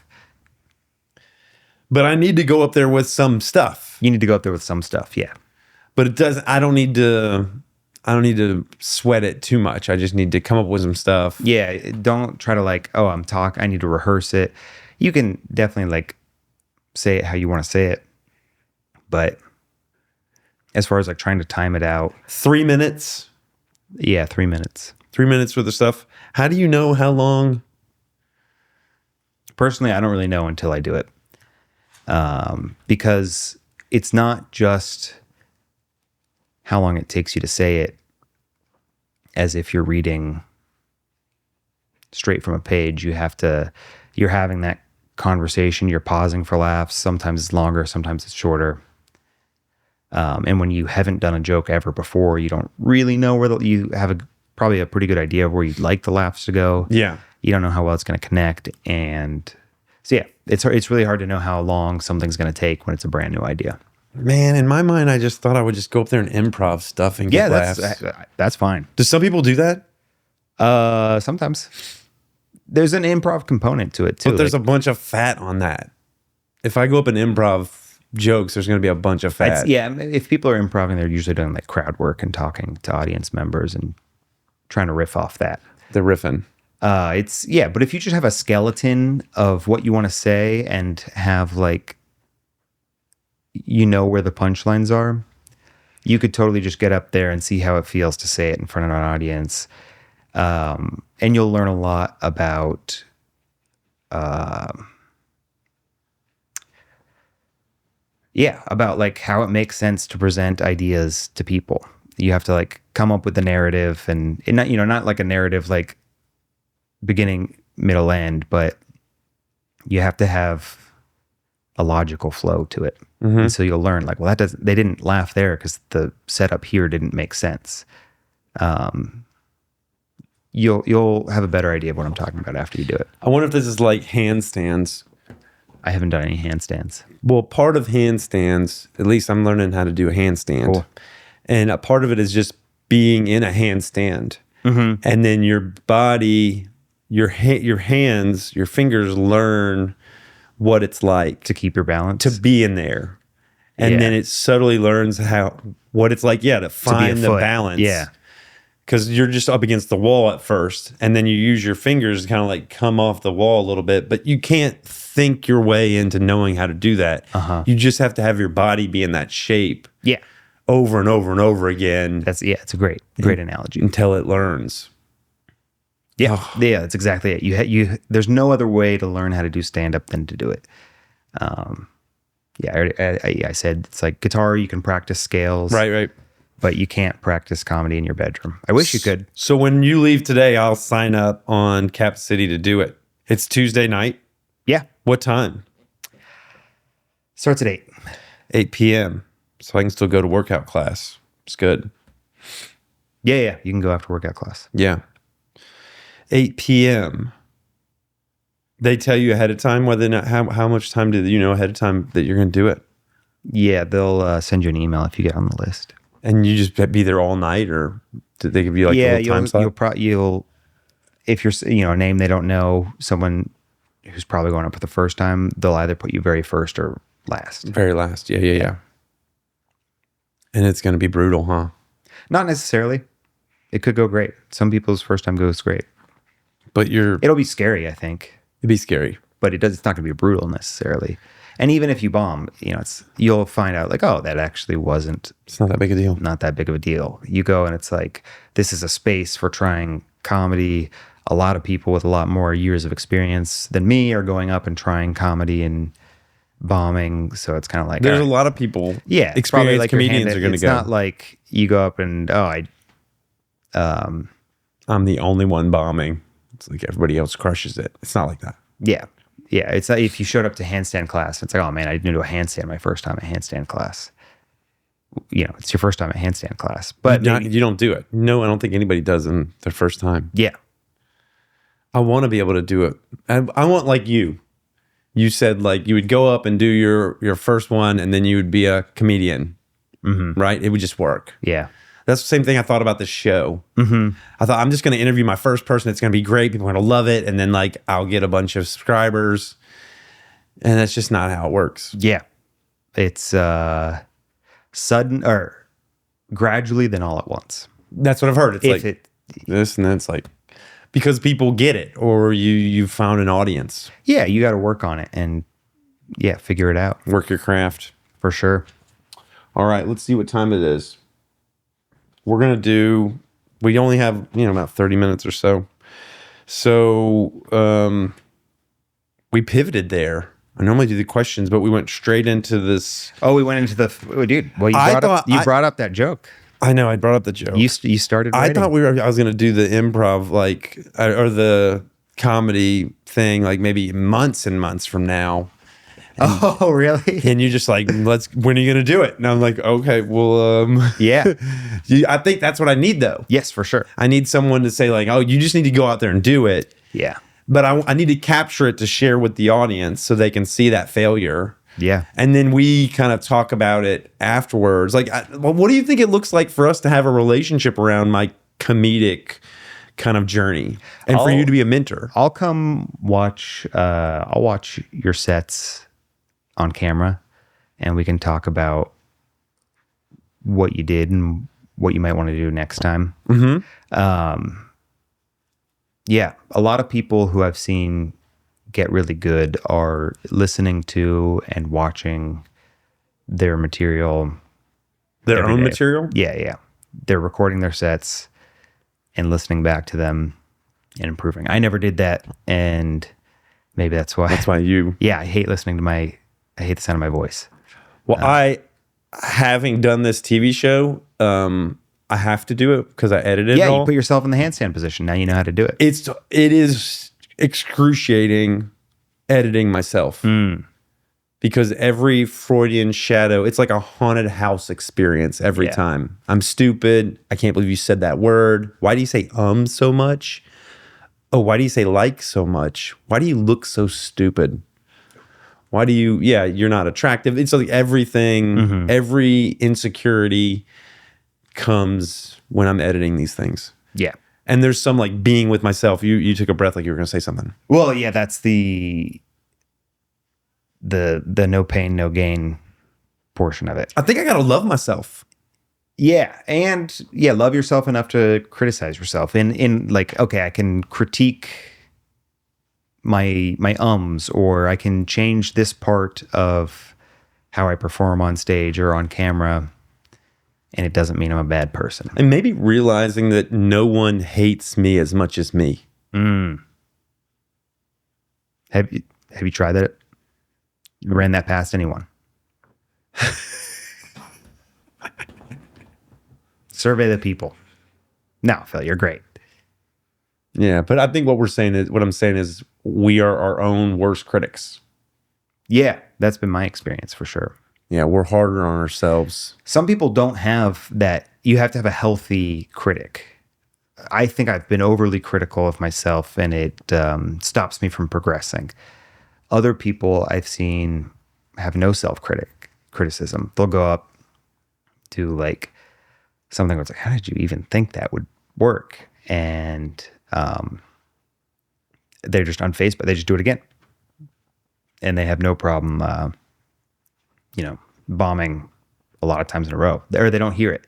But I need to go up there with some stuff. You need to go up there with some stuff, yeah. But it doesn't. I don't need to sweat it too much. I just need to come up with some stuff. Yeah, don't try to I need to rehearse it. You can definitely say it how you want to say it. But as far as trying to time it out, 3 minutes. Yeah, 3 minutes. 3 minutes worth of stuff. How do you know how long? Personally, I don't really know until I do it. Because it's not just how long it takes you to say it, as if you're reading straight from a page. You're having that conversation, you're pausing for laughs. Sometimes it's longer, sometimes it's shorter. And when you haven't done a joke ever before, you don't really know you have probably a pretty good idea of where you'd like the laughs to go. Yeah. You don't know how well it's going to connect. And so, yeah, it's really hard to know how long something's going to take when it's a brand new idea. Man, in my mind, I just thought I would just go up there and improv stuff and get laughs. That's fine. Do some people do that? Sometimes. There's an improv component to it, too. But there's a bunch of fat on that. If I go up and improv jokes, there's going to be a bunch of fat. If people are improvising, they're usually doing crowd work and talking to audience members and trying to riff off that. They're riffing. But if you just have a skeleton of what you want to say and have where the punchlines are, you could totally just get up there and see how it feels to say it in front of an audience. And you'll learn a lot about how it makes sense to present ideas to people. You have to come up with the narrative and not like a narrative beginning, middle, end, but you have to have a logical flow to it. Mm-hmm. And so you'll learn they didn't laugh there because the setup here didn't make sense. You'll have a better idea of what I'm talking about after you do it. I wonder if this is like handstands. I haven't done any handstands. Well, part of handstands, at least I'm learning how to do a handstand. Cool. And a part of it is just being in a handstand. Mm-hmm. And then your body, your hands, your fingers learn what it's like to keep your balance, to be in there. And then it subtly learns what it's like, to find the balance. Yeah. Because you're just up against the wall at first, and then you use your fingers to kind of come off the wall a little bit, but you can't think your way into knowing how to do that. Uh-huh. You just have to have your body be in that shape. Yeah. Over and over and over again. It's a great analogy. Until it learns. Yeah. Oh. Yeah, that's exactly it. You there's no other way to learn how to do stand-up than to do it. I said it's like guitar, you can practice scales. Right. But you can't practice comedy in your bedroom. I wish you could. So when you leave today, I'll sign up on Cap City to do it. It's Tuesday night? Yeah. What time? Starts at 8. 8 p.m. So I can still go to workout class. It's good. Yeah. You can go after workout class. Yeah. 8 p.m. They tell you ahead of time whether or not, how much time do you know ahead of time that you're going to do it? Yeah, they'll send you an email if you get on the list. And you just be there all night, or did they give you like a little time slot? You'll if you're a name they don't know, someone who's probably going up for the first time, they'll either put you very first or last. Very last. Yeah. And it's going to be brutal, huh? Not necessarily. It could go great. Some people's first time goes great. But it'll be scary, I think. It'd be scary. But it's not going to be brutal necessarily. And even if you bomb, you'll find out like, oh, that actually wasn't. It's not that big a deal. Not that big of a deal. You go and it's like, this is a space for trying comedy. A lot of people with a lot more years of experience than me are going up and trying comedy and bombing. So it's kind of like there's a lot of people. Yeah, experienced like comedians are going to go. It's not like you go up and I'm the only one bombing. It's like everybody else crushes it. It's not like that. Yeah. It's like if you showed up to handstand class, it's like, oh man, I didn't do a handstand my first time at handstand class. It's your first time at handstand class, but you don't do it. No, I don't think anybody does in their first time. Yeah. I want to be able to do it. I want like you. You said like you would go up and do your first one, and then you would be a comedian, right? It would just work. Yeah. That's the same thing I thought about this show. Mm-hmm. I thought I'm just going to interview my first person. It's going to be great. People are going to love it. And then like I'll get a bunch of subscribers. And that's just not how it works. Yeah. It's sudden or gradually then all at once. That's what I've heard. It's this and that's like because people get it or you found an audience. Yeah. You got to work on it and figure it out. Work your craft. For sure. All right. Let's see what time it is. We're going to do, we only have, about 30 minutes or so. So we pivoted there. I normally do the questions, but we went straight into this. Oh, we went into dude. Well, you brought up that joke. I know. I brought up the joke. You started writing. I thought I was going to do the improv or the comedy thing like maybe months and months from now. Oh, really? And you're just like, when are you going to do it? And I'm like, okay, well, yeah. I think that's what I need though. Yes, for sure. I need someone to say like, oh, you just need to go out there and do it. Yeah. But I need to capture it to share with the audience so they can see that failure. Yeah. And then we kind of talk about it afterwards. Like, what do you think it looks like for us to have a relationship around my comedic kind of journey and for you to be a mentor? I'll come watch, I'll watch your sets on camera and we can talk about what you did and what you might want to do next time. Mm-hmm. Yeah. A lot of people who I've seen get really good are listening to and watching their material. Their own material? Yeah. They're recording their sets and listening back to them and improving. I never did that. And maybe that's why. That's why you. Yeah. I hate the sound of my voice. Well, having done this TV show, I have to do it because I edited it all. You put yourself in the handstand position. Now you know how to do it. It is excruciating editing myself because every Freudian shadow, it's like a haunted house experience every time. I'm stupid. I can't believe you said that word. Why do you say so much? Oh, why do you say like so much? Why do you look so stupid? Why do you, you're not attractive. It's like everything, every insecurity comes when I'm editing these things. Yeah. And there's some like being with myself. You took a breath like you were going to say something. Well, yeah, that's the no pain, no gain portion of it. I think I got to love myself. Yeah. And love yourself enough to criticize yourself in like, okay, I can critique my ums, or I can change this part of how I perform on stage or on camera, and it doesn't mean I'm a bad person. And maybe realizing that no one hates me as much as me. Have you tried that? You ran that past anyone? Survey the people. No, Phil, you're great. Yeah, but I think what I'm saying is we are our own worst critics. Yeah, that's been my experience for sure. Yeah, we're harder on ourselves. Some people don't have that. You have to have a healthy critic. I think I've been overly critical of myself, and it stops me from progressing. Other people I've seen have no criticism. They'll go up to like something where it's like, how did you even think that would work? And they're just unfazed, but they just do it again. And they have no problem, bombing a lot of times in a row. Or they don't hear it.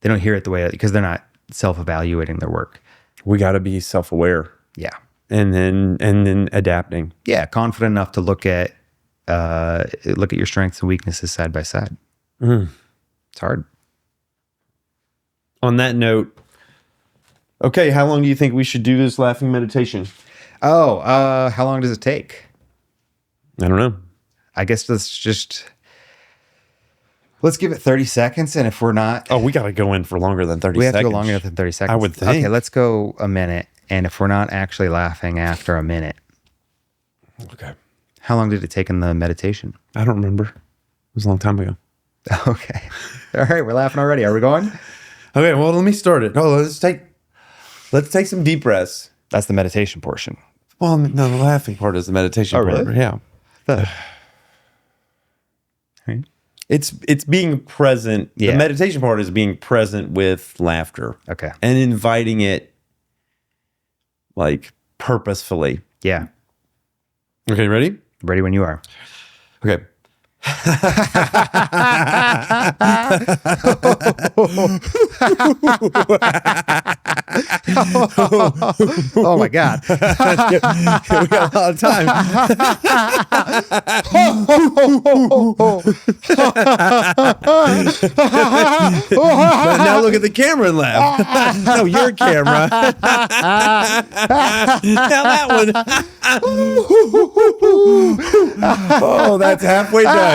They don't hear it the way, because they're not self-evaluating their work. We got to be self-aware. Yeah. And then adapting. Yeah, confident enough to look at your strengths and weaknesses side by side. It's hard. On that note, okay, how long do you think we should do this laughing meditation? Oh, how long does it take? I don't know. I guess let's give it 30 seconds, and if we're not... Oh, we got to go in for longer than 30 seconds. We have to go longer than 30 seconds. I would think. Okay, let's go a minute, and if we're not actually laughing after a minute... Okay. How long did it take in the meditation? I don't remember. It was a long time ago. Okay. All right, we're laughing already. Are we going? Okay, well, let me start it. Oh, let's take some deep breaths. That's the meditation portion. Well, no, the laughing part is the meditation part. Really? Yeah. Right. It's being present. Yeah. The meditation part is being present with laughter. Okay. And inviting it like purposefully. Yeah. Okay, ready? Ready when you are. Okay. Oh my God. We got a lot of time. But now look at the camera and laugh. No, your camera. Now that one. Oh, that's halfway done.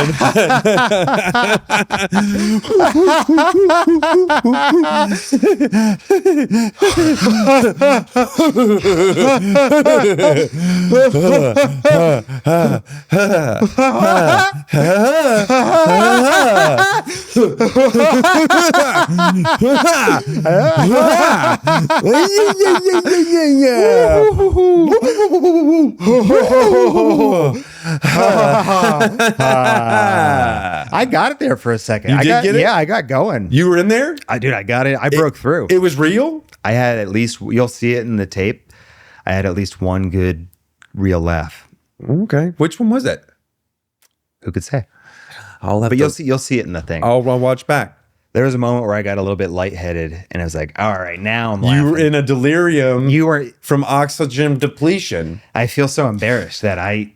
I got it there for a second. You did get it? Yeah, I got going. You were in there? I got it. I broke through. It was real? I had at least, you'll see it in the tape, I had at least one good real laugh. Okay. Which one was it? Who could say? But you'll see it in the thing. I'll watch back. There was a moment where I got a little bit lightheaded, and I was like, all right, now I'm laughing. You were in a delirium. You were from oxygen depletion. I feel so embarrassed that I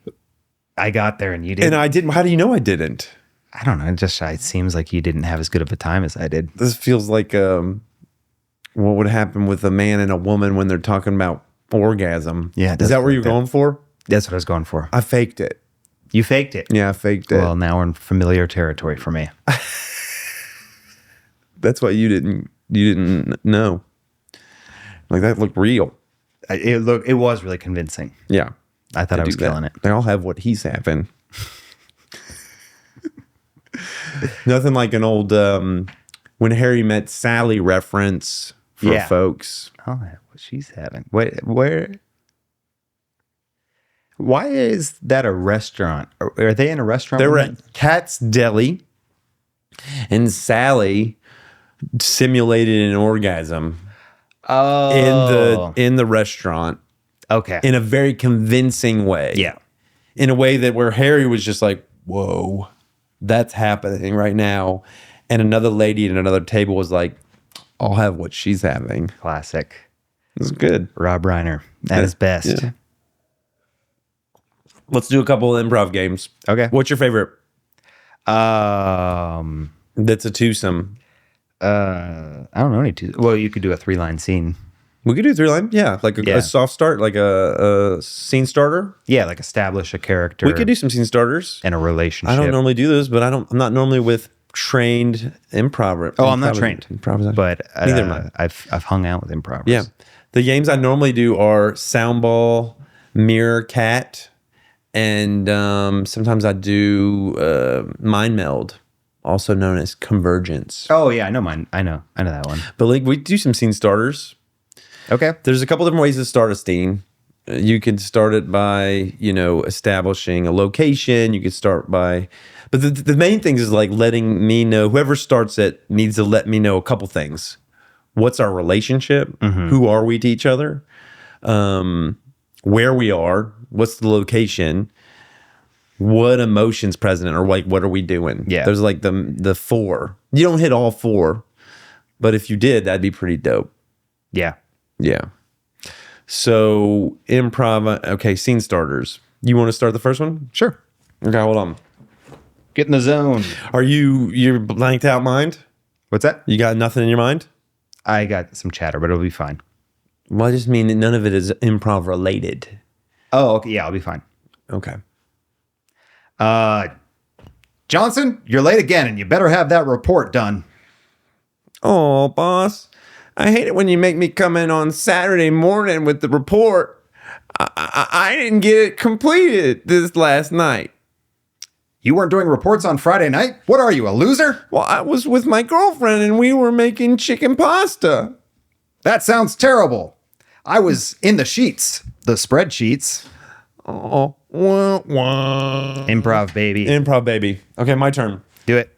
got there and you didn't. And I didn't. How do you know I didn't? I don't know. It seems like you didn't have as good of a time as I did. This feels like what would happen with a man and a woman when they're talking about orgasm. Yeah. Is that where you're going for? That's what I was going for. I faked it. You faked it? Yeah, I faked it. Well, now we're in familiar territory for me. That's why you didn't know. Like, that looked real. It was really convincing. Yeah. I thought I was killing it. They all have what he's having. Nothing like an old When Harry Met Sally reference for folks. Oh, what she's having. Where? Why is that a restaurant? Are they in a restaurant? They're at Cat's Deli, and Sally simulated an orgasm. Oh, in the restaurant. Okay, in a very convincing way. Yeah, in a way that where Harry was just like, "Whoa, that's happening right now," and another lady at another table was like, "I'll have what she's having." Classic. It's good. Rob Reiner at his best. Yeah. Let's do a couple of improv games. Okay. What's your favorite? That's a twosome. I don't know any two. Well, you could do a 3-line scene. We could do 3-line. Yeah. Like a soft start, like a scene starter. Yeah, like establish a character. We could do some scene starters. And a relationship. I don't normally do this, but I'm not normally with trained improv. Oh, I'm not trained. Improvisation. But neither am I. I've hung out with improvers. Yeah. The games I normally do are Soundball, Mirror Cat, and sometimes I do Mind Meld, also known as Convergence. Oh yeah, I know mine. I know that one. But like we do some scene starters. Okay. There's a couple different ways to start a scene. You can start it by, establishing a location. You could start by, but the main thing is like letting me know, whoever starts it needs to let me know a couple things. What's our relationship? Who are we to each other? Where we are? What's the location? What emotions present, or like what are we doing? Yeah. There's like the 4. You don't hit all 4, but if you did, that'd be pretty dope. Yeah. Yeah. So improv. Okay, scene starters. You want to start the first one? Sure. Okay, hold on. Get in the zone. Are you're blanked out mind? What's that? You got nothing in your mind? I got some chatter, but it'll be fine. Well, I just mean that none of it is improv related. Oh, okay. Yeah, I'll be fine. Okay. Johnson, you're late again, and you better have that report done. Oh, boss. I hate it when you make me come in on Saturday morning with the report. I didn't get it completed this last night. You weren't doing reports on Friday night? What are you, a loser? Well, I was with my girlfriend and we were making chicken pasta. That sounds terrible. I was in the sheets, the spreadsheets. Oh, wah, wah. Improv, baby. Improv, baby. Okay, my turn. Do it.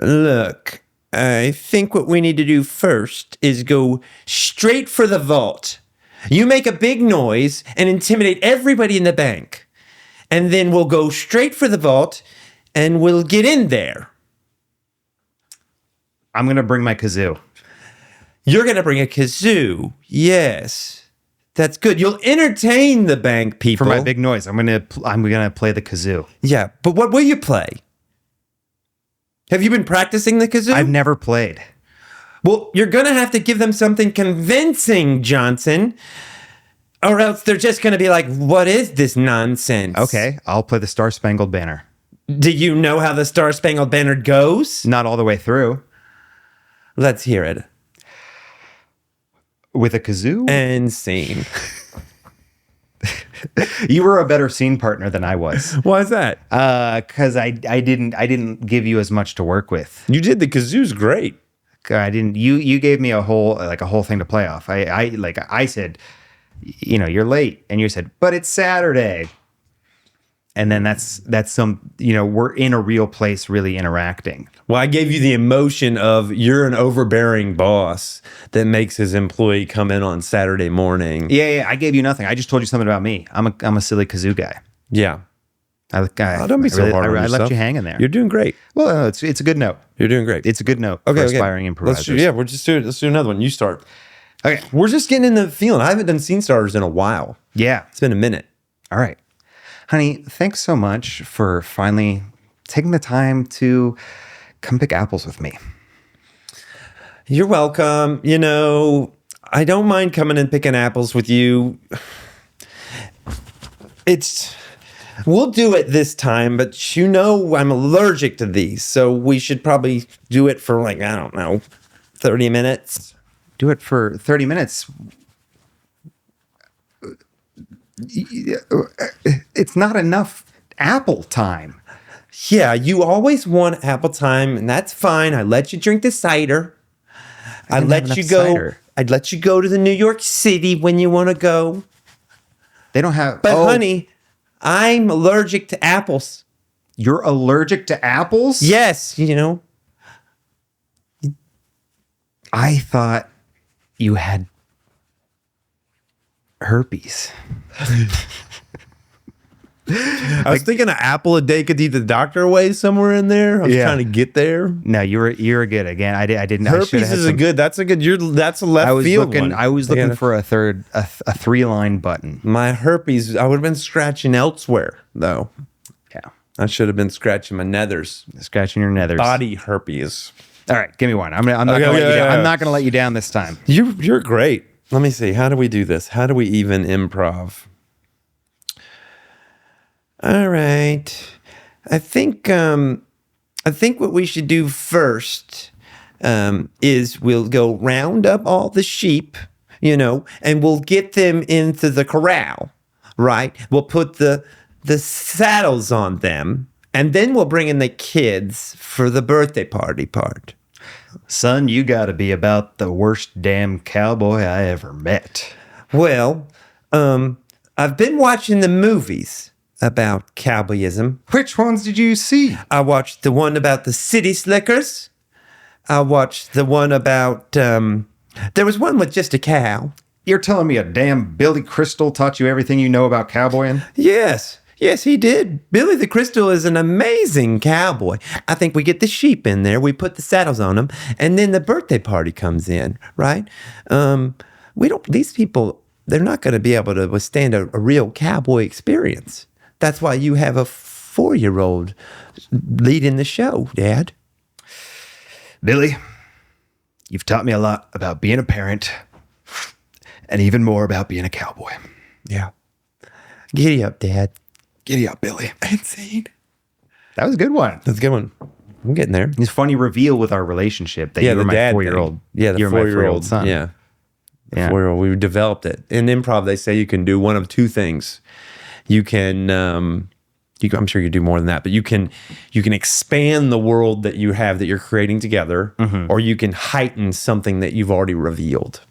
Look, I think what we need to do first is go straight for the vault. You make a big noise and intimidate everybody in the bank. And then we'll go straight for the vault and we'll get in there. I'm going to bring my kazoo. You're going to bring a kazoo. Yes. That's good. You'll entertain the bank people. For my big noise, I'm gonna play the kazoo. Yeah, but what will you play? Have you been practicing the kazoo? I've never played. Well, you're going to have to give them something convincing, Johnson, or else they're just going to be like, what is this nonsense? Okay, I'll play the Star Spangled Banner. Do you know how the Star Spangled Banner goes? Not all the way through. Let's hear it. With a kazoo? And scene. You were a better scene partner than I was. Why is that? Because I didn't give you as much to work with. You did. The kazoo's great. I didn't. You gave me a whole thing to play off. I said, you're late, and you said, but it's Saturday. And then that's some, we're in a real place really interacting. Well, I gave you the emotion of you're an overbearing boss that makes his employee come in on Saturday morning. Yeah, I gave you nothing. I just told you something about me. I'm a silly kazoo guy. Yeah. Don't be so hard on yourself. I left you hanging there. You're doing great. Well, it's a good note. You're doing great. It's a good note for aspiring improvisers. Let's do another one. You start. Okay. We're just getting in the feeling. I haven't done scene starters in a while. Yeah. It's been a minute. All right. Honey, thanks so much for finally taking the time to come pick apples with me. You're welcome. I don't mind coming and picking apples with you. We'll do it this time, but I'm allergic to these, so we should probably do it for 30 minutes. Do it for 30 minutes. It's not enough apple time. Yeah, you always want apple time, and that's fine. I let you drink the cider. I'd let you go to the New York City when you want to go. They don't have. But honey, I'm allergic to apples. You're allergic to apples? Yes, I thought you had herpes. I was thinking an apple a day could keep the doctor away somewhere in there. I was trying to get there. No, you're good. Again, I didn't. Herpes is that's a left field one. I was looking for a 3-line button. My herpes, I would have been scratching elsewhere though. Yeah, I should have been scratching my nethers. Scratching your nethers. Body herpes. All right, give me one. I'm not gonna let you down. I'm not gonna let you down this time. You're great. Let me see. How do we do this? How do we even improv? All right. I think what we should do first is we'll go round up all the sheep, and we'll get them into the corral, right? We'll put the saddles on them, and then we'll bring in the kids for the birthday party part. Son, you got to be about the worst damn cowboy I ever met. Well, I've been watching the movies about cowboyism. Which ones did you see? I watched the one about the city slickers. I watched the one about, there was one with just a cow. You're telling me a damn Billy Crystal taught you everything you know about cowboying? Yes, he did. Billy the Crystal is an amazing cowboy. I think we get the sheep in there, we put the saddles on them, and then the birthday party comes in, right? These people, they're not going to be able to withstand a real cowboy experience. That's why you have a 4-year-old leading the show, Dad. Billy, you've taught me a lot about being a parent and even more about being a cowboy. Yeah. Giddy up, Dad. Giddy up, Billy. Insane. That was a good one. That's a good one. I'm getting there. It's a funny reveal with our relationship that you were my 4-year-old. Yeah, the you were 4-year-old my 4-year-old son. Yeah. The 4-year-old. We developed it. In improv, they say you can do one of two things. You can, I'm sure you do more than that, but you can expand the world that you have that you're creating together, or you can heighten something that you've already revealed.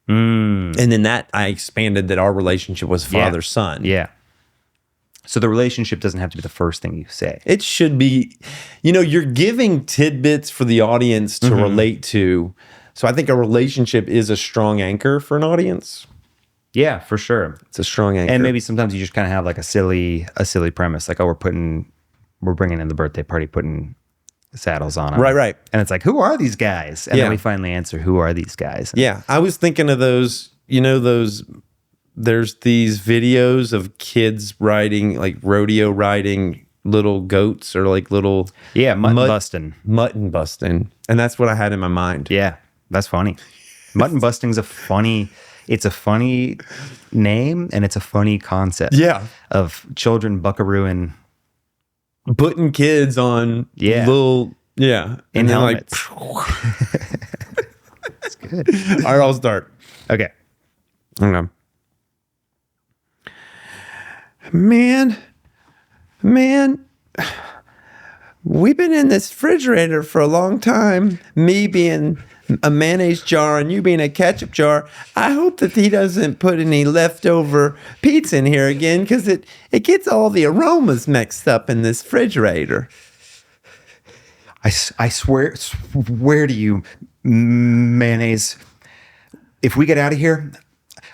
And then I expanded that our relationship was father-son. Yeah. So the relationship doesn't have to be the first thing you say. It should be, you're giving tidbits for the audience to relate to. So I think a relationship is a strong anchor for an audience. Yeah, for sure. It's a strong anchor. And maybe sometimes you just kind of have like a silly premise. Like, we're bringing in the birthday party, putting saddles on them. Right. And it's like, who are these guys? And then we finally answer, who are these guys? Yeah. I was thinking of those, there's these videos of kids riding, like rodeo riding little goats or like little. Yeah, mutton busting. And that's what I had in my mind. Yeah, that's funny. Mutton busting's it's a funny name and it's a funny concept. Yeah. Of children buckarooing. Putting kids on little, in helmets. That's good. All right, I'll start. Okay. Man, we've been in this refrigerator for a long time. Me being a mayonnaise jar and you being a ketchup jar. I hope that he doesn't put any leftover pizza in here again, because it gets all the aromas mixed up in this refrigerator. I swear to you, mayonnaise, if we get out of here,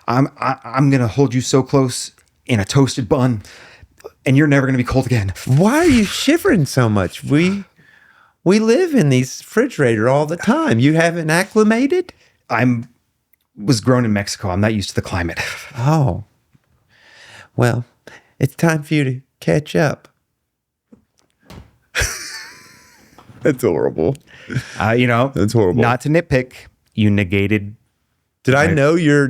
I'm gonna hold you so close in a toasted bun, and you're never gonna be cold again. Why are you shivering so much? We live in these refrigerator all the time. You haven't acclimated? Was grown in Mexico. I'm not used to the climate. Oh. Well, it's time for you to catch up. That's horrible. That's horrible. Not to nitpick, you negated. Did I know your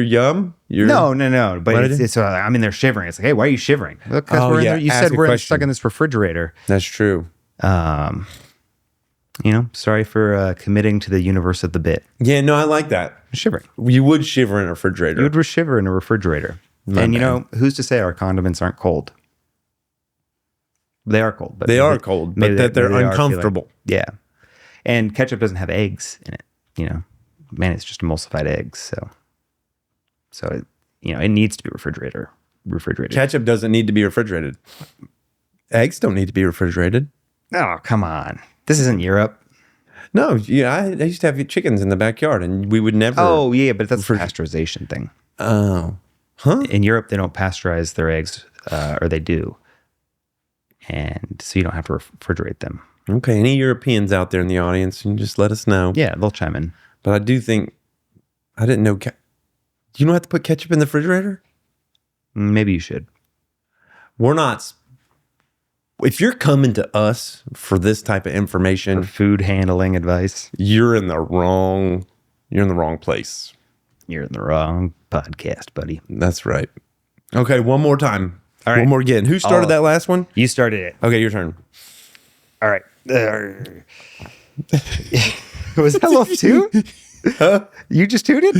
yum? No. But it's I'm in there shivering. It's like, hey, why are you shivering? Because we're in there. You said we're stuck in this refrigerator. That's true. Sorry for committing to the universe of the bit. Yeah, no, I like that. Shivering. You would shiver in a refrigerator. You would shiver in a refrigerator. Who's to say our condiments aren't cold? They are cold. But they are cold, but that they're uncomfortable. Yeah. And ketchup doesn't have eggs in it, Man, it's just emulsified eggs, so it needs to be refrigerated. Ketchup doesn't need to be refrigerated. Eggs don't need to be refrigerated. Oh, come on. This isn't Europe. No, I used to have chickens in the backyard, and we would never. Oh, yeah, but that's a pasteurization thing. Oh. Huh? In Europe, they don't pasteurize their eggs, or they do. And so you don't have to refrigerate them. Okay, any Europeans out there in the audience, you can just let us know. Yeah, they'll chime in. But I do think, I didn't know, do you don't have to put ketchup in the refrigerator? Maybe you should. We're not, if you're coming to us for this type of information, for food handling advice, you're in the wrong place. You're in the wrong podcast, buddy. That's right. Okay, one more time. All right. One more again. Who started that last one? You started it. Okay, your turn. All right. Was that love too? You just tooted?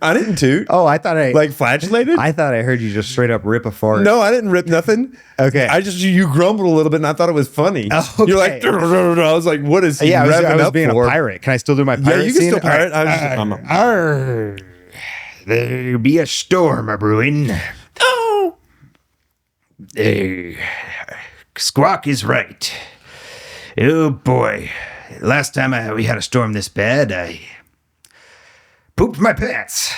I didn't toot. Oh, I thought I Like flatulated? I thought I heard you just straight up rip a fart. No, I didn't rip nothing. Okay. You grumbled a little bit and I thought it was funny. Okay. You're like, I was like, what is he Yeah, I revving was up being for? a pirate. Can I still do my pirate Yeah, you can scene? still pirate. All right. Arr, there be a storm a brewing. Oh. Squawk is right. Oh boy. Last time we had a storm this bad, I pooped my pants.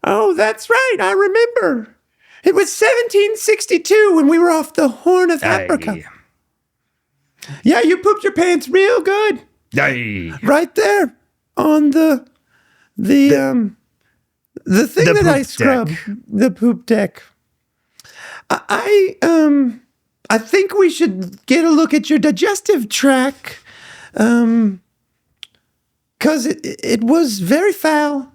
Oh, that's right. I remember. It was 1762 when we were off the Horn of Africa. Yeah, you pooped your pants real good. Right there on the thing that I scrub, the poop deck. I think we should get a look at your digestive tract, because it was very foul.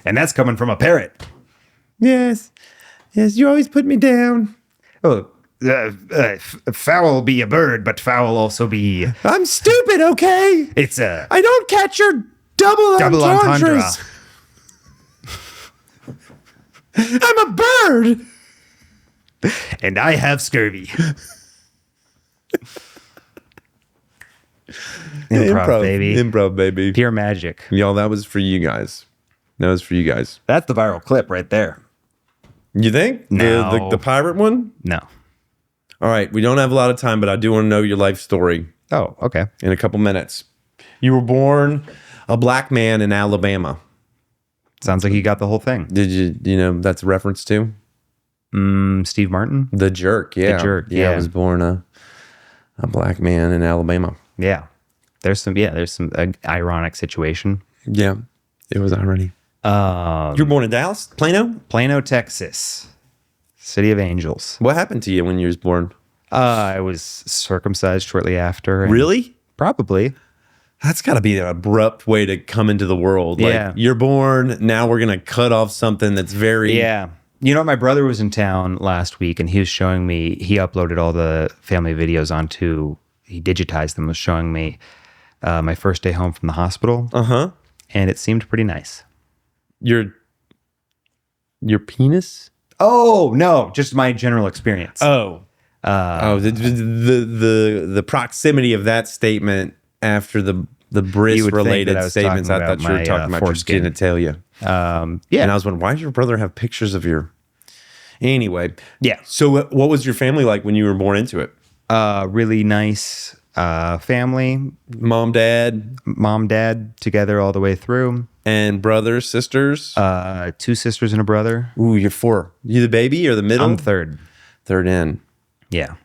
And that's coming from a parrot. Yes, you always put me down. Oh, foul be a bird, but foul also be. I'm stupid, okay? It's a. I don't catch your double entendre. entendres. I'm a bird. And I have scurvy. Improv, baby. Improv, baby. Pure magic. Y'all, that was for you guys. That's the viral clip right there. You think? No. The pirate one? No. All right. We don't have a lot of time, but I do want to know your life story Oh, okay. in a couple minutes. You were born a black man in Alabama. Sounds like you got the whole thing. Did you that's a reference to? Steve Martin? The Jerk, yeah. The Jerk, I was born a black man in Alabama. Yeah. There's some ironic situation. Yeah, it was irony. You were born in Dallas? Plano, Texas. City of Angels. What happened to you when you was born? I was circumcised shortly after. Really? Probably. That's got to be an abrupt way to come into the world. Like, Yeah. you're born, now we're going to cut off something that's very... Yeah. You know, my brother was in town last week and he was showing me, he uploaded all the family videos he digitized them, was showing me my first day home from the hospital. Uh-huh. And it seemed pretty nice. Your penis? Oh, no, just my general experience. The proximity of that statement after the bris-related statements, I thought you were talking about your genitalia. Yeah. And I was wondering, why did your brother have pictures of your... Anyway. Yeah. So what was your family like when you were born into it? Really nice family. Mom, dad together all the way through. And brothers, sisters? 2 sisters and a brother. Ooh, you're 4. You the baby or the middle? I'm third. Third in. Yeah.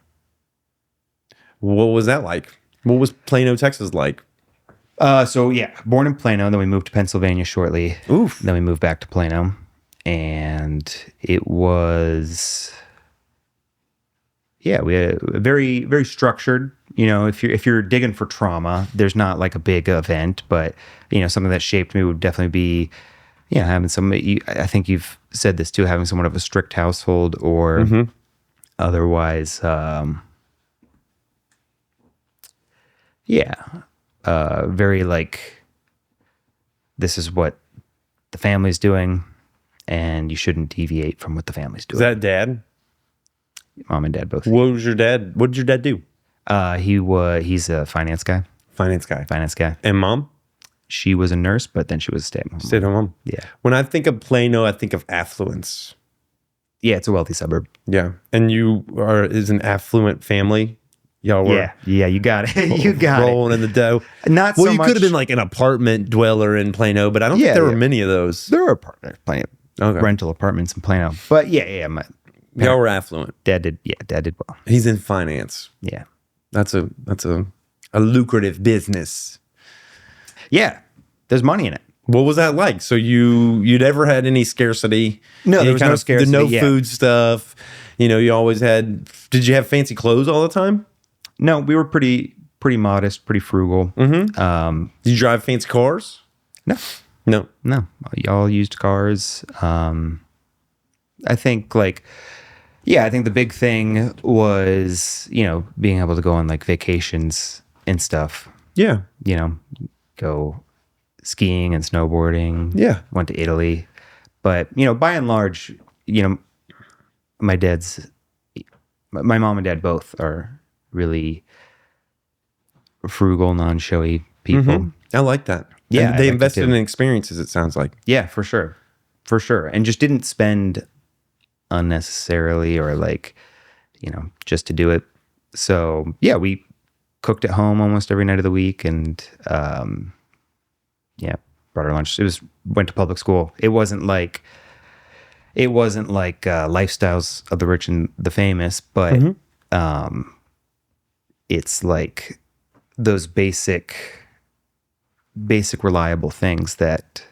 What was that like? What was Plano, Texas like? Born in Plano, then we moved to Pennsylvania shortly. Oof. Then we moved back to Plano. And it was... Yeah, we had a very, very structured. You know, if you're digging for trauma, there's not like a big event, but something that shaped me would definitely be, having I think you've said this too, having somewhat of a strict household, or otherwise, very like, this is what the family's doing, and you shouldn't deviate from what the family's doing. Is that dad? Mom and dad both. What did your dad do? He's a finance guy. Finance guy. And mom? She was a nurse, but then she was a stay-at-home mom. Stay-at-home mom. Yeah. When I think of Plano, I think of affluence. Yeah, it's a wealthy suburb. Yeah. And is an affluent family. Y'all were Yeah, you got it. You got rolling in the dough. Not so you much. could have been like an apartment dweller in Plano, but I don't think there were many of those. There were plenty of rental apartments in Plano. But Y'all were affluent. Dad did well. He's in finance. Yeah. That's a lucrative business. Yeah. There's money in it. What was that like? So you'd ever had any scarcity? No, there was no scarcity. No food stuff. You always had. Did you have fancy clothes all the time? No, we were pretty modest, pretty frugal. Mm-hmm. Did you drive fancy cars? No. Y'all used cars. I think I think the big thing was, being able to go on like vacations and stuff. Yeah. Go skiing and snowboarding. Yeah. Went to Italy. But, you know, by and large, you know, my mom and dad both are really frugal, non-showy people. I like that. Yeah, And they invested in experiences, it sounds like. Yeah, for sure. For sure. And just didn't spend unnecessarily or like, you know, just to do it. So yeah, we cooked at home almost every night of the week and brought our lunch. Went to public school. It wasn't like Lifestyles of the Rich and the Famous, but it's like those basic reliable things that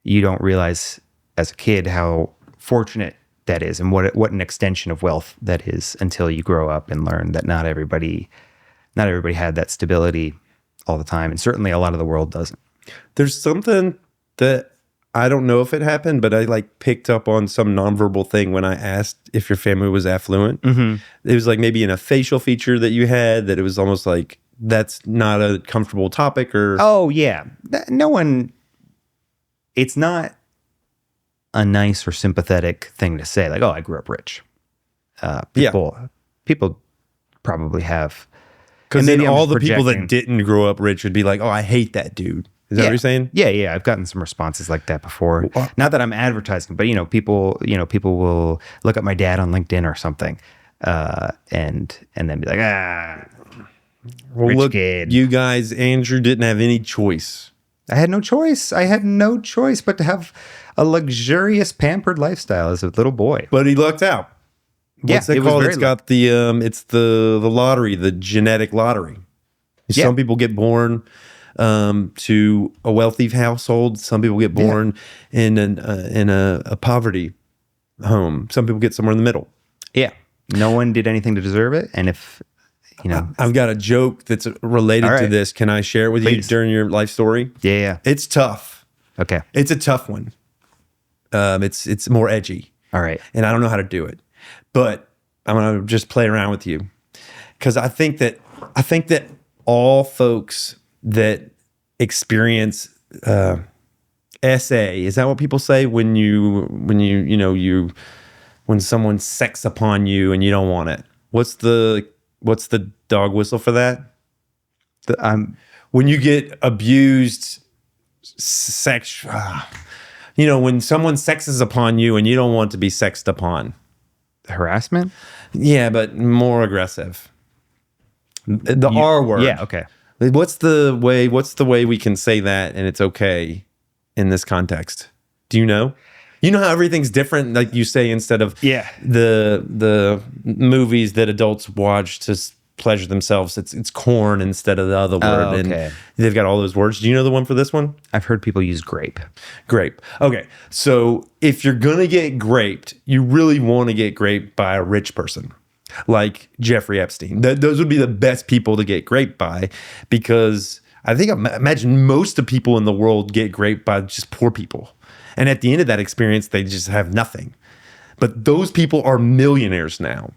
you don't realize as a kid how fortunate that is and what an extension of wealth that is until you grow up and learn that not everybody had that stability all the time, and certainly a lot of the world doesn't. There's something that I don't know if it happened, but I like picked up on some nonverbal thing when I asked if your family was affluent. It was like maybe in a facial feature that you had that it was almost like that's not a comfortable topic or... Oh, yeah. It's not a nice or sympathetic thing to say. Like, oh, I grew up rich. People probably have. Because then all the people that didn't grow up rich would be like, oh, I hate that dude. Is that what you're saying? Yeah. I've gotten some responses like that before. Not that I'm advertising, but people will look at my dad on LinkedIn or something, and then be like, well, rich look, kid. You guys, Andrew didn't have any choice. I had no choice but to have a luxurious, pampered lifestyle as a little boy. But he lucked out. What's that called? It's got it's the lottery, the genetic lottery. Yeah. Some people get born to a wealthy household. Some people get born in a poverty home. Some people get somewhere in the middle. Yeah. No one did anything to deserve it. And if, you know, I've got a joke that's related to this. Can I share it with you during your life story? Yeah. It's tough. Okay. It's a tough one. It's more edgy. All right. And I don't know how to do it, but I'm going to just play around with you because I think that all folks that experience SA, is that what people say when someone sex upon you and you don't want it? What's the dog whistle for that? When you get abused, when someone sexes upon you and you don't want to be sexed upon. Harassment? Yeah, but more aggressive. The R word. Yeah, okay. What's the way we can say that and it's okay in this context? Do you know? You know how everything's different, like you say, instead of the movies that adults watch to pleasure themselves, it's corn instead of the other word. Okay. And they've got all those words. Do you know the one for this one? I've heard people use grape. Grape. Okay. So if you're going to get graped, you really want to get graped by a rich person like Jeffrey Epstein. Those would be the best people to get graped by, because I imagine most of the people in the world get graped by just poor people. And at the end of that experience, they just have nothing. But those people are millionaires now.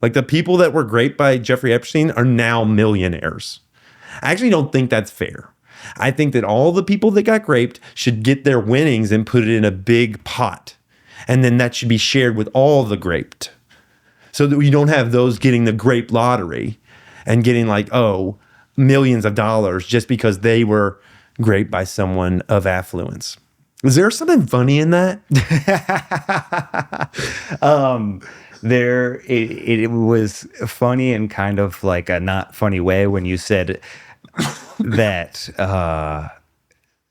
Like the people that were graped by Jeffrey Epstein are now millionaires. I actually don't think that's fair. I think that all the people that got graped should get their winnings and put it in a big pot. And then that should be shared with all the graped. So that we don't have those getting the grape lottery and getting millions of dollars just because they were graped by someone of affluence. Is there something funny in that? It was funny in kind of like a not funny way when you said that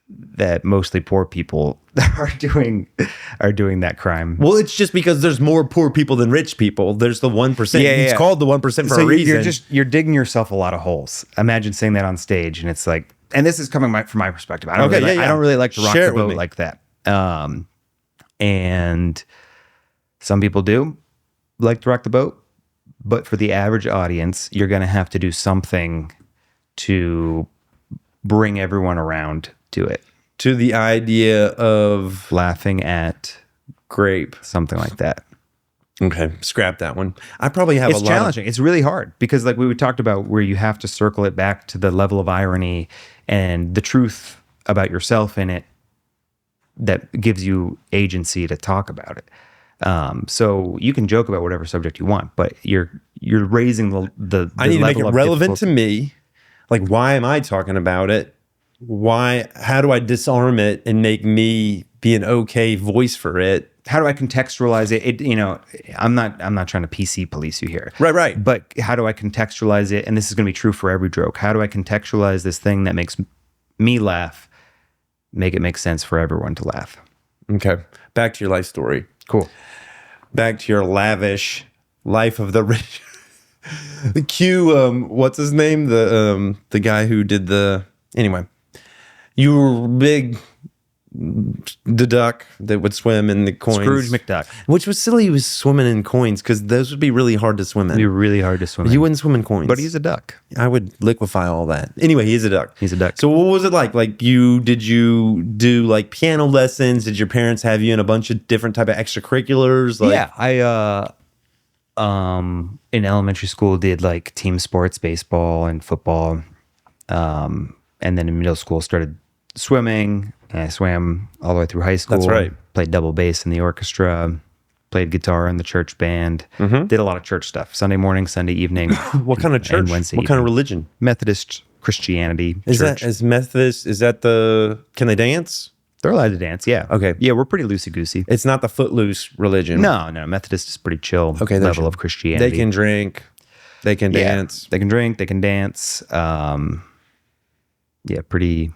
that mostly poor people are doing that crime. Well, it's just because there's more poor people than rich people. There's the 1%. Yeah. It's called the 1% for a reason. You're digging yourself a lot of holes. Imagine saying that on stage, and it's like, and this is coming from my perspective. I don't really like to rock the boat like that. And some people do like to rock the boat, but for the average audience, you're going to have to do something to bring everyone around to it. To the idea of laughing at grape. Something like that. Okay, scrap that one. I probably have It's challenging. It's really hard because like we talked about where you have to circle it back to the level of irony and the truth about yourself in it that gives you agency to talk about it. So you can joke about whatever subject you want, but you're raising the I need to make it level of relevant to difficulty. me. Like, why am I talking about it? How do I disarm it and make me be an okay voice for it? How do I contextualize it? I'm not trying to PC police you here. Right. But how do I contextualize it? And this is going to be true for every joke. How do I contextualize this thing that makes me laugh, make it make sense for everyone to laugh? Okay. Back to your life story. Cool. Back to your lavish life of the rich. The Q, what's his name? The guy who did anyway. You were big, the duck that would swim in the coins. Scrooge McDuck. Which was silly, he was swimming in coins because those would be really hard to swim in. It'd be really hard to swim in. You wouldn't swim in coins. But he's a duck. I would liquefy all that. Anyway, he's a duck. He's a duck. So what was it like? Like did you do like piano lessons? Did your parents have you in a bunch of different type of extracurriculars? Like, yeah, I in elementary school did like team sports, baseball and football. And then in middle school started swimming. And I swam all the way through high school. That's right. Played double bass in the orchestra. Played guitar in the church band. Did a lot of church stuff. Sunday morning, Sunday evening. What kind of church? And Wednesday What kind of evening. religion? Methodist Christianity Is church. that as Methodist? Is that can they dance? They're allowed to dance, yeah. Okay. Yeah, we're pretty loosey-goosey. It's not the footloose religion. No. Methodist is pretty chill Okay, level of Christianity. They can drink. They can dance. They can drink. They can dance. Pretty.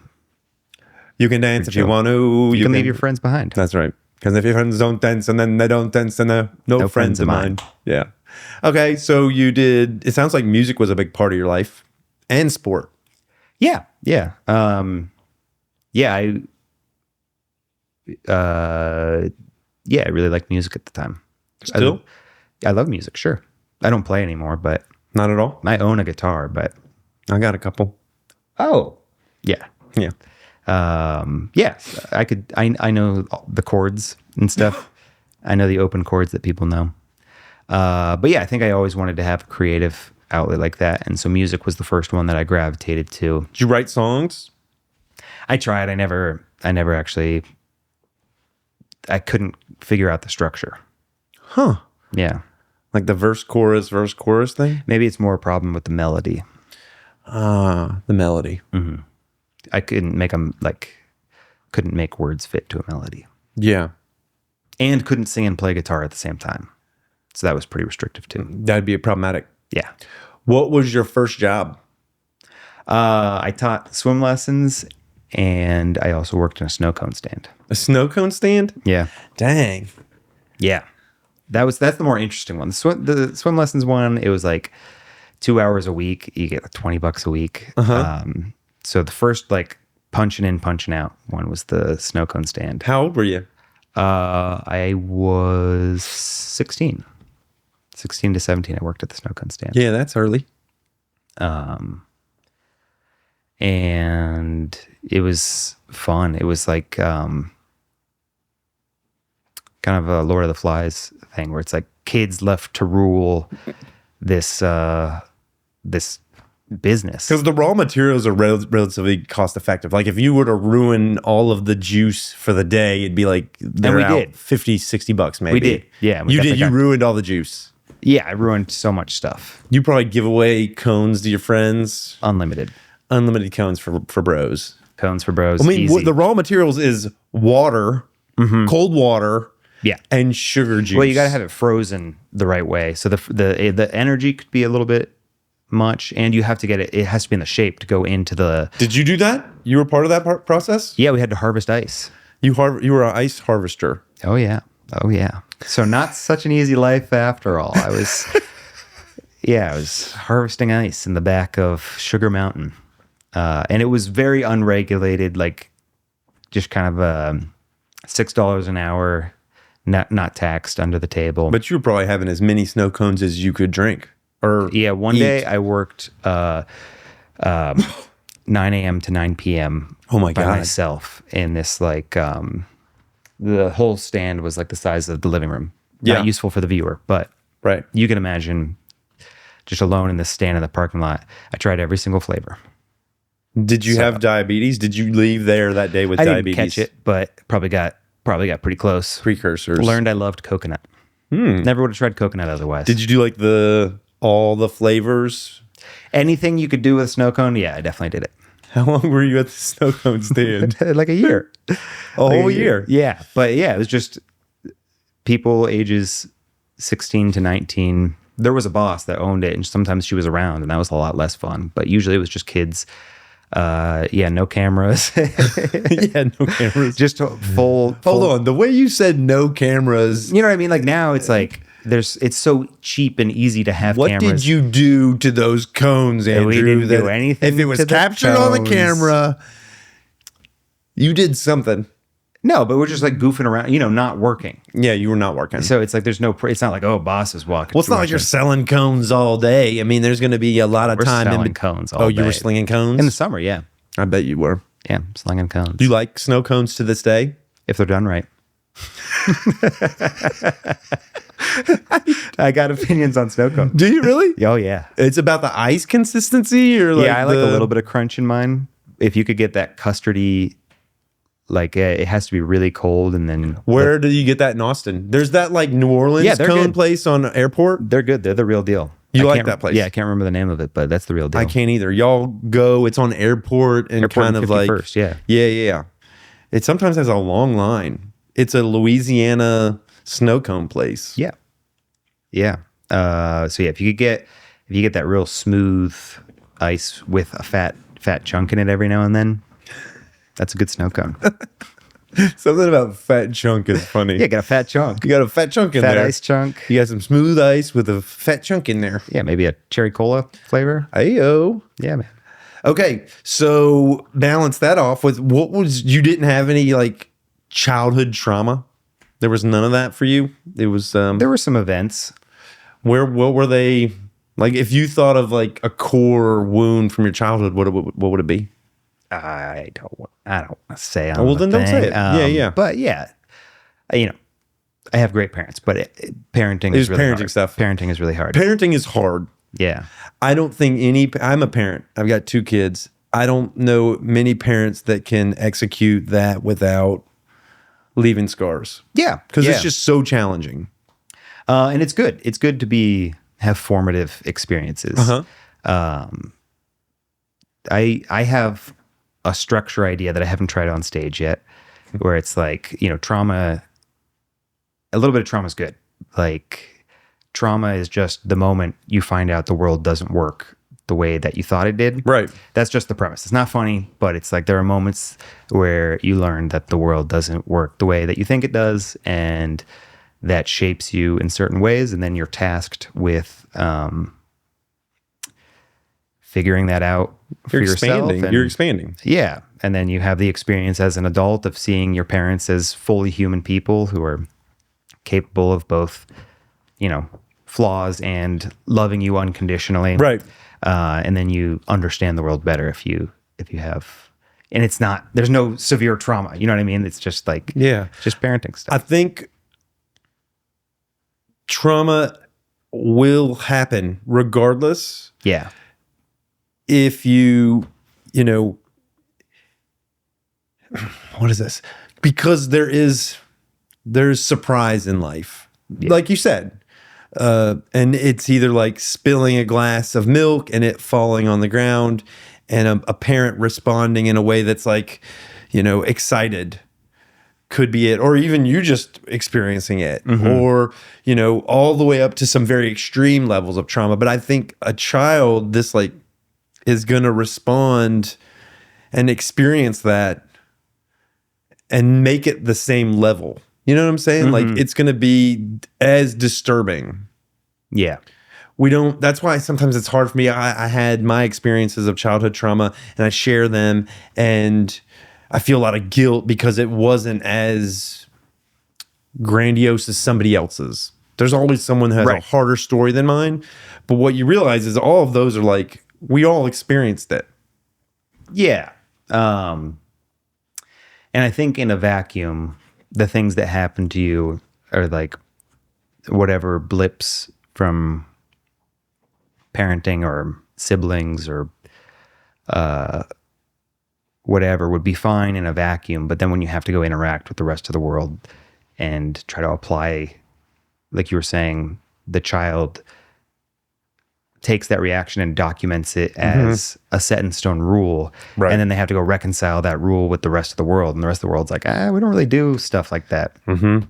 You can dance if you chill. want to. You can leave your friends behind. That's right. Because if your friends don't dance and then they don't dance, then they're no friends of mine. Yeah. Okay. So you did. It sounds like music was a big part of your life and sport. Yeah. I really liked music at the time. Still? I love music, sure. I don't play anymore, but Not at all. I own a guitar, but I got a couple. oh. Yeah. Yeah. I know the chords and stuff. I know the open chords that people know. But yeah, I think I always wanted to have a creative outlet like that. And so music was the first one that I gravitated to. Did you write songs? I tried. I never actually, I couldn't figure out the structure. Huh. Yeah. Like the verse, chorus thing? Maybe it's more a problem with the melody. The melody. I couldn't make words fit to a melody. Yeah. And couldn't sing and play guitar at the same time. So that was pretty restrictive too. That'd be problematic. Yeah. What was your first job? I taught swim lessons and I also worked in a snow cone stand. A snow cone stand? Yeah. Dang. Yeah. That's the more interesting one. The swim lessons one, it was like 2 hours a week. You get like $20 a week. So the first like punching in, punching out one was the snow cone stand. How old were you? I was 16 to 17. I worked at the snow cone stand. Yeah, that's early. And it was fun. It was like kind of a Lord of the Flies thing where it's like kids left to rule this business. Because the raw materials are relatively cost effective. Like if you were to ruin all of the juice for the day, it'd be like they're we out did. $50-$60 maybe. We did. Yeah. You did. You ruined all the juice. Yeah, I ruined so much stuff. You probably give away cones to your friends. Unlimited Cones for bros. cones for bros. I mean, easy. the raw materials is water, cold water, Yeah. and sugar juice. Well, you got to have it frozen the right way. So the energy could be a little bit much, and you have to get it. It has to be in the shape to go into the. Did you do that? You were part of that process? Yeah, we had to harvest ice. You were an ice harvester. Oh yeah. So not such an easy life after all. I was harvesting ice in the back of Sugar Mountain, and it was very unregulated, like just kind of $6 an hour, not taxed, under the table. But you were probably having as many snow cones as you could drink. Or yeah, one eat. day I worked 9 a.m. to 9 p.m. Oh my by God. myself in this like the whole stand was like the size of the living room. Yeah. Not useful for the viewer, but Right. you can imagine just alone in this stand in the parking lot. I tried every single flavor. Did you have diabetes? Did you leave there that day with diabetes? I didn't catch it, but probably got pretty close. Precursors. Learned I loved coconut. Never would have tried coconut otherwise. Did you do like all the flavors? Anything you could do with a snow cone? Yeah, I definitely did it. How long were you at the snow cone stand? Like a year. A whole year. Yeah. But yeah, it was just people ages 16 to 19. There was a boss that owned it, and sometimes she was around, and that was a lot less fun. But usually it was just kids. No cameras. Yeah, no cameras. Just full. Hold on. The way you said no cameras. You know what I mean? Like now it's like it's so cheap and easy to have cameras. What did you do to those cones, Andrew? We didn't do anything. If it was captured on the camera, you did something. No, but we're just like goofing around, not working. Yeah, you were not working. So it's like it's not like, oh, boss is walking. Well, it's not like you're selling cones all day. I mean, there's going to be a lot of time selling cones all day. You were slinging cones? In the summer, yeah. I bet you were. Yeah, slinging cones. Do you like snow cones to this day? If they're done right. I got opinions on snow cones. Do you really? Oh, yeah. It's about the ice consistency? Or I like a little bit of crunch in mine. If you could get that custardy... it has to be really cold, and then where do you get that in Austin? There's that like New Orleans cone place on airport. They're good. They're the real deal. You like that place? Yeah, I can't remember the name of it, but that's the real deal. I can't either. Y'all go. It's on airport and kind of like 51st, yeah. It sometimes has a long line. It's a Louisiana snow cone place. Yeah. If you get that real smooth ice with a fat chunk in it every now and then. That's a good snow cone. Something about fat chunk is funny. Yeah, got a fat chunk. You got a fat chunk in there. Fat ice chunk. You got some smooth ice with a fat chunk in there. Yeah, maybe a cherry cola flavor. Ayo. Yeah, man. Okay, so balance that off with you didn't have any like childhood trauma? There was none of that for you? It was there were some events. What were they? Like if you thought of like a core wound from your childhood, what would it be? I don't want to say. Well, then don't say it. Yeah. But yeah, I have great parents, but parenting is really hard. Stuff. Parenting is really hard. Parenting is hard. Yeah. I don't think I'm a parent. I've got 2 kids. I don't know many parents that can execute that without leaving scars. Yeah. Because it's just so challenging. And it's good. It's good to have formative experiences. Uh-huh. I have a structure idea that I haven't tried on stage yet, where it's like, trauma, a little bit of trauma is good. Like trauma is just the moment you find out the world doesn't work the way that you thought it did. Right. That's just the premise. It's not funny, but it's like there are moments where you learn that the world doesn't work the way that you think it does, and that shapes you in certain ways. And then you're tasked with figuring that out for yourself. You're expanding. Yeah. And then you have the experience as an adult of seeing your parents as fully human people who are capable of both, flaws and loving you unconditionally. Right. And then you understand the world better if you have, and there's no severe trauma. You know what I mean? It's just like, just parenting stuff. I think trauma will happen regardless. Yeah. If you what is this? Because there's surprise in life, like you said, and it's either like spilling a glass of milk and it falling on the ground, and a parent responding in a way that's like, excited. Could be it, or even you just experiencing it, or all the way up to some very extreme levels of trauma. But I think a child is going to respond and experience that and make it the same level. You know what I'm saying? Like it's going to be as disturbing. Yeah. That's why sometimes it's hard for me. I had my experiences of childhood trauma and I share them, and I feel a lot of guilt because it wasn't as grandiose as somebody else's. There's always someone who has a harder story than mine. But what you realize is all of those are like, we all experienced it. Yeah. And I think in a vacuum, the things that happen to you are like whatever blips from parenting or siblings or whatever would be fine in a vacuum. But then when you have to go interact with the rest of the world and try to apply, like you were saying, the child takes that reaction and documents it as a set in stone rule. Right. And then they have to go reconcile that rule with the rest of the world. And the rest of the world's like, we don't really do stuff like that. Mm-hmm.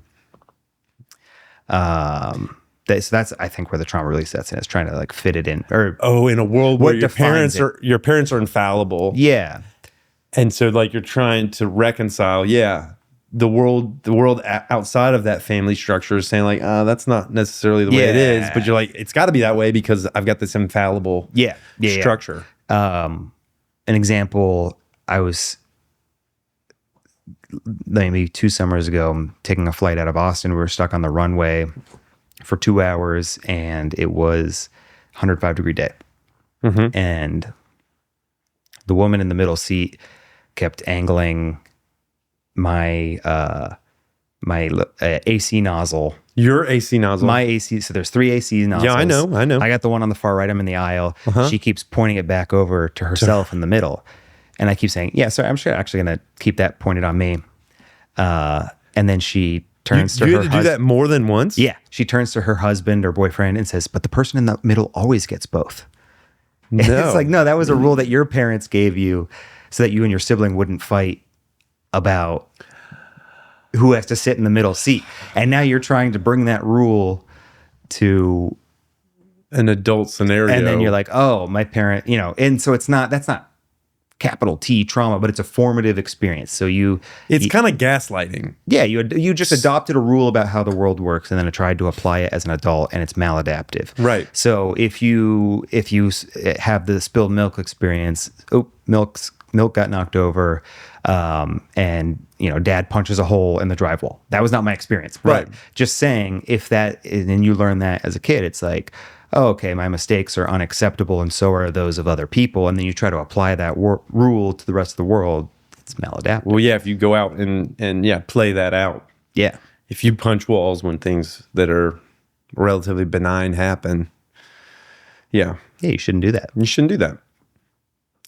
So that's, I think, where the trauma really sets in, is trying to like fit it in. Or in a world where your defines parents are infallible. Yeah. And so like you're trying to reconcile, the world outside of that family structure is saying like, that's not necessarily the way it is, but you're like, it's got to be that way because I've got this infallible structure. An example, I was maybe 2 summers ago taking a flight out of Austin. We were stuck on the runway for 2 hours, and it was 105-degree day. Mm-hmm. And the woman in the middle seat kept angling my AC nozzle. Your AC nozzle. My AC. So there's 3 AC nozzles. Yeah, I know. I got the one on the far right. I'm in the aisle. She keeps pointing it back over to herself in the middle. And I keep saying, sorry, I'm actually going to keep that pointed on me. And then she turns to her husband. You had to do that more than once? Yeah. She turns to her husband or boyfriend and says, but the person in the middle always gets both. No. It's like, no, that was a rule that your parents gave you so that you and your sibling wouldn't fight about who has to sit in the middle seat. And now you're trying to bring that rule to an adult scenario. And then you're like, oh, my parent, and so that's not capital T trauma, but it's a formative experience. So it's kind of gaslighting. Yeah. You just adopted a rule about how the world works and then tried to apply it as an adult, and it's maladaptive. Right. So if you have the spilled milk experience, milk got knocked over, and dad punches a hole in the drywall. That was not my experience. But right. Just saying, and you learn that as a kid, it's like, oh, okay, my mistakes are unacceptable and so are those of other people. And then you try to apply that rule to the rest of the world. It's maladaptive. Well, yeah, if you go out and play that out. Yeah. If you punch walls when things that are relatively benign happen. Yeah. Yeah, you shouldn't do that. You shouldn't do that.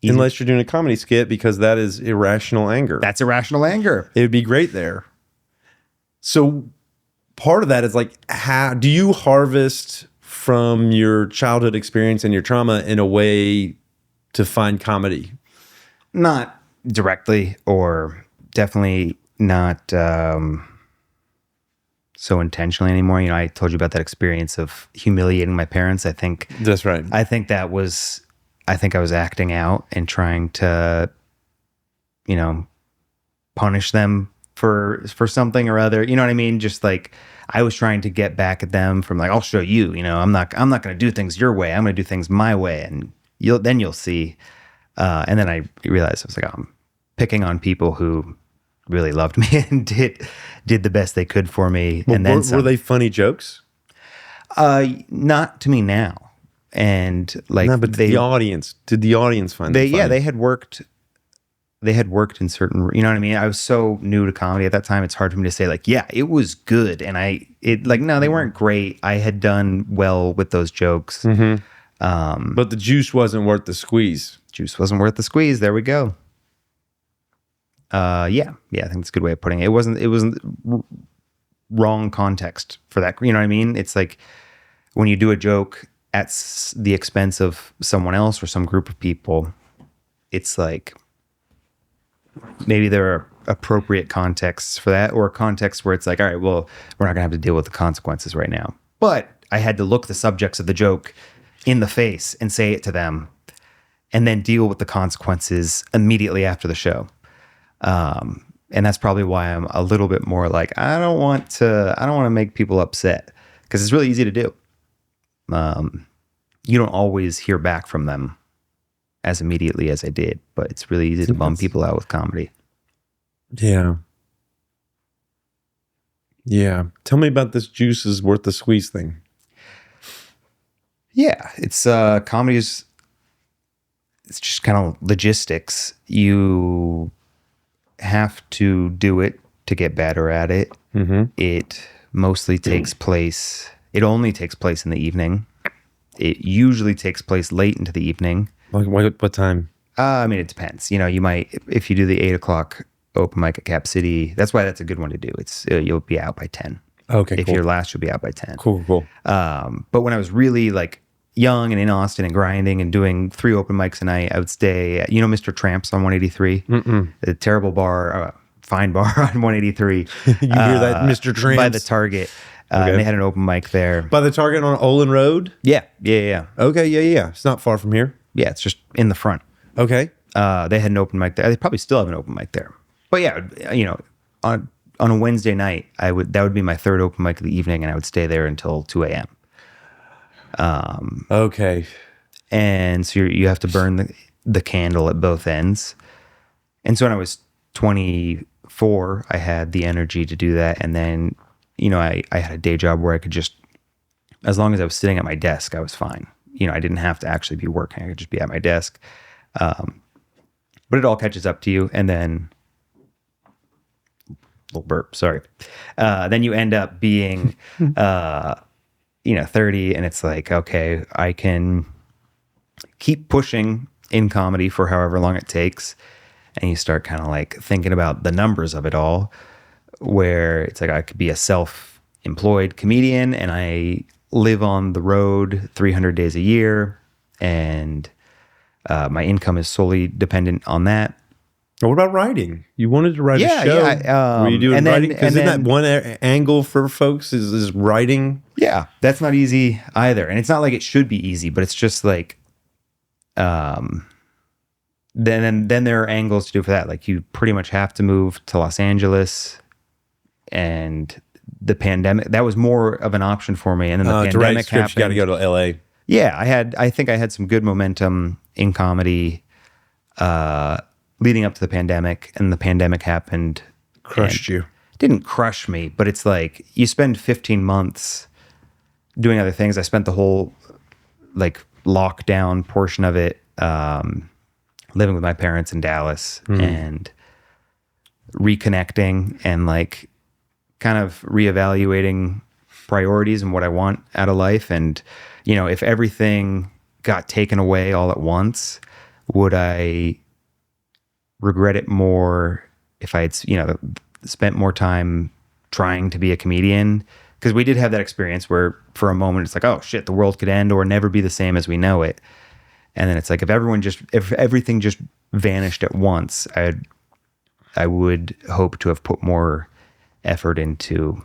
Easy. Unless you're doing a comedy skit, because that is irrational anger. That's irrational anger. It would be great there. So part of that is like, how do you harvest from your childhood experience and your trauma in a way to find comedy? Not directly, or definitely not so intentionally anymore. I told you about that experience of humiliating my parents. I think that's right. I think I was acting out and trying to, punish them for something or other. You know what I mean? Just like I was trying to get back at them from like, I'll show you. I'm not going to do things your way. I'm going to do things my way, and you'll see. And then I realized I was like, I'm picking on people who really loved me and did the best they could for me. Well, and then were they funny jokes? Not to me now. And like, no, but the audience, did the audience find them funny? Yeah, they had worked in certain, you know what I mean? I was so new to comedy at that time. It's hard for me to say like, yeah, it was good. And no, they weren't great. I had done well with those jokes. Mm-hmm. But the juice wasn't worth the squeeze. Juice wasn't worth the squeeze. There we go. Yeah, I think that's a good way of putting it. It wasn't wrong context for that. You know what I mean? It's like when you do a joke at the expense of someone else or some group of people, it's like maybe there are appropriate contexts for that, or a context where it's like, all right, well, we're not gonna have to deal with the consequences right now. But I had to look the subjects of the joke in the face and say it to them, and then deal with the consequences immediately after the show. And that's probably why I'm a little bit more like, I don't want to make people upset, because it's really easy to do. You don't always hear back from them as immediately as I did, but it's really easy to bum people out with comedy. Yeah. Yeah. Tell me about this juice is worth the squeeze thing. Yeah. It's, comedy is, it's just kind of logistics. You have to do it to get better at it. Mm-hmm. It mostly takes place, it only takes place in the evening. It usually takes place late into the evening. What time? I mean, it depends. You might, if you do the 8:00 open mic at Cap City, that's why that's a good one to do. It's you'll be out by 10. Okay, if cool. you're last, you'll be out by 10. Cool. But when I was really like young and in Austin and grinding and doing 3 open mics a night, I would stay at, Mr. Tramps on 183, a terrible bar, fine bar on 183. You hear that, Mr. Tramps? By the Target. And they had an open mic there. By the Target on Olin Road? Yeah. Okay, yeah. It's not far from here. Yeah, it's just in the front. Okay. They had an open mic there. They probably still have an open mic there. But yeah, on a Wednesday night, that would be my 3rd open mic of the evening, and I would stay there until 2 a.m. Okay. And so you have to burn the candle at both ends. And so when I was 24, I had the energy to do that. And then, I had a day job where I could just, as long as I was sitting at my desk, I was fine. I didn't have to actually be working. I could just be at my desk. But it all catches up to you. And then, little burp, sorry. Then you end up being, 30, and it's like, okay, I can keep pushing in comedy for however long it takes. And you start kind of like thinking about the numbers of it all, where it's like I could be a self-employed comedian and I live on the road 300 days a year, and my income is solely dependent on that. What about writing? You wanted to write a show. Yeah. Were you doing writing? Because isn't that one angle for folks is writing? Yeah, that's not easy either. And it's not like it should be easy, but it's just like, then there are angles to do for that. Like you pretty much have to move to Los Angeles, and the pandemic, that was more of an option for me. And then the pandemic happened. You got to go to LA. Yeah, I think I had some good momentum in comedy, leading up to the pandemic, and the pandemic happened. Crushed you. Didn't crush me, but it's like you spend 15 months doing other things. I spent the whole like lockdown portion of it living with my parents in Dallas and reconnecting and like kind of reevaluating priorities and what I want out of life. And, if everything got taken away all at once, would I regret it more if I had, spent more time trying to be a comedian? Because we did have that experience where for a moment it's like, oh shit, the world could end or never be the same as we know it. And then it's like, if everything just vanished at once, I would hope to have put more effort into,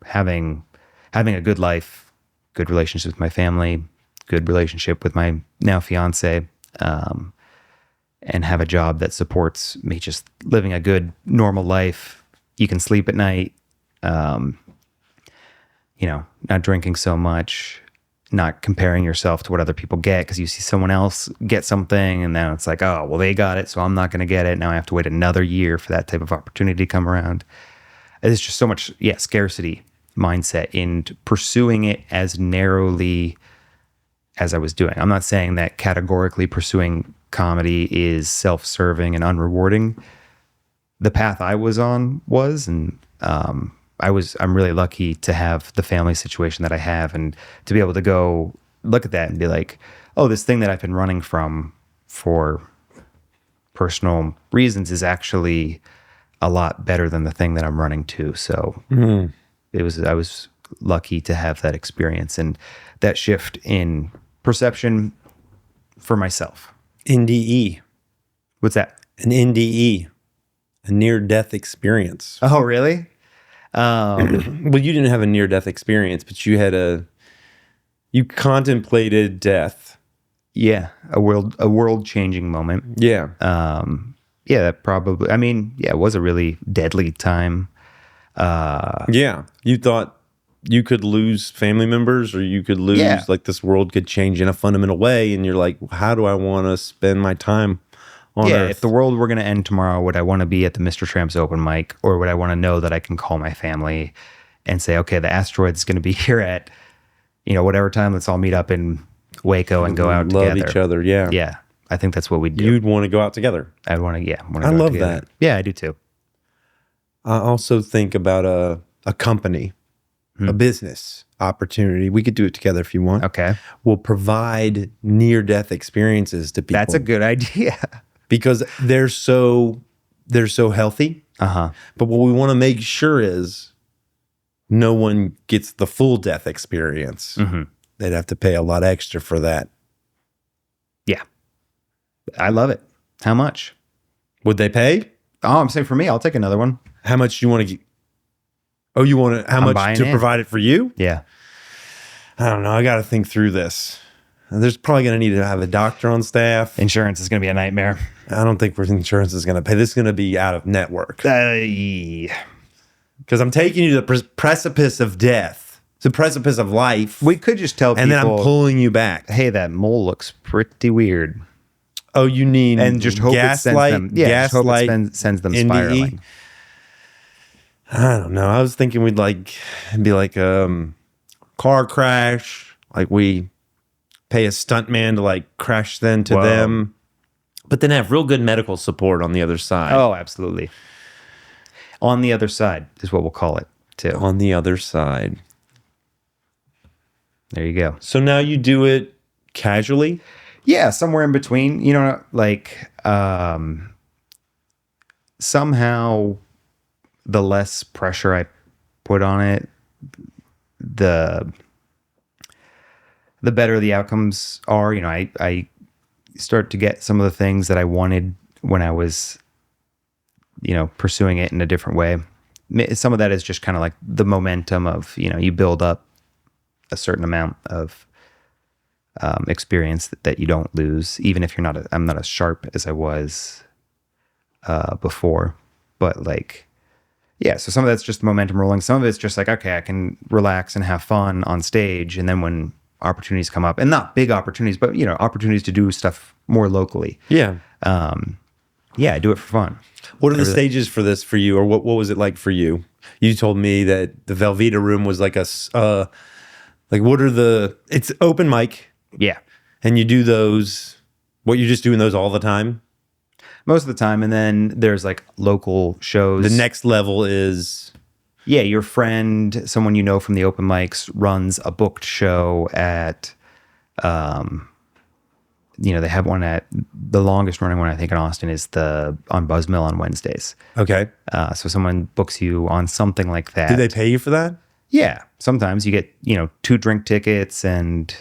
having a good life, good relationships with my family, good relationship with my now fiance, and have a job that supports me just living a good, normal life. You can sleep at night, not drinking so much, not comparing yourself to what other people get because you see someone else get something and then it's like, oh, well, they got it, so I'm not going to get it. Now I have to wait another year for that type of opportunity to come around. There's just so much, scarcity mindset in pursuing it as narrowly as I was doing. I'm not saying that categorically pursuing comedy is self-serving and unrewarding. The path I was on was, and I'm really lucky to have the family situation that I have and to be able to go look at that and be like, oh, this thing that I've been running from for personal reasons is actually a lot better than the thing that I'm running to. So I was lucky to have that experience and that shift in perception for myself. NDE. What's that? An NDE, a near-death experience. Oh, really? Well, you didn't have a near-death experience, but you contemplated death. Yeah, a world-changing moment. Yeah. That probably, it was a really deadly time. You thought you could lose family members or you could lose, like this world could change in a fundamental way. And you're like, how do I want to spend my time on Earth? If the world were going to end tomorrow, would I want to be at the Mr. Tramps open mic, or would I want to know that I can call my family and say, okay, the asteroid's going to be here at, whatever time, let's all meet up in Waco and go out together. Love each other, yeah. Yeah, I think that's what we'd do. You'd want to go out together. I'd want to, I love that. Yeah, I do too. I also think about a company. a business opportunity. We could do it together if you want. Okay. We'll provide near-death experiences to people. That's a good idea. Because they're so healthy. Uh-huh. But what we want to make sure is no one gets the full death experience. Mm-hmm. They'd have to pay a lot extra for that. Yeah. I love it. How much? Would they pay? Oh, I'm saying for me, I'll take another one. How much do you want to get? Oh, you want to, how much to provide it for you? Yeah. I don't know. I got to think through this. There's probably going to need to have a doctor on staff. Insurance is going to be a nightmare. I don't think insurance is going to pay. This is going to be out of network. Because I'm taking you to the precipice of death. It's the precipice of life. We could just tell people. And then I'm pulling you back. Hey, that mole looks pretty weird. Oh, you need and just hope gaslight, it sends them. Yeah, gaslight, just hope it sends them spiraling. I don't know. I was thinking we'd be like car crash. Like we pay a stuntman to like crash then to them, but then have real good medical support on the other side. Oh, absolutely. On the other side is what we'll call it too. On the other side. There you go. So now you do it casually? Yeah, somewhere in between. You know, like somehow the less pressure I put on it, the better the outcomes are. You know, I start to get some of the things that I wanted when I was, you know, pursuing it in a different way. Some of that is just kind of like the momentum of, you know, you build up a certain amount of experience that you don't lose, even if I'm not as sharp as I was before. But like, yeah, so some of that's just the momentum rolling. Some of it's just like, okay, I can relax and have fun on stage. And then when opportunities come up, and not big opportunities, but, you know, opportunities to do stuff more locally. Yeah. Yeah, I do it for fun. What are the stages for this for you? Or what was it like for you? You told me that the Velveeta room was like it's open mic. Yeah. And you do those, you're just doing those all the time? Most of the time. And then there's like local shows. The next level is... Yeah, your friend, someone you know from the open mics, runs a booked show at, you know, they have one at, the longest running one I think in Austin is on Buzzmill on Wednesdays. Okay. So someone books you on something like that. Do they pay you for that? Yeah. Sometimes you get, you know, 2 drink tickets and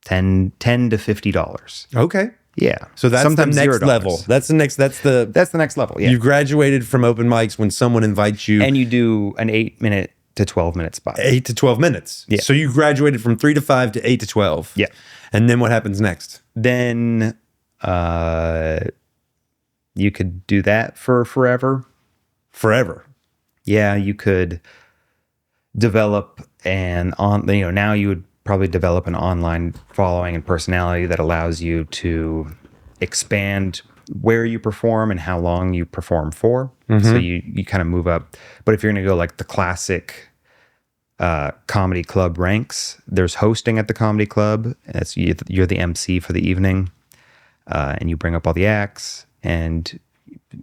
$10 to $50. Okay. Yeah. So that's sometimes the next level. That's the next level. Yeah. You graduated from open mics when someone invites you. And you do an 8-minute to 12-minute spot. 8 to 12 minutes. Yeah. So you graduated from 3 to 5 to 8 to 12. Yeah. And then what happens next? Then you could do that for forever. Forever. Yeah, you could develop now you would probably develop an online following and personality that allows you to expand where you perform and how long you perform for. Mm-hmm. So you kind of move up. But if you're going to go like the classic comedy club ranks, there's hosting at the comedy club. You're the MC for the evening, and you bring up all the acts. And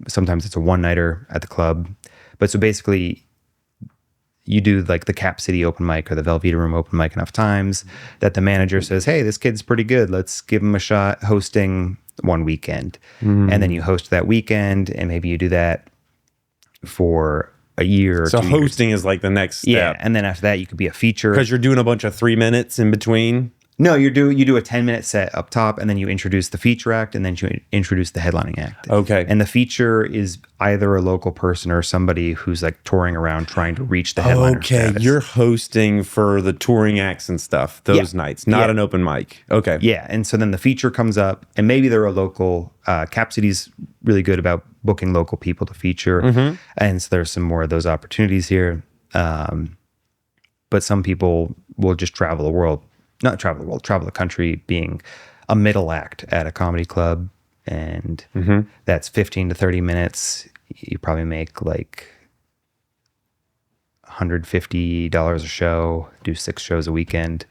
sometimes it's a one-nighter at the club. But so basically, you do like the Cap City open mic or the Velveeta Room open mic enough times that the manager says, hey, this kid's pretty good. Let's give him a shot hosting one weekend. Mm. And then you host that weekend, and maybe you do that for a year or 2 years. So hosting is like the next step. Yeah, and then after that, you could be a feature. Because you're doing a bunch of 3 minutes in between? No, you do a 10-minute set up top, and then you introduce the feature act, and then you introduce the headlining act. Okay. And the feature is either a local person or somebody who's like touring around trying to reach the headliner status. You're hosting for the touring acts and stuff those nights, not an open mic. Okay. Yeah, and so then the feature comes up, and maybe they're a local. Cap City's really good about booking local people to feature, mm-hmm. and so there's some more of those opportunities here. But some people will just travel the world. Not travel the world, travel the country, being a middle act at a comedy club. And mm-hmm. that's 15 to 30 minutes. You probably make like $150 a show, do 6 shows a weekend.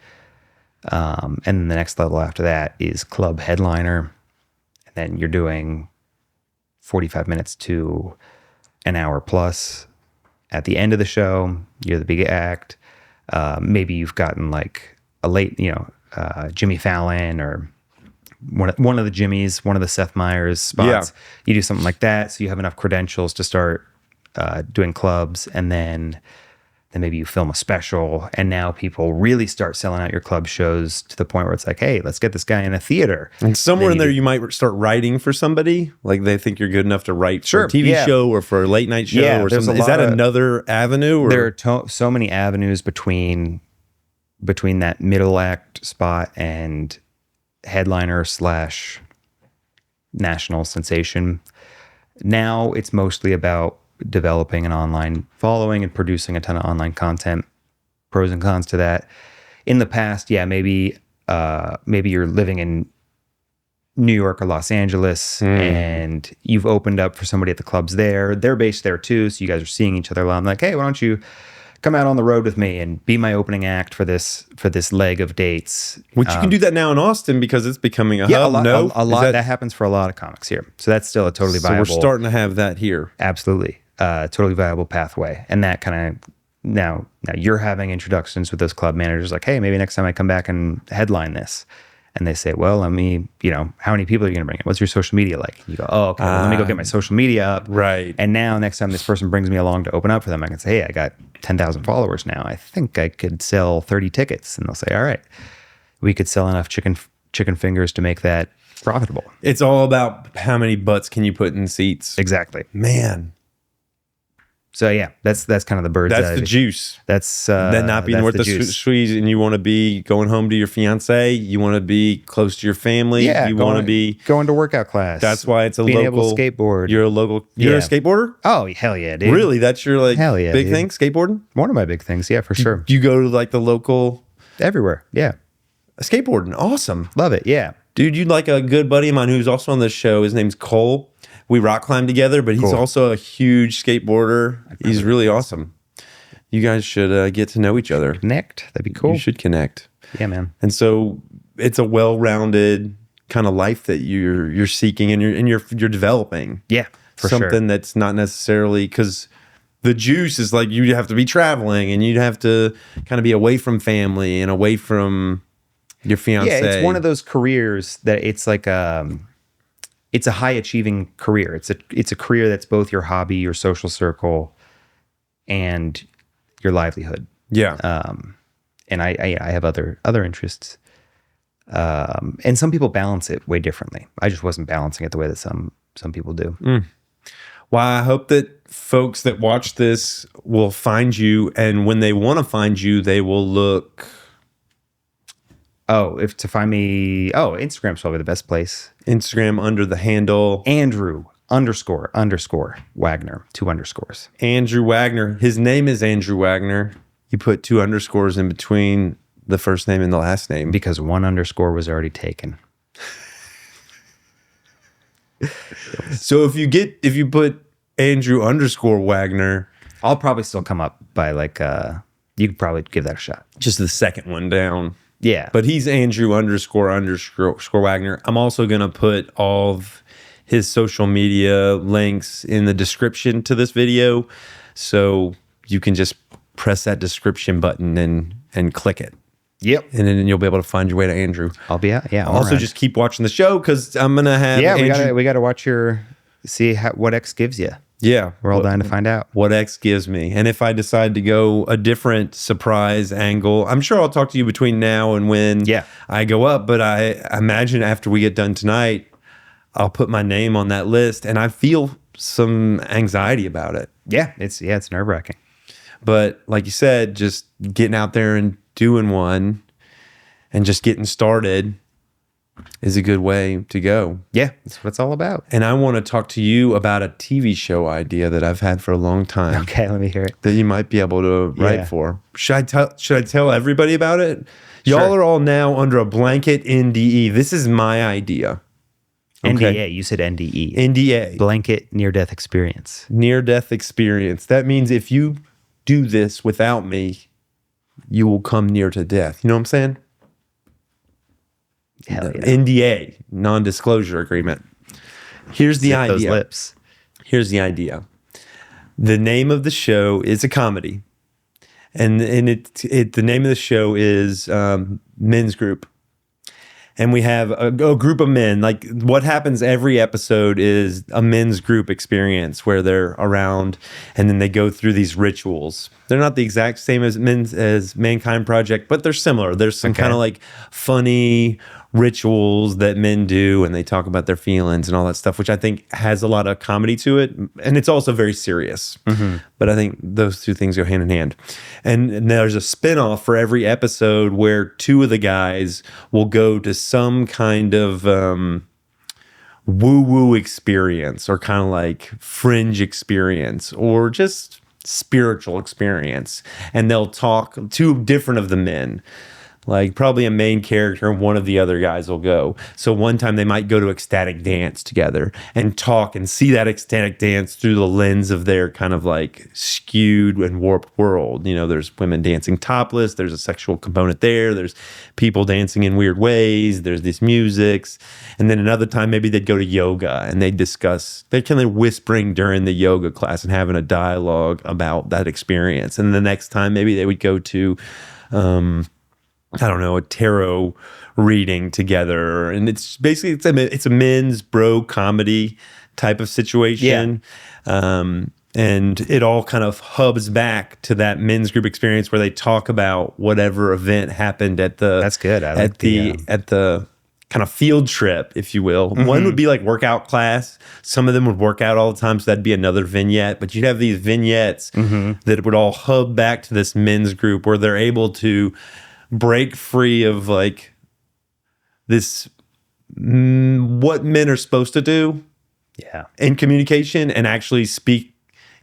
And then the next level after that is club headliner. And then you're doing 45 minutes to an hour plus. At the end of the show, you're the big act. Maybe you've gotten like a late, Jimmy Fallon or one of the Jimmys, one of the Seth Meyers spots. Yeah. You do something like that, so you have enough credentials to start doing clubs, and then maybe you film a special, and now people really start selling out your club shows to the point where it's like, hey, let's get this guy in a theater. And somewhere in there, you might start writing for somebody. Like they think you're good enough to write for a TV show or for a late night show or something. Is that another avenue? Or? There are so many avenues between that middle act spot and headliner / national sensation. Now it's mostly about developing an online following and producing a ton of online content. Pros and cons to that. In the past, maybe you're living in New York or Los Angeles and you've opened up for somebody at the clubs there. They're based there too, so you guys are seeing each other a lot. I'm like, hey, why don't you come out on the road with me and be my opening act for this leg of dates? Which you can do that now in Austin because it's becoming a hub. A lot that happens for a lot of comics here. So that's still a totally viable. So we're starting to have that here. Absolutely. Totally viable pathway. And that kind of now you're having introductions with those club managers like, hey, maybe next time I come back and headline this. And they say, well, let me, how many people are you going to bring in? What's your social media like? And you go, oh, okay, well, let me go get my social media up. Right. And now next time this person brings me along to open up for them, I can say, hey, I got 10,000 followers now. I think I could sell 30 tickets. And they'll say, all right, we could sell enough chicken fingers to make that profitable. It's all about how many butts can you put in seats. Exactly. Man. So yeah, that's kind of the bird's eye. That's the juice. That's that not being worth the squeeze, and you want to be going home to your fiance. You want to be close to your family. Yeah, you want to be going to workout class. That's why it's being local. Able to skateboard. You're a local. You're a skateboarder. Oh hell yeah, dude! Really? That's your hell yeah, big thing? Skateboarding? One of my big things. Yeah, for sure. You go to like the local everywhere. Yeah, skateboarding. Awesome. Love it. Yeah, dude. You'd like a good buddy of mine who's also on this show. His name's Cole. We rock climb together, but he's also a huge skateboarder. He's really awesome. You guys should get to know each other. Connect. That'd be cool. You should connect. Yeah, man. And so it's a well-rounded kind of life that you're seeking and you're developing. Yeah, for something that's not necessarily because the juice is like you have to be traveling and you'd have to kind of be away from family and away from your fiance. Yeah, it's one of those careers that it's like it's a high achieving career. It's a career that's both your hobby, your social circle, and your livelihood. Yeah. And I have other interests. And some people balance it way differently. I just wasn't balancing it the way that some people do. Well, I hope that folks that watch this will find you, and when they want to find you, they will look. Oh, if to find me, Instagram's probably the best place. Instagram under the handle Andrew __ Wagner, 2 underscores. Andrew Wagner. His name is Andrew Wagner. You put 2 underscores in between the first name and the last name because 1 underscore was already taken. So if you put Andrew _ Wagner, I'll probably still come up by you could probably give that a shot. Just the second one down. Yeah. But he's Andrew _ Wagner. I'm also going to put all of his social media links in the description to this video. So you can just press that description button and click it. Yep. And then you'll be able to find your way to Andrew. I'll be out. Yeah. Also, just keep watching the show because I'm going to have Andrew. We got to watch see what X gives you. Yeah. We're all dying to find out. What X gives me. And if I decide to go a different surprise angle, I'm sure I'll talk to you between now and when I go up. But I imagine after we get done tonight, I'll put my name on that list. And I feel some anxiety about it. Yeah. It's nerve-wracking. But like you said, just getting out there and doing one and just getting started is a good way to go. Yeah, that's what it's all about. And I want to talk to you about a TV show idea that I've had for a long time. Okay, let me hear it. That you might be able to write for. Should I tell everybody about it? Y'all are all now under a blanket NDE. This is my idea. Okay. NDA, you said NDE. NDA. Blanket near-death experience. Near-death experience. That means if you do this without me, you will come near to death. You know what I'm saying? Hell yeah. NDA, non-disclosure agreement. Here's the idea. Those lips. Here's the idea. The name of the show is a comedy. and the name of the show is Men's Group. And we have a group of men. Like, what happens every episode is a men's group experience where they're around and then they go through these rituals. They're not the exact same as Mankind Project, but they're similar. There's some kind of like funny rituals that men do, and they talk about their feelings and all that stuff, which I think has a lot of comedy to it. And it's also very serious. But I think those two things go hand in hand. And there's a spinoff for every episode where two of the guys will go to some kind of woo-woo experience, or kind of like fringe experience, or just spiritual experience. And they'll talk to different of the men. Like, probably a main character and one of the other guys will go. So one time they might go to ecstatic dance together and talk and see that ecstatic dance through the lens of their kind of like skewed and warped world. You know, there's women dancing topless. There's a sexual component there. There's people dancing in weird ways. There's these musics. And then another time, maybe they'd go to yoga and they'd discuss, they're kind of whispering during the yoga class and having a dialogue about that experience. And the next time, maybe they would go to, I don't know, a tarot reading together. And it's basically, it's a men's bro comedy type of situation. And it all kind of hubs back to that men's group experience where they talk about whatever event happened at the, that's good. I like at the kind of field trip, if you will. One would be like workout class. Some of them would work out all the time, so that'd be another vignette. But you'd have these vignettes that would all hub back to this men's group where they're able to break free of like this, what men are supposed to do in communication, and actually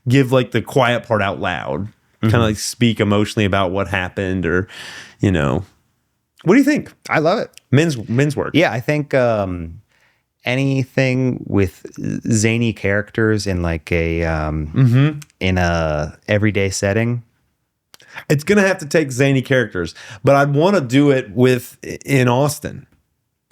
give like the quiet part out loud, kind of like speak emotionally about what happened, or, you know. What do you think? I love it. Men's work. Yeah, I think anything with zany characters in like a in a everyday setting. It's going to have to take zany characters, but I'd want to do it in Austin.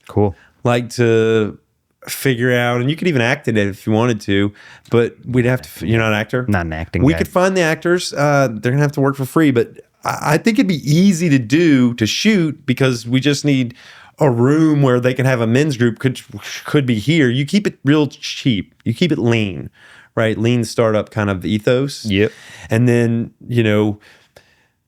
Cool. Like, to figure out, and you could even act in it if you wanted to, but we'd have to, you're not an actor? Not an acting We guy. could find the actors. They're going to have to work for free, but I think it'd be easy to shoot, because we just need a room where they can have a men's group. Could be here. You keep it real cheap. You keep it lean, right? Lean startup kind of ethos. Yep. And then, you know,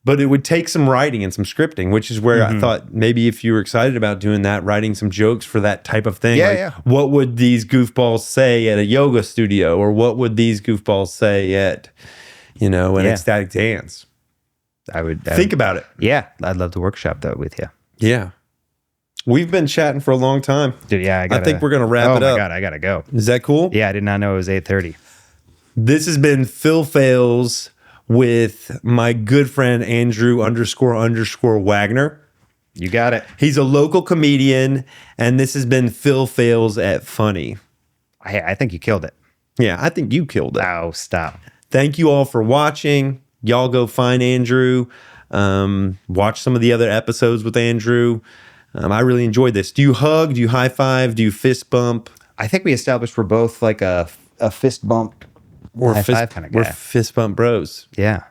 but it would take some writing and some scripting, which is where I thought maybe if you were excited about doing that, writing some jokes for that type of thing. What would these goofballs say at a yoga studio? Or what would these goofballs say at, you know, an ecstatic dance? I would think about it. Yeah. I'd love to workshop that with you. Yeah. We've been chatting for a long time. Dude, yeah. I think we're going to wrap it up. Oh my God, I got to go. Is that cool? Yeah, I did not know it was 8:30. This has been Phil Phails with my good friend Andrew __ Wagner. You got it. He's a local comedian, and this has been Phil Phails at Funny. I think you killed it. Yeah, I think you killed it. Oh, stop. Thank you all for watching. Y'all go find Andrew. Watch some of the other episodes with Andrew. I really enjoyed this. Do you hug? Do you high five? Do you fist bump? I think we established we're both like a fist bump or high five kind of guy. We're fist bump bros. Yeah.